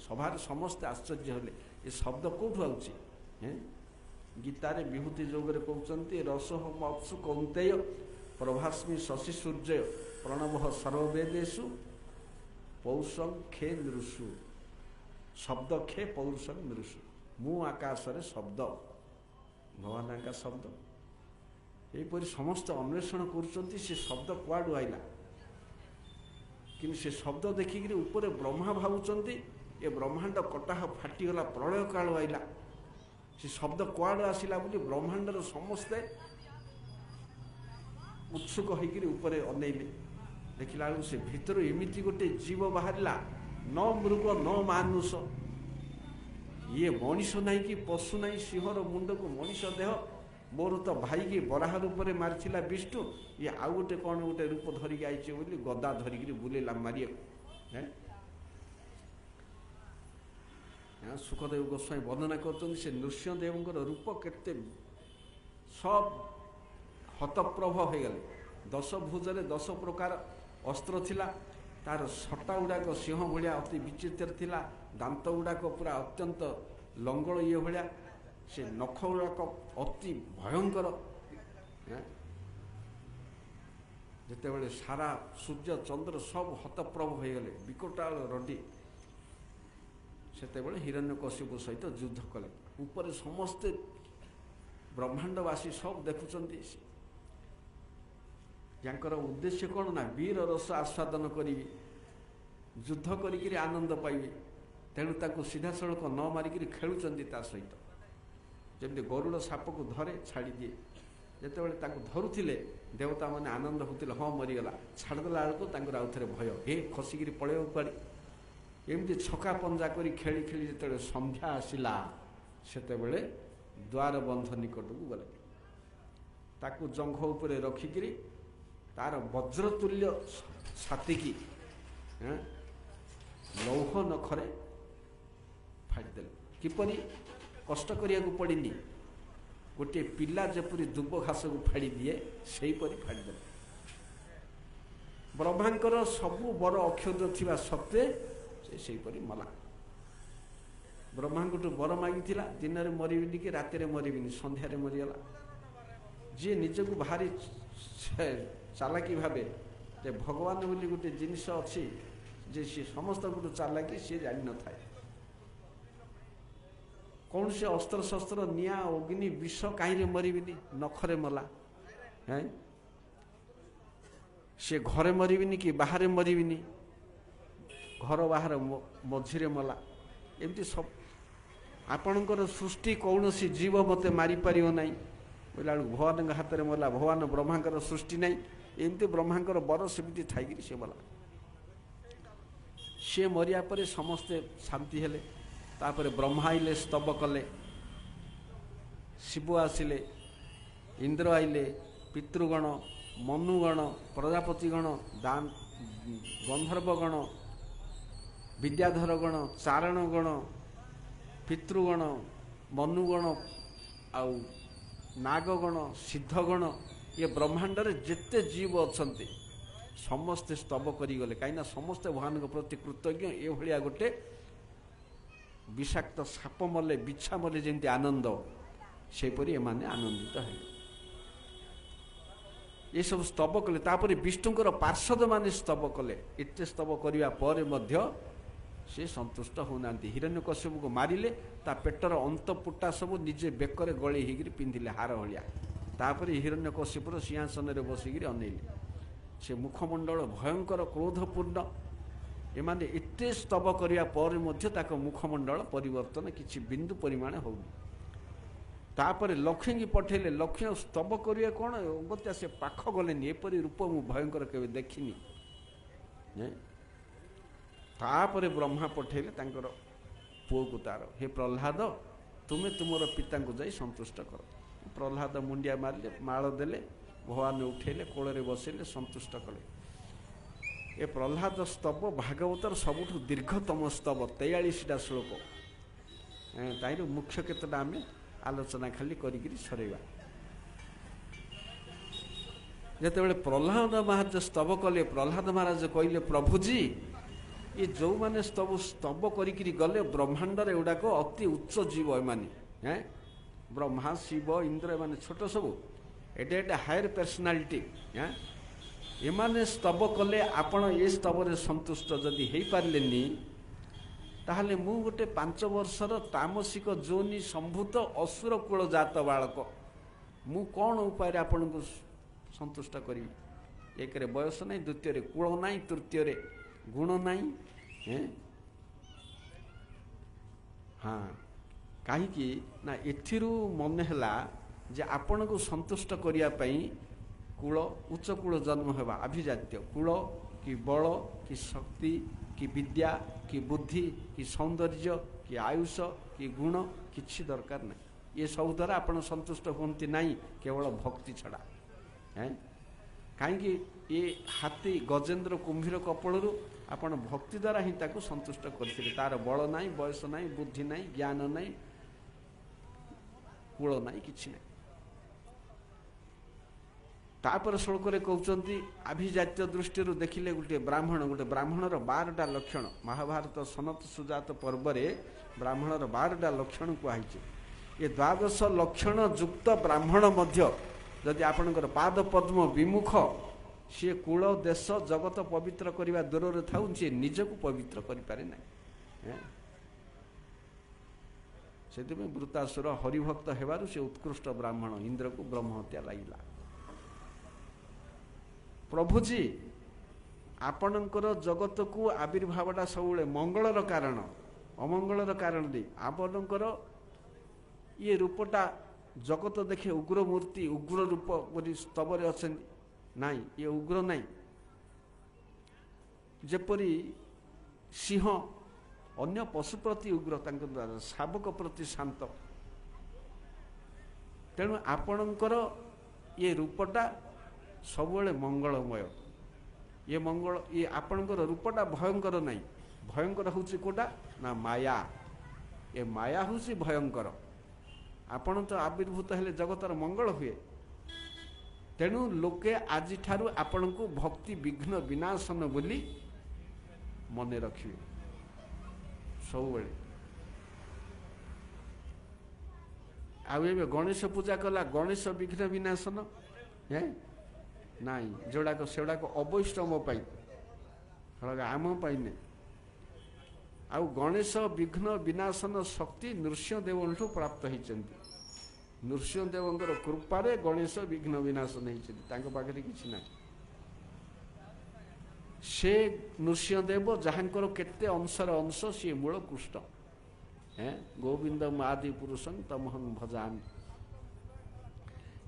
ସଭାରେ ସମସ୍ତେ ଆଶ୍ଚର୍ଯ୍ୟ ହେଲେ, ଏ ଶବ୍ଦ କେଉଁଠୁ ଆଉଛି? ଗୀତାରେ ବିଭୂତି ଯୋଗରେ କହୁଛନ୍ତି, ରସୋହ ମତ୍ସୁ କୌନ୍ତେୟ ପ୍ରଭାସ୍ମି ଶଶି ସୂର୍ଯ୍ୟ ପ୍ରଣବ ସର୍ବବେଦେଷୁ ପୌଷଂ ଖେ ନୃଷୁ। ଶବ୍ଦ ଖେ ପୌରୁଷଂ ନୃଷୁ। ମୁଁ ଆକାଶରେ ଶବ୍ଦ, ଭଗବାନଙ୍କ ଶବ୍ଦ। ଏହିପରି ସମସ୍ତେ ଅନ୍ୱେଷଣ କରୁଛନ୍ତି, ସେ ଶବ୍ଦ କୁଆଡ଼ୁ ଆଇଲା। କିନ୍ତୁ ସେ ଶବ୍ଦ ଦେଖିକିରି ଉପରେ ବ୍ରହ୍ମା ଭାବୁଛନ୍ତି ଏ ବ୍ରହ୍ମାଣ୍ଡ କଟାହ ଫାଟିଗଲା, ପ୍ରଳୟ କାଳ ଆଇଲା। ସେ ଶବ୍ଦ କୁଆଡ଼ୁ ଆସିଲା ବୋଲି ବ୍ରହ୍ମାଣ୍ଡର ସମସ୍ତେ ଉତ୍ସୁକ ହେଇକିରି ଉପରେ ଅନେଇଲେ। ଦେଖିଲା ବେଳକୁ ସେ ଭିତରୁ ଏମିତି ଗୋଟେ ଜୀବ ବାହାରିଲା, ନ ମୃଗ ନ ମାନୁଷ। ଇଏ ମଣିଷ ନାହିଁ କି ପଶୁ ନାହିଁ, ସିଂହର ମୁଣ୍ଡକୁ ମଣିଷ ଦେହ। ମୋର ତ ଭାଇକି ବରାହ ରୂପରେ ମାରିଥିଲା ବିଷ୍ଣୁ, ଇଏ ଆଉ ଗୋଟେ କ'ଣ ଗୋଟେ ରୂପ ଧରିକି ଆଇଛି ବୋଲି ଗଦା ଧରିକିରି ବୁଲେଇଲା ମାରିବାକୁ। ସୁଖଦେବ ଗୋସ୍ୱାମୀ ବର୍ଣ୍ଣନା କରୁଛନ୍ତି, ସେ ନୃସିଂହଦେବଙ୍କର ରୂପ କେତେ ସବ ହତପ୍ରଭ ହୋଇଗଲେ। 10 ଭୁଜରେ 10 ପ୍ରକାର ଅସ୍ତ୍ର ଥିଲା। ତାର ସଟା ଗୁଡ଼ାକ ସିଂହ ଭଳିଆ ଅତି ବିଚିତ୍ର ଥିଲା। ଦାନ୍ତ ଗୁଡ଼ାକ ପୁରା ଅତ୍ୟନ୍ତ ଲଙ୍ଗଳ ଇଏ ଭଳିଆ। ସେ ନଖ ଗୁଡ଼ାକ ଅତି ଭୟଙ୍କର। ଯେତେବେଳେ ସାରା ସୂର୍ଯ୍ୟ ଚନ୍ଦ୍ର ସବୁ ହତପ୍ରଭ ହୋଇଗଲେ, ବିକଟାଳ ରଡ଼ି, ସେତେବେଳେ ହିରଣ୍ୟକଶ୍ୟପ ସହିତ ଯୁଦ୍ଧ କଲେ। ଉପରେ ସମସ୍ତେ ବ୍ରହ୍ମାଣ୍ଡବାସୀ ସବୁ ଦେଖୁଛନ୍ତି। ୟାଙ୍କର ଉଦ୍ଦେଶ୍ୟ କ'ଣ ନା, ବୀର ରସ ଆସ୍ୱାଦନ କରିବେ, ଯୁଦ୍ଧ କରିକିରି ଆନନ୍ଦ ପାଇବେ। ତେଣୁ ତାକୁ ସିଧାସଳଖ ନ ମାରିକିରି ଖେଳୁଛନ୍ତି ତା ସହିତ। ଯେମିତି ଗରୁଡ଼ ସାପକୁ ଧରେ ଛାଡ଼ିଦିଏ, ଯେତେବେଳେ ତାକୁ ଧରୁଥିଲେ ଦେବତାମାନେ ଆନନ୍ଦ ହେଉଥିଲେ, ହଁ ମରିଗଲା। ଛାଡ଼ିଦେଲା ବେଳକୁ ତାଙ୍କର ଆଉ ଥରେ ଭୟ, ଖସିକିରି ପଳେଇବ କୁଆଡ଼େ। ଏମିତି ଛକା ପଞ୍ଜା କରି ଖେଳି ଖେଳି ଯେତେବେଳେ ସନ୍ଧ୍ୟା ଆସିଲା, ସେତେବେଳେ ଦ୍ୱାର ବନ୍ଧ ନିକଟକୁ ଗଲେ। ତାକୁ ଜଙ୍ଘ ଉପରେ ରଖିକିରି ତାର ବଜ୍ରତୁଲ୍ୟ ଛାତିକି ଲୌହ ନଖରେ ଫାଡ଼ିଦେଲେ। କିପରି? କଷ୍ଟ କରିବାକୁ ପଡ଼ିନି। ଗୋଟିଏ ପିଲା ଯେପରି ଦୁବ ଘାସକୁ ଫାଡ଼ି ଦିଏ, ସେହିପରି ଫାଡ଼ିଦେଲେ। ବ୍ରହ୍ମାଙ୍କର ସବୁ ବର ଅକ୍ଷୁଦ୍ର ଥିବା ସତ୍ତ୍ୱେ ସେ ସେହିପରି ମଲା। ବ୍ରହ୍ମାଙ୍କଠୁ ବର ମାଗିଥିଲା, ଦିନରେ ମରିବିନି କି ରାତିରେ ମରିବିନି, ସନ୍ଧ୍ୟାରେ ମରିଗଲା। ଯିଏ ନିଜକୁ ଭାରି ଚାଲାକି ଭାବେ ଯେ ଭଗବାନ ବୋଲି ଗୋଟେ ଜିନିଷ ଅଛି, ଯେ ସିଏ ସମସ୍ତଙ୍କଠୁ ଚାଲାକି, ସିଏ ଜାଣିନଥାଏ। କୌଣସି ଅସ୍ତ୍ରଶସ୍ତ୍ର, ନିଆଁ, ଅଗ୍ନି, ବିଷ କାହିଁରେ ମରିବିନି, ନଖରେ ମଲା। ସେ ଘରେ ମରିବିନି କି ବାହାରେ ମରିବିନି, ଘର ବାହାର ମଝିରେ ମଲା। ଏମିତି ସବୁ ଆପଣଙ୍କର ସୃଷ୍ଟି, କୌଣସି ଜୀବ ମୋତେ ମାରିପାରିବ ନାହିଁ ବୋଇଲା ବେଳକୁ ଭଗବାନଙ୍କ ହାତରେ ମଲା। ଭଗବାନ ବ୍ରହ୍ମାଙ୍କର ସୃଷ୍ଟି ନାହିଁ, एमती ब्रह्मांकर बर सेमती थाई सी गला सी मरिया पर समस्ते शांति हेले तापर ब्रह्मा आइले स्तव कले शिव आसिले इंद्र आइले पितृगण मनुगण प्रजापतिगण दान गंधर्वगण विद्याधरगण चारणगण पितृगण मनुगण आउ नागगण सिद्धगण ये ब्रह्मांड रे जेते जीव अछंती समस्ते स्तव करिगले कहीं समस्ते भगवान के प्रति कृतज्ञ ये भलिया गोटे विषाक्त साप मले बिछा मले जेमती आनंद सेपरी एमाने आनंदित है ये सब स्तव कले तापर विष्णुकर पार्षद माने स्तव कले एते स्तव करिया पर मध्य से संतुष्ट होना हिरण्यकश्यप को मारिले ता पेटर अंतपुटा सब निजे बेकर गले होकर पिंधिले हार भलिया तापर हिरण्यकश्यपर सिंहासन रे बसिक अनेले से मुखमंडल भयंकर क्रोधपूर्ण एमाने एते स्तव करिया पर मध्य ताक मुखमंडल परिवर्तन किछि बिंदु परिमाण होउनी तापर लक्ष्मी की पठेले लक्ष्मी स्तव करिया कोन अगत्या से पाख गलेनी एपरी रूप मु भयंकर केबे देखिनी तापर ब्रह्मा पठेले तांकर पुओ को तार हे प्रह्लाद तुमे तुमर पिता को जाई संतुष्ट कर प्रह्लाद मुंडिया मारले माळ देले भगवान उठेले कोଳରେ बसिले संतुष्ट कले ए प्रह्लाद स्तव भागवतर सबुठु दीर्घतम स्तव 43टा श्लोक ताइर मुख्य केतटा आमे आलोचना खाली करिकरी सरेवा जेतेबेले प्रह्लाद महाराज स्तव कले प्रह्लाद महाराज कहले प्रभुजी ये जो माने स्तव करिकरी गले ब्रह्मांड रे उडाक अति उच्च जीव एमाने ब्रह्मा शिव इंद्र एमाने छोट सब एटे हायर पर्सनालिटी एमाने स्तव कले आपण ए स्तव रे संतुष्ट जदि हेई पारलेनी ताहले मु गोटे 5 वर्षर तामसिक जोनि संभूत असुर कुल जात बालक मु कौन उपाय आपण को संतुष्ट करी एक रे बयस नहीं द्वितीय रे कुल नहीं तृतीय रे गुण नहीं हाँ कहीं ना एथिरू मन है जे आपण को संतुष्ट करिया पई कुल उच्च कुल जन्म हेबा अभिजात्य कुल कि बल कि शक्ति कि विद्या कि बुद्धि कि सौंदर्य कि आयुष कि गुण किछि दरकार नहीं ये सब द्वारा आपण संतुष्ट होती नहीं केवल भक्ति छड़ा हैं कहीं ये हाथी गजेन्द्र कुंभीर कपड़ू आपण भक्ति द्वारा ही ताको संतुष्ट करथिले तार बल नहीं बयस नहीं बुद्धि नहीं ज्ञान नहीं कूल नहीं किछि नहीं तापर श्लोक रे कहउचंती अभिजात्य दृष्टि देखिले गोटे ब्राह्मणर 12टा लक्षण महाभारत सनत सुजात पर्व रे ब्राह्मणर 12टा लक्षण कुहाइছে ये 12 लक्षण युक्त ब्राह्मण मध्य जदि आपणकर पाद पद्म विमुख सी कूल देश जगत पवित्र करने दूर रे थाउ सी निजक पवित्र करि पारे ना से वृतासुर हरिभक्त हेबारु से उत्कृष्ट ब्राह्मण इंद्र को ब्रह्म हत्या लागिला प्रभुजी आपणकर जगत को आविर्भावटा सब मंगलर कारण अमंगलर कारण दे आपणकर ये रूपटा जगत देखे उग्र मूर्ति उग्र रूप बोली स्तव अच्छे नाई ये उग्र नाई जेपरी सिंह अन्य पशु प्रति उग्र शावक प्रति शांत तेणु आपणकर ये रूपटा सबुले मंगलमय ये मंगल ये आपणकर रूपटा भयंकर नाई भयंकर होची कोटा ना माया ये माया होची भयंकर आपण तो आविर्भूत हेले जगतर मंगल हुए तेणु लोके आज ठारू आपण को भक्ति विघ्न विनाशन बोली मन रखिए सब बेले आ गणेश पूजा कला गणेश विघ्न विनाशन है नाई जोड़ाक सेड़ाक अवैष्णव आम पाइने आ गणेश विघ्न विनाशन शक्ति नृसिंहदेव प्राप्त होती नृसिंहदेवर कृपारे गणेश विघ्न विनाशन होती पाखे किसी ना से नृसिंहदेव जहाँकर केते अंशर अंश सी मूल कृष्ण है गोविंद आदि पुरुषं तमहं भजामि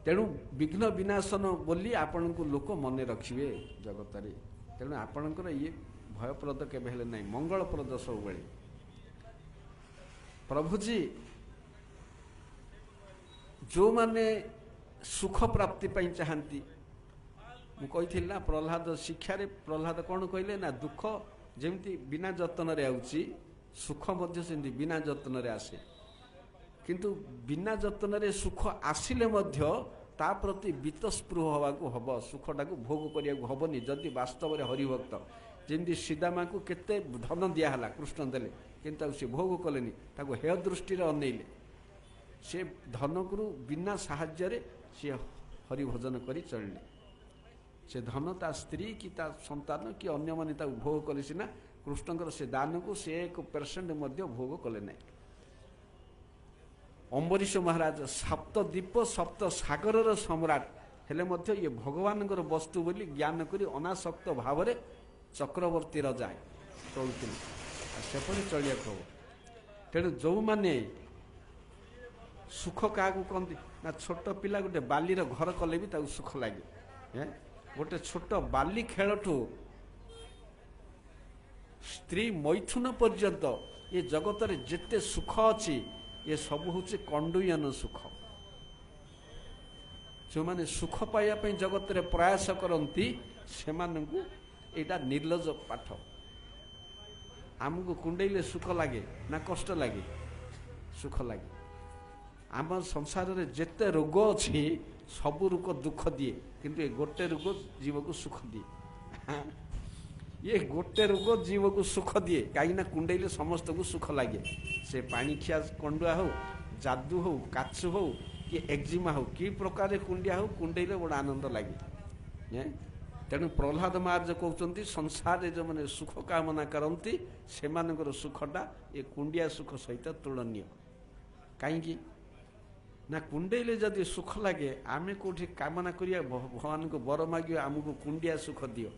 तेणु विघ्न विनाशन बोली आपण को लोक मन रखिए जगत रे। तेणु आपणकर ये भयप्रद केबे हेले नहीं, मंगलप्रद सब बेले। प्रभुजी जो माने सुख प्राप्ति पाई चाहती, मुझे ना प्रहलाद शिक्षारे प्रहलाद कौन कहले ना दुख जमती बिना जतन रे आउची, सुख मध्य सेमती बिना जतन रे आसे। किंतु बिना जतन रे सुख आसिले मध्य ता प्रति बीतस्पृह हवा को हब, सुखटा को भोग करिया को हबनी जदि वास्तव रे हरिभक्त। जमती सीदामा को केते धन दिया हला कृष्ण देले, किंतु से भोग कलेनी, ताको हेय दृष्टि रे अनेइले। से धन को बिना साहाय्य रे से हरिभजन करी चलले। से धन ता स्त्री कि ता संतान कि अन्य माने ता भोग कले सिना, कृष्णकर से दान को से 1% मध्य भोग कले नहीं। अम्बरीश महाराज सप्तद्वीप सप्त सागर सम्राट हेले मध्य ये भगवान वस्तु बोली ज्ञान करी अनासक्त भाव रे चक्रवर्ती रजा चलुले, सेपरी चलिया हम। तेणु जो माने सुख क्या कहते ना, छोट पिला गोटे बालीर घर कले भी ताऊ सुख लगे। गोटे छोट बाली खेलठू स्त्री मैथुन पर्यंत ये जगत रे जेते सुख अच्छी ये सब हूँ कंडुयन सुख। जो माने सुख पाइबा जगत रे प्रयास करती से यहाँ निर्लज पाठ। आमको कुंडेले सुख लगे ना कष्ट लगे? सुख लगे। आम संसार रे जेते रोग अच्छी सब रोग दुख दिए, किंतु ये गोटे रोग जीव को सुख दिए। ये गोटे रोग जीव को सुख दिए कहीं कुंडेले समस्त को सुख लगे। से पानी खिया कंडुआ हो, जादू हो, काछु हो कि एक्जिमा हो, कि प्रकार कुंडिया हो, कुंडेले बड़ा आनंद लगे। तेणु प्रहलाद महाराज कहते संसार जो मैंने सुख कामना करती से सुखटा ये कुंडिया सुख सहित तुलनीय। कहीं ना कुंडेले जदि सुख लगे आमे कौटी कामना करिया भगवान को बर मागे आमको कुंडिया सुख दियो।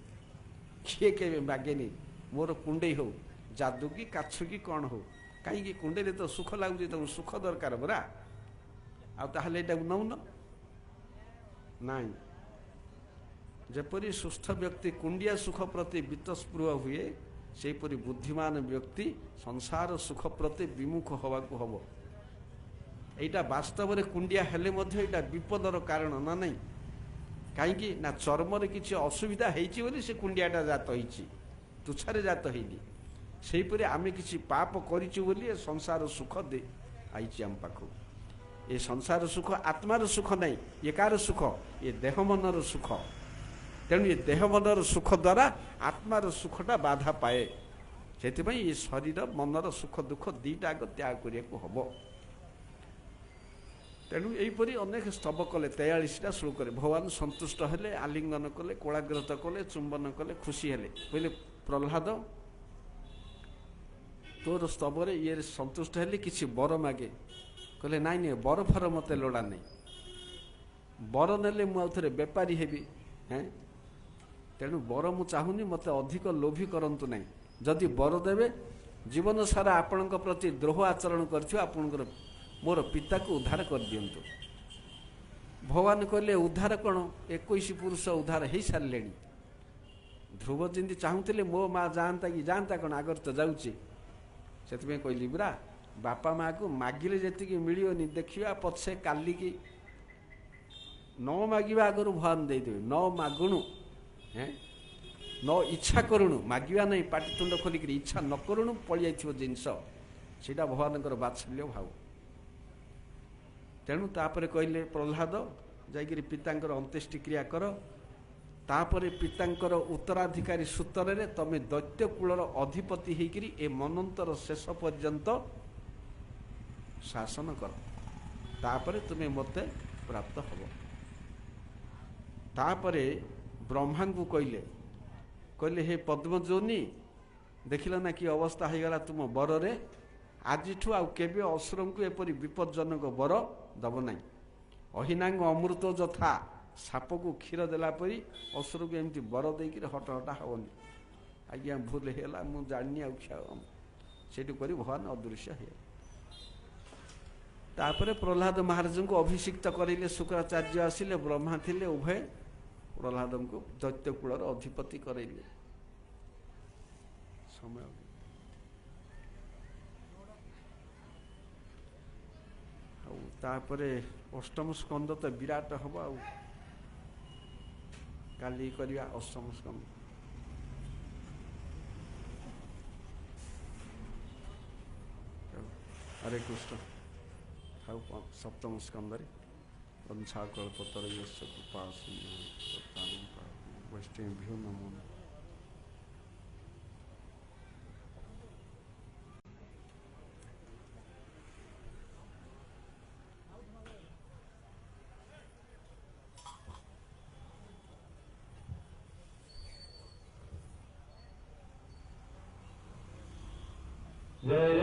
किए के मागेनी मोर कुंडे हो, जादू की काछु की कौन हो, कहीं कुंडेले तो सुख लगुच, तुम सुख दरकार बरा आले नौ नाई। जपरी सुस्थ व्यक्ति कुंडिया सुख प्रति बीतस्पृह हुए, सेपरी बुद्धिमान व्यक्ति संसार सुख प्रति विमुख हवा को हब। एटा वास्तव रे कुंडिया हेले मध्य एटा विपदर कारण ना नहीं। कहीं ना चर्म रे किसी असुविधा होइछि बोली से कुंडियाटा जात होइछि, तुच्छारे जात होइनी। सेहीपरि आमे किसी पाप करिछु बोली ए संसार सुख दे आइछि आम पाखु। ये संसार सुख आत्मार सुख नहीं, ये कार सुख? ये देह मनर सुख। तेणु ये देह मनर सुख द्वारा आत्मार सुखटा बाधा पाए। से ये शरीर मनर सुख दुख दीटा त्याग करने को हम। तेणु यहीपरि अनेक स्तव कले 43टा श्लोक भगवान संतुष्ट हेले, आलिंगन कले, कोलाग्रत कले, चुंबन कले, खुशी हेले। कहले प्रहलाद तोर स्तव ये संतुष्ट हेले, किसी बर मागे? कहले नाई नहीं, बर फर मत लोड़ा नहीं, बर नेले मुझे बेपारी हेबी। हैं तेणु बर मु चाहूनी, मत अधिक लोभी करंतु नहीं। जदि बर देवे जीवन सारा आपण प्रति द्रोह आचरण कर मोर पिता को उद्धार कर दियंतु। भगवान कहले उद्धार कौन? 21 पुरुष उद्धार हो सारे। ध्रुव जमी चाहूले मो माँ जाता कि जाता कौन, आगर तो जाऊँगी। से कहली बुरा बापा माँ को मागिले जी मिलनी, देखा पछे काली की न मागिबा आगर भगवान देदेवे। न मागुणु न इच्छा करुणु, मागिबा नहीं पाटितुंड खोलिक इच्छा न करुणु पड़ जाइथिबो जिनस, सेटा भगवान बात्सल्य भाव। तेणु तापर कहले प्रहलाद जाइकरी पितांकर अंत्येष्टि क्रिया कर, तापर पितांकर उत्तराधिकारी सूत्र रे तमे दैत्य कूलर अधिपति होइकरी ए मनंतर शेष पर्यंत शासन कर, तापर तुमे मते प्राप्त हब। तापरे ब्रह्मा को कहले हे पद्मजोनी देखिल ना कि अवस्था हो गला तुम बर रे, आज आउ केबे असुर को एपरी विपज्जनक बर दब ना। अहिनांग अमृत जथा साप को क्षीर देला परी असुर को एमती बर देकी हट हटा हेनी। आज्ञा भूल है मुझे जानी आठ करी भगवान अदृश्य है। तापरे प्रहलाद महाराज को अभिषिक्त करेंगे शुक्राचार्य आसिले ब्रह्मा थिले उभय प्रहलाद को दैत्य कूल अधिपति करेंगे समय तापरे अष्टम स्कंद तो विराट हम आ काली करिया अष्टम स्कंद हरे कृष्ण थाउ सप्तम स्कंदरे वंशाकल्पतर यस्य कृपा वैष्णवेभ्यो नमो नमः। जय